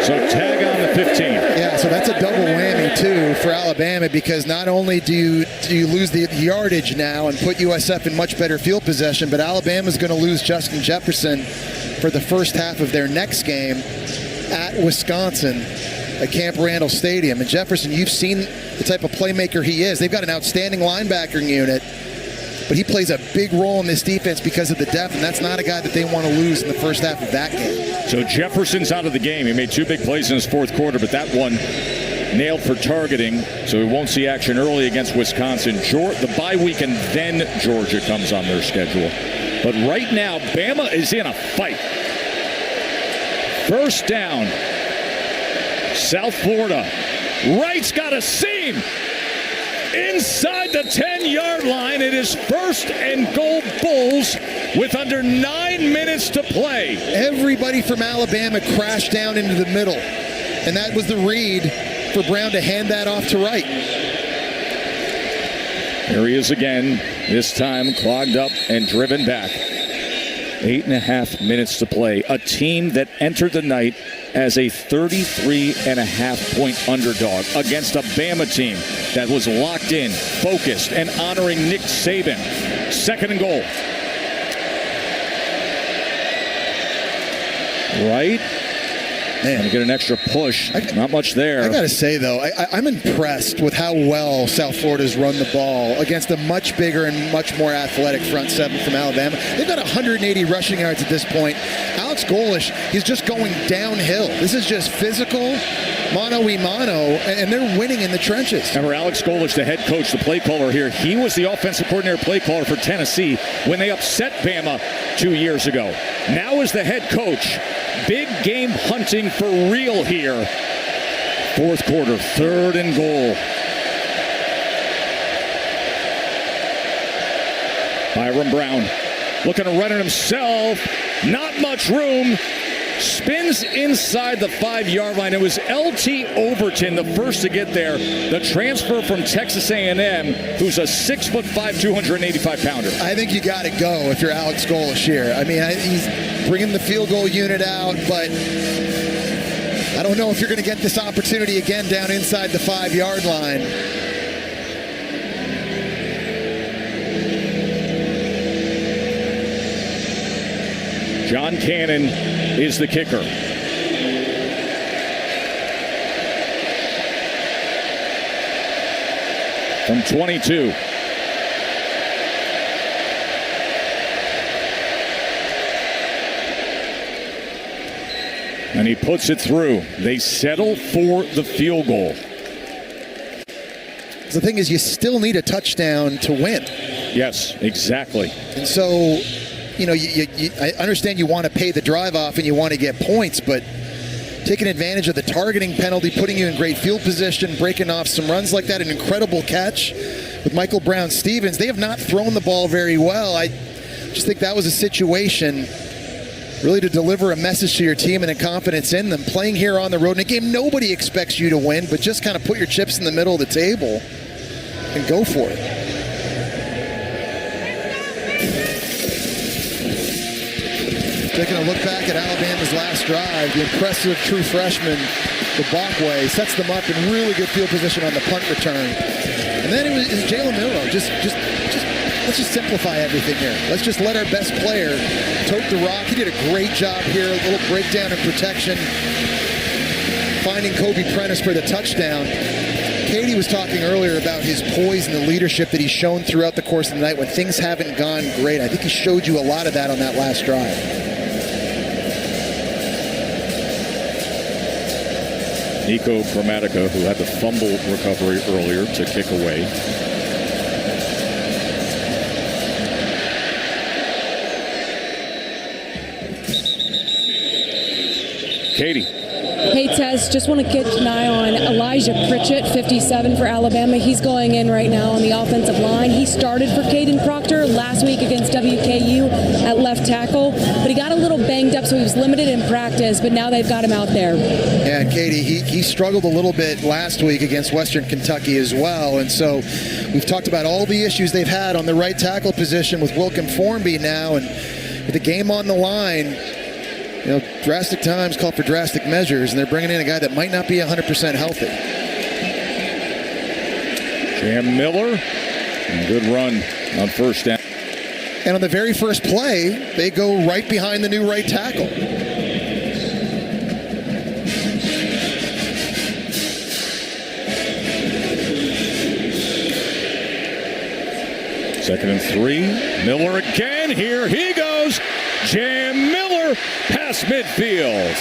So tag on the 15. Yeah, so that's a double whammy, too, for Alabama, because not only do you lose the yardage now and put USF in much better field possession, but Alabama's going to lose Justin Jefferson for the first half of their next game at Wisconsin at Camp Randall Stadium. And Jefferson, you've seen the type of playmaker he is. They've got an outstanding linebacker unit, but he plays a big role in this defense because of the depth, and that's not a guy that they want to lose in the first half of that game. So Jefferson's out of the game. He made 2 big plays in his fourth quarter, but that one nailed for targeting, so we won't see action early against Wisconsin. The bye week, and then Georgia comes on their schedule. But right now, Bama is in a fight. First down. South Florida. Wright's got a seam. Inside the 10-yard line, it is 1st and goal Bulls with under 9 minutes to play. Everybody from Alabama crashed down into the middle, and that was the read for Brown to hand that off to Wright. Here he is again, this time clogged up and driven back. 8.5 minutes to play. A team that entered the night as a 33.5-point underdog against a Bama team that was locked in, focused, and honoring Nick Saban. 2nd and goal. Right? Man, get an extra push. Not much there. I got to say, though, I'm impressed with how well South Florida's run the ball against a much bigger and much more athletic front seven from Alabama. They've got 180 rushing yards at this point. Alex Golesh, he's just going downhill. This is just physical, mano-a-mano, and they're winning in the trenches. Remember, Alex Golesh, the head coach, the play caller here, he was the offensive coordinator play caller for Tennessee when they upset Bama 2 years ago. Now is the head coach. Big game hunting for real here. Fourth quarter, 3rd and goal. Byron Brown looking to run it himself. Not much room. Spins inside the 5-yard line. It was LT Overton, the first to get there. The transfer from Texas A&M, who's a 6'5", 285-pounder. I think you got to go if you're Alex Golesh here. I mean, he's bringing the field goal unit out, but I don't know if you're going to get this opportunity again down inside the 5-yard line. John Cannon is the kicker. From 22. And he puts it through. They settle for the field goal. The thing is, you still need a touchdown to win. Yes, exactly. And so, I understand you want to pay the drive off and you want to get points, but taking advantage of the targeting penalty, putting you in great field position, breaking off some runs like that, an incredible catch with Michael Brown-Stevens. They have not thrown the ball very well. I just think that was a situation really to deliver a message to your team and a confidence in them. Playing here on the road in a game nobody expects you to win, but just kind of put your chips in the middle of the table and go for it. Taking a look back at Alabama's last drive, the impressive true freshman, the Bakwe, sets them up in really good field position on the punt return. And then it was Jalen Milroe. Let's just simplify everything here. Let's just let our best player tote the rock. He did a great job here, a little breakdown in protection, finding Kobe Prentice for the touchdown. Katie was talking earlier about his poise and the leadership that he's shown throughout the course of the night when things haven't gone great. I think he showed you a lot of that on that last drive. Nico Chromatica, who had the fumble recovery earlier to kick away. Katie. Hey, Tez, just want to get an eye on Elijah Pritchett, 57 for Alabama. He's going in right now on the offensive line. He started for Caden Proctor last week against WKU at left tackle, but he got a little banged up, so he was limited in practice, but now they've got him out there. Yeah, and Katie, he struggled a little bit last week against Western Kentucky as well, and so we've talked about all the issues they've had on the right tackle position with Wilkin Formby now, and with the game on the line, drastic times call for drastic measures, and they're bringing in a guy that might not be 100% healthy. Cam Miller, good run on first down. And on the very first play, they go right behind the new right tackle. Second and 3. Miller again. Here he goes. Jam Miller past midfield.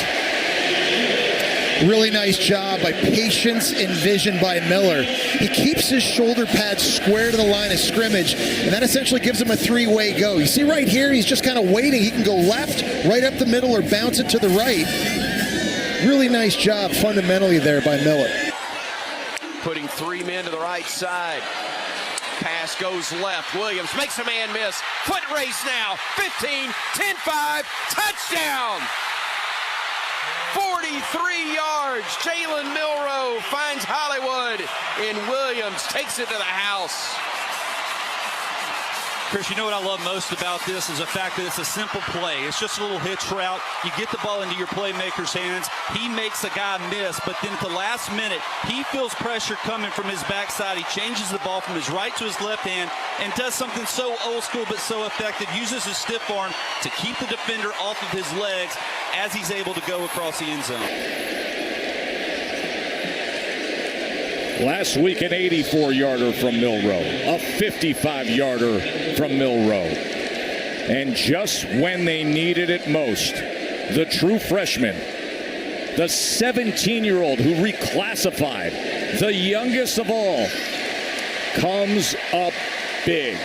Really nice job by patience and vision by Miller. He keeps his shoulder pads square to the line of scrimmage, and that essentially gives him a three-way go. You see right here, he's just kind of waiting. He can go left, right up the middle, or bounce it to the right. Really nice job fundamentally there by Miller. Putting 3 men to the right side. Pass goes left. Williams makes a man miss. Foot race now. 15, 10-5, touchdown! 43 yards. Jalen Milroe finds Hollywood, and Williams takes it to the house. Chris, you know what I love most about this is the fact that it's a simple play. It's just a little hitch route. You get the ball into your playmaker's hands. He makes a guy miss, but then at the last minute, he feels pressure coming from his backside. He changes the ball from his right to his left hand and does something so old school but so effective. Uses his stiff arm to keep the defender off of his legs as he's able to go across the end zone. Last week, an 84-yarder from Milroe, a 55-yarder from Milroe. And just when they needed it most, the true freshman, the 17-year-old who reclassified, the youngest of all, comes up big.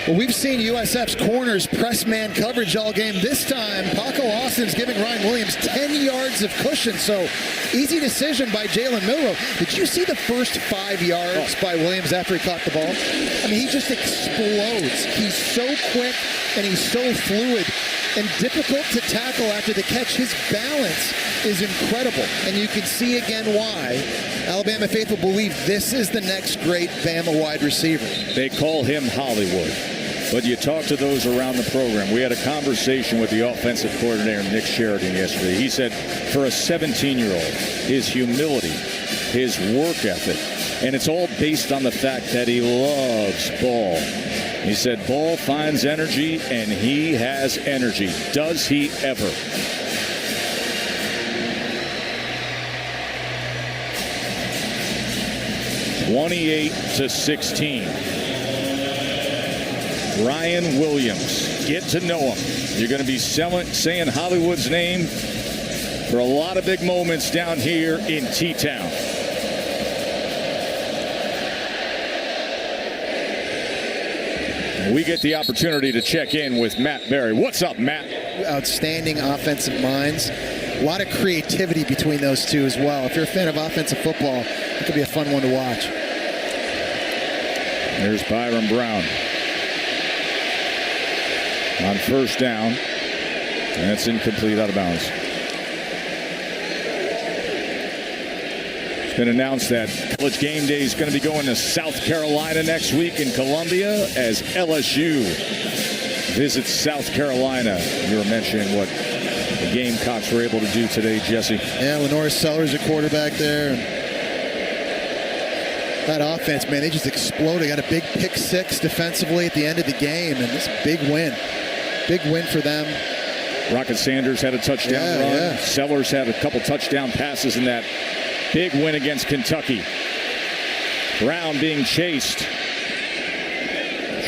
Well, we've seen USF's corners press man coverage all game. This time, Paco Austin's giving Ryan Williams 10 yards of cushion. So, easy decision by Jalen Milroe. Did you see the first 5 yards by Williams after he caught the ball? I mean, he just explodes. He's so quick and he's so fluid and difficult to tackle after the catch. His balance is incredible. And you can see again why Alabama faithful believe this is the next great Bama wide receiver. They call him Hollywood. But you talk to those around the program. We had a conversation with the offensive coordinator, Nick Sheridan, yesterday. He said for a 17-year-old, his humility, his work ethic, and it's all based on the fact that he loves ball. He said ball finds energy, and he has energy. Does he ever? (28-16). Ryan Williams, get to know him. You're going to be saying Hollywood's name for a lot of big moments down here in T-Town. We get the opportunity to check in with Matt Berry. What's up, Matt? Outstanding offensive minds. A lot of creativity between those two as well. If you're a fan of offensive football, it could be a fun one to watch. There's Byron Brown on first down, and it's incomplete, out of bounds. It's been announced that College Game Day is going to be going to South Carolina next week in Columbia as LSU visits South Carolina. You were mentioning what the Gamecocks were able to do today, Jesse. Yeah, Lenore Sellers, a quarterback there. That offense, man, they just exploded. Got a big pick six defensively at the end of the game, and this big win. Big win for them. Rocket Sanders had a touchdown run. Yeah. Sellers had a couple touchdown passes in that big win against Kentucky. Brown being chased.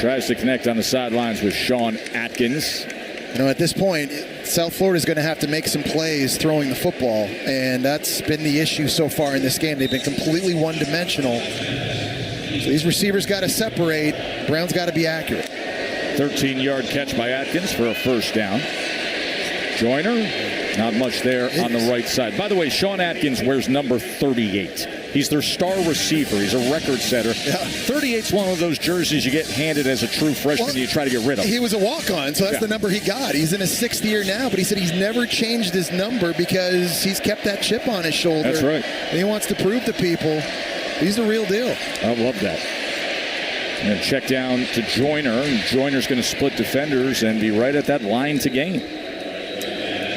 Tries to connect on the sidelines with Sean Atkins. You know, at this point, South Florida is going to have to make some plays throwing the football, and that's been the issue so far in this game. They've been completely one-dimensional. So these receivers got to separate. Brown's got to be accurate. 13-yard catch by Atkins for a first down. Joyner, not much there on the right side. By the way, Sean Atkins wears number 38. He's their star receiver. He's a record setter. Yeah. 38's one of those jerseys you get handed as a true freshman and you try to get rid of. He was a walk-on, so that's the number he got. He's in his 6th year now, but he said he's never changed his number because he's kept that chip on his shoulder. That's right. And he wants to prove to people he's the real deal. I love that. And check down to Joyner, and Joyner's going to split defenders and be right at that line to gain.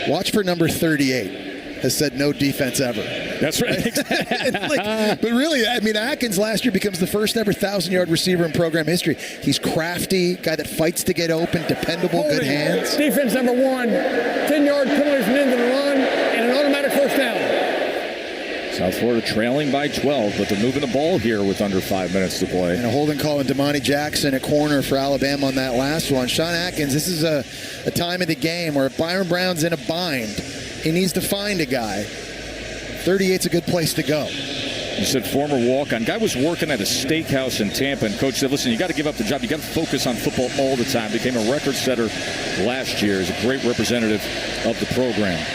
Watch for number 38. Has said no defense ever. That's right. But really, I mean, Atkins last year becomes the first ever 1,000-yard receiver in program history. He's crafty, guy that fights to get open, dependable, good hands. Defense number 1, 10-yard penalty from the end of the run, and an automatic first down. South Florida trailing by 12, but they're moving the ball here with under 5 minutes to play. And a holding call on Damani Jackson at corner for Alabama on that last one. Sean Atkins, this is a time of the game where Byron Brown's in a bind. He needs to find a guy. 38's a good place to go. You said former walk-on. Guy was working at a steakhouse in Tampa, and coach said, listen, you got to give up the job. You got to focus on football all the time. Became a record setter last year. He's a great representative of the program.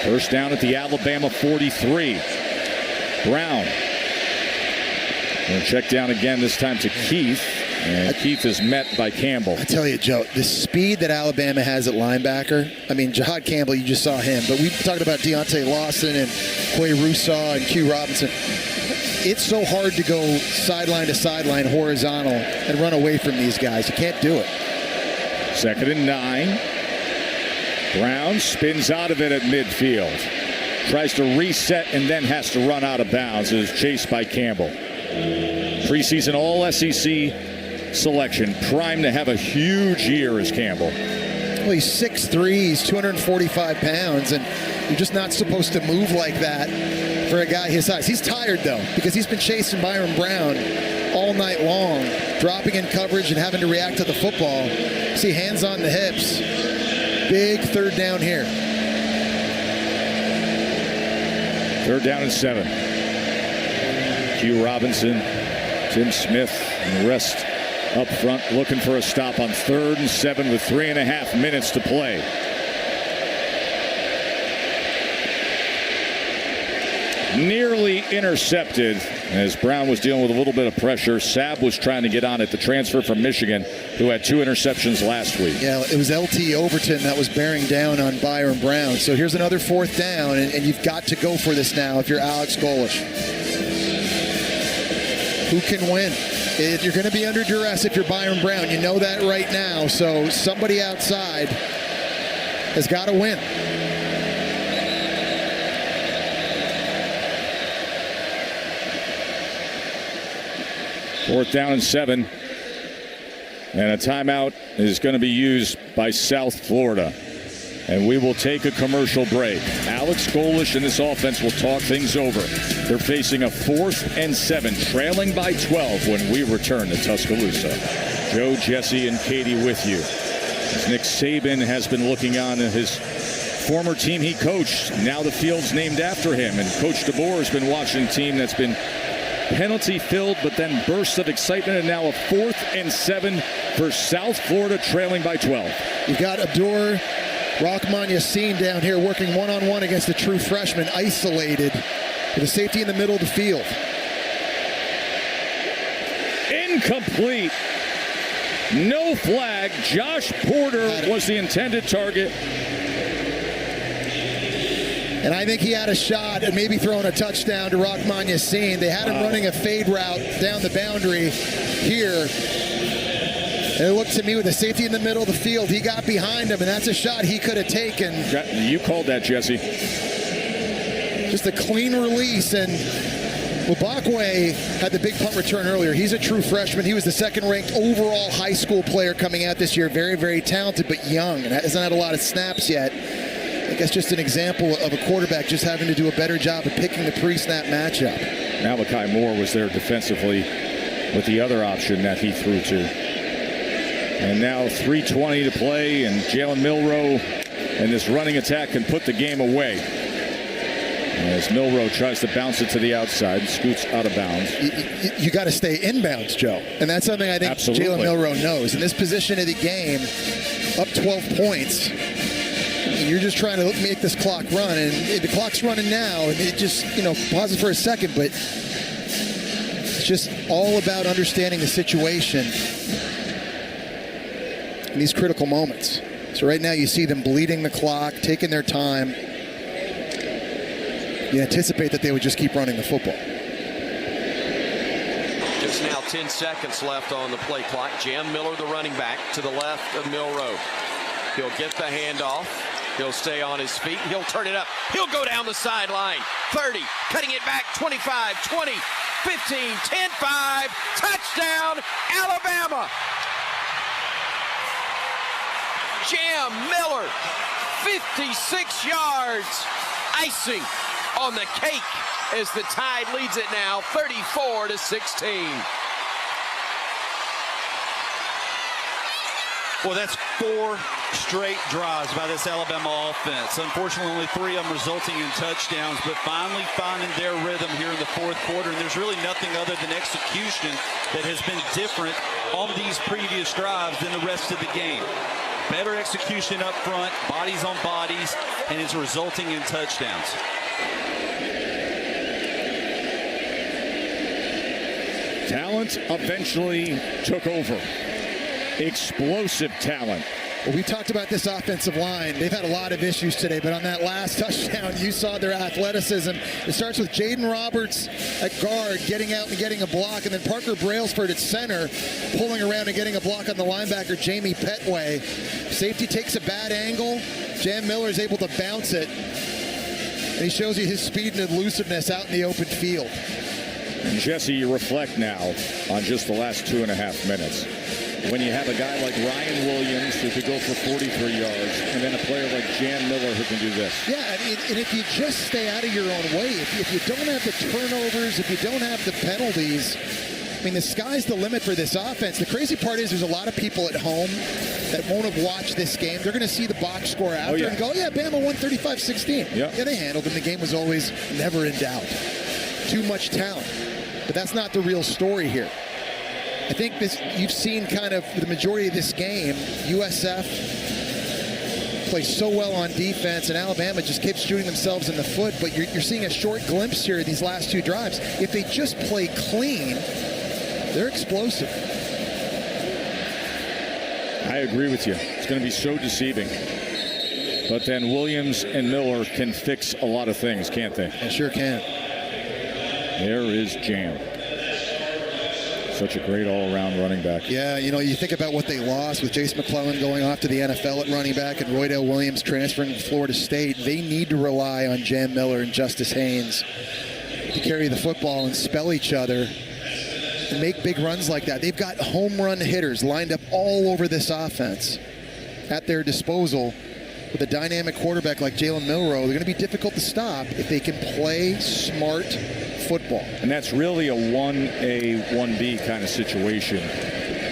First down at the Alabama 43. Brown. And check down again, this time to Keith. And Keith is met by Campbell. I tell you, Joe, the speed that Alabama has at linebacker, I mean, Jahad Campbell, you just saw him, but we talked about Deontay Lawson and Quay Rousseau and Q Robinson. It's so hard to go sideline to sideline horizontal and run away from these guys. You can't do it. 2nd and 9. Brown spins out of it at midfield. Tries to reset and then has to run out of bounds. It is chased by Campbell. Preseason All-SEC selection, primed to have a huge year as Campbell. Well, he's 6'3", he's 245 pounds, and you're just not supposed to move like that for a guy his size. He's tired, though, because he's been chasing Byron Brown all night long, dropping in coverage and having to react to the football. See, hands on the hips. Big 3rd down here. 3rd down and 7. Q Robinson, Tim Smith, and the rest up front looking for a stop on 3rd and 7 with 3.5 minutes to play. Nearly intercepted as Brown was dealing with a little bit of pressure. Sabb was trying to get on it, the transfer from Michigan, who had 2 interceptions last week. Yeah, it was LT Overton that was bearing down on Byron Brown. So here's another 4th down, and you've got to go for this now if you're Alex Golish. Who can win? You're going to be under duress if you're Byron Brown. You know that right now. So somebody outside has got to win. Fourth down and 7. And a timeout is going to be used by South Florida. And we will take a commercial break. Alex Golish and this offense will talk things over. They're facing a 4th and 7, trailing by 12 when we return to Tuscaloosa. Joe, Jesse, and Katie with you. As Nick Saban has been looking on at his former team he coached. Now the field's named after him. And Coach DeBoer has been watching a team that's been penalty-filled, but then bursts of excitement. And now a 4th and 7 for South Florida, trailing by 12. You've got Abdur Rahman Yassin down here working one-on-one against the true freshman, isolated with a safety in the middle of the field. Incomplete. No flag. Josh Porter was the intended target. And I think he had a shot at maybe throwing a touchdown to Rahman Yassin. They had him running a fade route down the boundary here. And it looked to me with a safety in the middle of the field, he got behind him, and that's a shot he could have taken. You called that, Jesse. Just a clean release, and Wabakwe had the big punt return earlier. He's a true freshman. He was the 2nd-ranked overall high school player coming out this year. Very, very talented, but young, and hasn't had a lot of snaps yet. I guess just an example of a quarterback just having to do a better job of picking the pre-snap matchup. Malachi Moore was there defensively with the other option that he threw to. And now 3:20 to play, and Jalen Milroe and this running attack can put the game away. As Milroe tries to bounce it to the outside, scoots out of bounds. You got to stay inbounds, Joe. And that's something I think Jalen Milroe knows. In this position of the game, up 12 points, you're just trying to make this clock run. And the clock's running now, and it just, pauses for a second, but it's just all about understanding the situation in these critical moments. So right now you see them bleeding the clock, taking their time. You anticipate that they would just keep running the football. Just now 10 seconds left on the play clock. Jam Miller, the running back, to the left of Milroe. He'll get the handoff. He'll stay on his feet. He'll turn it up. He'll go down the sideline. 30, cutting it back, 25, 20, 15, 10, 5. Touchdown, Alabama. Jam Miller, 56 yards. Icing on the cake as the Tide leads it now 34-16. Well, that's 4 straight drives by this Alabama offense. Unfortunately, only 3 of them resulting in touchdowns, but finally finding their rhythm here in the 4th quarter. And there's really nothing other than execution that has been different on these previous drives than the rest of the game. Better execution up front, bodies on bodies, and it's resulting in touchdowns. Talent eventually took over. Explosive talent. Well, we talked about this offensive line. They've had a lot of issues today, but on that last touchdown, you saw their athleticism. It starts with Jaden Roberts at guard, getting out and getting a block, and then Parker Brailsford at center, pulling around and getting a block on the linebacker, Jamie Petway. Safety takes a bad angle. Jam Miller is able to bounce it, and he shows you his speed and elusiveness out in the open field. And Jesse, you reflect now on just the last 2.5 minutes. When you have a guy like Ryan Williams who could go for 43 yards, and then a player like Jam Miller who can do this. Yeah, and if you just stay out of your own way, if you don't have the turnovers, if you don't have the penalties, I mean, the sky's the limit for this offense. The crazy part is there's a lot of people at home that won't have watched this game. They're going to see the box score after and go, oh, yeah, Bama won 35-16. Yeah, they handled them. The game was always never in doubt. Too much talent. But that's not the real story here. I think you've seen kind of the majority of this game, USF plays so well on defense, and Alabama just keeps shooting themselves in the foot, but you're seeing a short glimpse here of these last 2 drives. If they just play clean, they're explosive. I agree with you. It's going to be so deceiving. But then Williams and Miller can fix a lot of things, can't they? They sure can. There is Jam. Such a great all-around running back. Yeah, you think about what they lost with Jace McClellan going off to the NFL at running back and Roydell Williams transferring to Florida State. They need to rely on Jam Miller and Justice Haynes to carry the football and spell each other and make big runs like that. They've got home run hitters lined up all over this offense at their disposal. With a dynamic quarterback like Jalen Milroe, they're going to be difficult to stop if they can play smart football. And that's really a 1A, 1B kind of situation.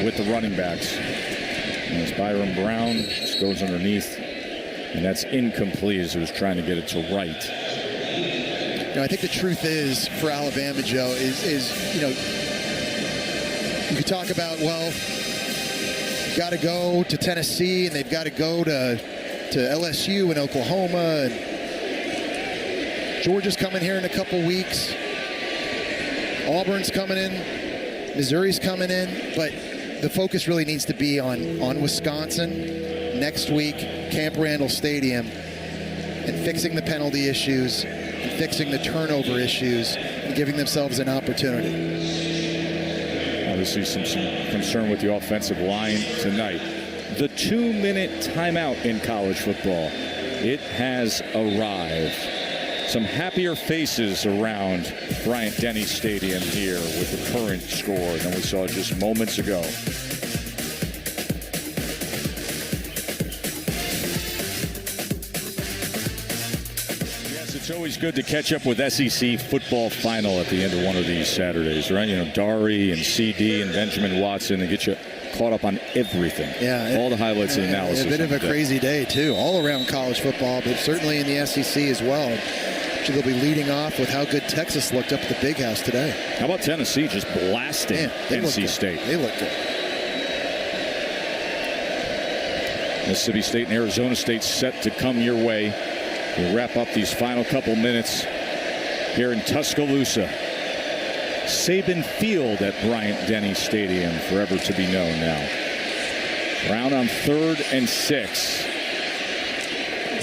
with the running backs. And it's Byron Brown, just goes underneath, and that's incomplete as he was trying to get it to right. I think the truth is for Alabama, Joe, is you could talk about, well, you've got to go to Tennessee and they've got to go to LSU and Oklahoma, and Georgia's coming here in a couple weeks. Auburn's coming in, Missouri's coming in, but the focus really needs to be on Wisconsin next week, Camp Randall Stadium, and fixing the penalty issues, and fixing the turnover issues, and giving themselves an opportunity. Obviously some concern with the offensive line tonight. The 2-minute timeout in college football, it has arrived. Some happier faces around Bryant-Denny Stadium here with the current score than we saw just moments ago. Yes, it's always good to catch up with SEC football final at the end of one of these Saturdays, right? Dari and CD and Benjamin Watson, and get you caught up on everything. Yeah, all the highlights and analysis. A bit of a crazy day, too, all around college football, but certainly in the SEC as well. They'll be leading off with how good Texas looked up at the Big House today. How about Tennessee just blasting NC State? They look good. Mississippi State and Arizona State set to come your way. We'll wrap up these final couple minutes here in Tuscaloosa. Saban Field at Bryant-Denny Stadium, forever to be known now. Brown on 3rd and 6.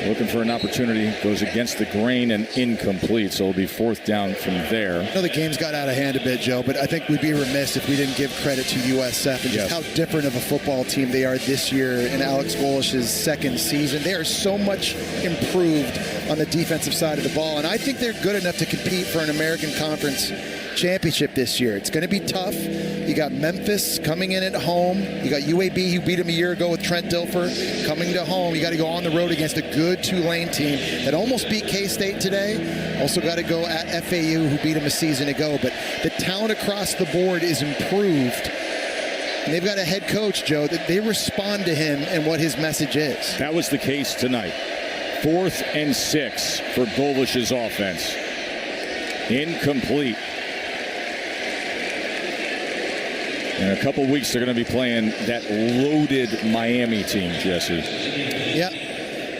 Looking for an opportunity, goes against the grain and incomplete, so it'll be 4th down from there. I know the game's got out of hand a bit, Joe, but I think we'd be remiss if we didn't give credit to USF and just how different of a football team they are this year in Alex Golish's 2nd season. They are so much improved on the defensive side of the ball, and I think they're good enough to compete for an American Conference championship this year. It's going to be tough. You got Memphis coming in at home. You got UAB, who beat them a year ago with Trent Dilfer, coming to home. You got to go on the road against a good Tulane team that almost beat K-State today. Also got to go at FAU, who beat them a season ago. But the talent across the board is improved. And they've got a head coach, Joe, that they respond to him and what his message is. That was the case tonight. 4th and 6 for Golish's offense. Incomplete. In a couple weeks, they're going to be playing that loaded Miami team, Jesse. Yeah,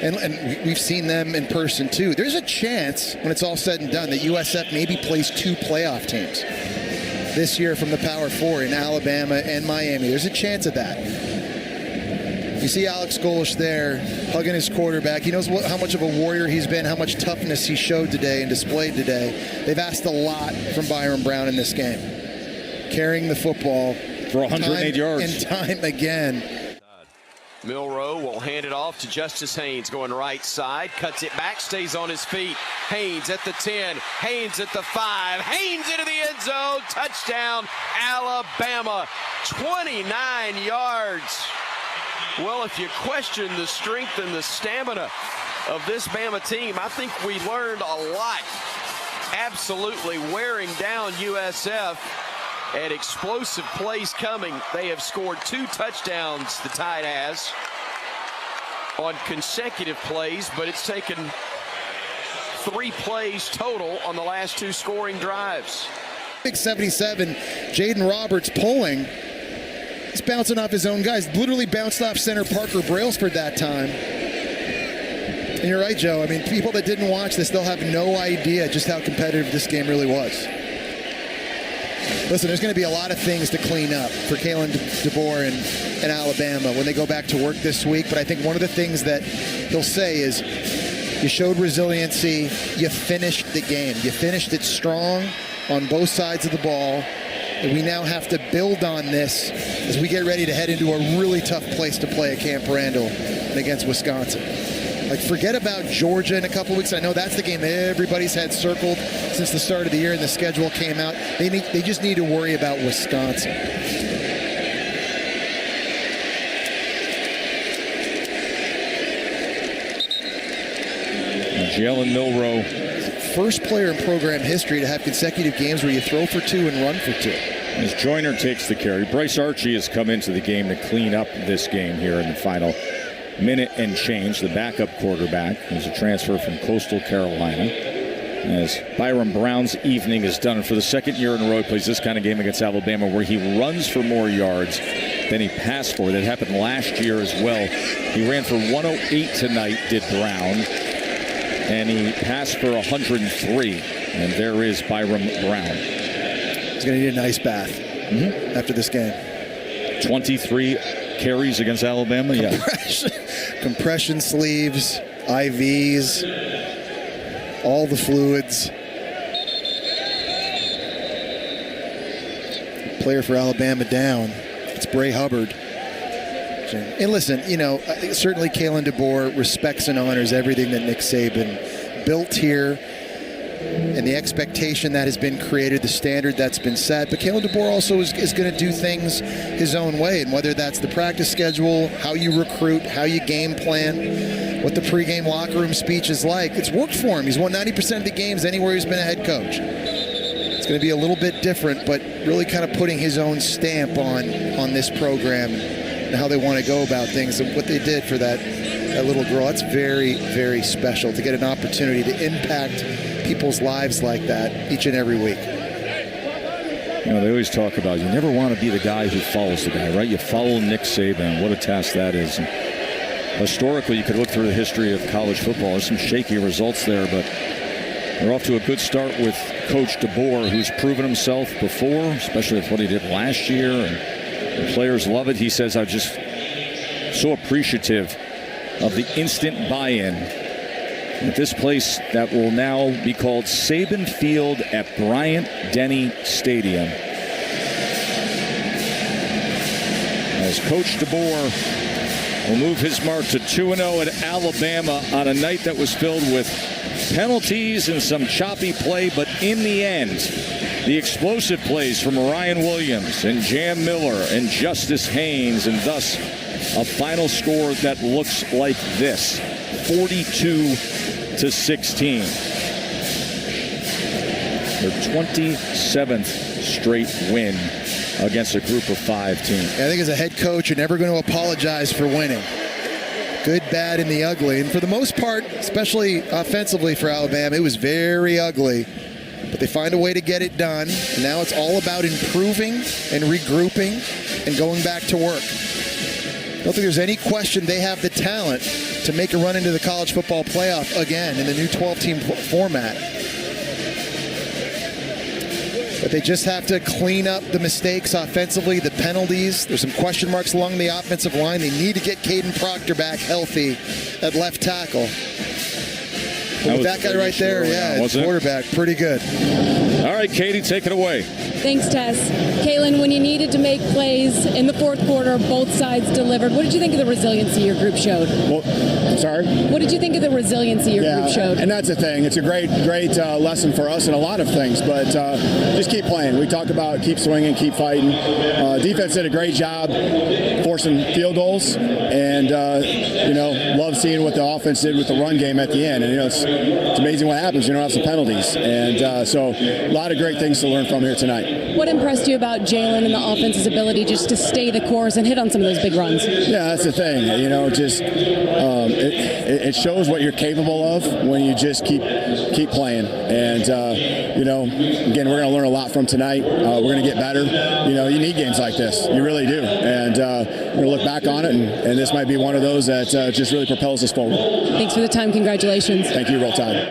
and we've seen them in person, too. There's a chance, when it's all said and done, that USF maybe plays 2 playoff teams this year from the Power 4 in Alabama and Miami. There's a chance of that. You see Alex Golish there hugging his quarterback. He knows how much of a warrior he's been, how much toughness he showed today and displayed today. They've asked a lot from Byron Brown in this game. Carrying the football for 108 yards and time again. Milroe will hand it off to Justice Haynes, going right side, cuts it back, stays on his feet. Haynes at the 10, Haynes at the 5, Haynes into the end zone, touchdown, Alabama, 29 yards. Well, if you question the strength and the stamina of this Bama team, I think we learned a lot. Absolutely wearing down USF. And explosive plays coming. They have scored 2 touchdowns, the Tide has, on consecutive plays, but it's taken 3 plays total on the last 2 scoring drives. 677, Jaden Roberts pulling. He's bouncing off his own guys. Literally bounced off center Parker Brailsford that time. And you're right, Joe. I mean, people that didn't watch this, they'll have no idea just how competitive this game really was. Listen, there's going to be a lot of things to clean up for Kalen DeBoer and Alabama when they go back to work this week. But I think one of the things that he'll say is you showed resiliency. You finished the game. You finished it strong on both sides of the ball. And we now have to build on this as we get ready to head into a really tough place to play at Camp Randall and against Wisconsin. Like, forget about Georgia in a couple weeks. I know that's the game everybody's had circled since the start of the year and the schedule came out. They just need to worry about Wisconsin. Jalen Milroe. First player in program history to have consecutive games where you throw for 2 and run for 2. As Joyner takes the carry, Bryce Archie has come into the game to clean up this game here in the final minute and change. The backup quarterback is a transfer from Coastal Carolina. As Byron Brown's evening is done, and for the second year in a row, he plays this kind of game against Alabama where he runs for more yards than he passed for. That happened last year as well. He ran for 108 tonight, did Brown, and he passed for 103. And there is Byron Brown. He's going to need an ice bath after this game. 23 carries against Alabama, Compression sleeves, IVs, all the fluids. Player for Alabama down. It's Bray Hubbard. And listen, certainly Kalen DeBoer respects and honors everything that Nick Saban built here, and the expectation that has been created, the standard that's been set. But Kalen DeBoer also is going to do things his own way, and whether that's the practice schedule, how you recruit, how you game plan, what the pregame locker room speech is like, it's worked for him. He's won 90% of the games anywhere he's been a head coach. It's going to be a little bit different, but really kind of putting his own stamp on this program and how they want to go about things, and what they did for that little girl. That's very, very special to get an opportunity to impact people's lives like that each and every week. They always talk about you never want to be the guy who follows the guy, right? You follow Nick Saban. What a task that is. And historically, you could look through the history of college football. There's some shaky results there, but they're off to a good start with Coach DeBoer, who's proven himself before, especially with what he did last year. And the players love it. He says, I'm just so appreciative of the instant buy-in at this place that will now be called Saban Field at Bryant-Denny Stadium. As Coach DeBoer will move his mark to 2-0 at Alabama on a night that was filled with penalties and some choppy play, but in the end, the explosive plays from Ryan Williams and Jam Miller and Justice Haynes, and thus a final score that looks like this, 42-16. Their 27th straight win against a group of 5 team. I think as a head coach, you're never going to apologize for winning. Good, bad, and the ugly. And for the most part, especially offensively for Alabama, it was very ugly. But they find a way to get it done. And now it's all about improving and regrouping and going back to work. I don't think there's any question they have the talent to make a run into the college football playoff again in the new 12-team format. But they just have to clean up the mistakes offensively, the penalties. There's some question marks along the offensive line. They need to get Caden Proctor back healthy at left tackle. With that guy right there, it's quarterback, pretty good. All right, Katie, take it away. Thanks, Tess. Kalen, when you needed to make plays in the fourth quarter, both sides delivered. What did you think of the resiliency your group showed? Well, I'm sorry? What did you think of the resiliency your group showed? And that's the thing. It's a great lesson for us in a lot of things, but just keep playing. We talk about keep swinging, keep fighting. Defense did a great job forcing field goals, and, love seeing what the offense did with the run game at the end. And, it's amazing what happens. You don't have some penalties. And so a lot of great things to learn from here tonight. What impressed you about Jalen and the offense's ability just to stay the course and hit on some of those big runs? Yeah, that's the thing. It shows what you're capable of when you just keep playing. And, again, we're going to learn a lot from tonight. We're going to get better. You need games like this. You really do. And we're going to look back on it, and this might be one of those that just really propels us forward. Thanks for the time. Congratulations. Thank you. Roll Tide.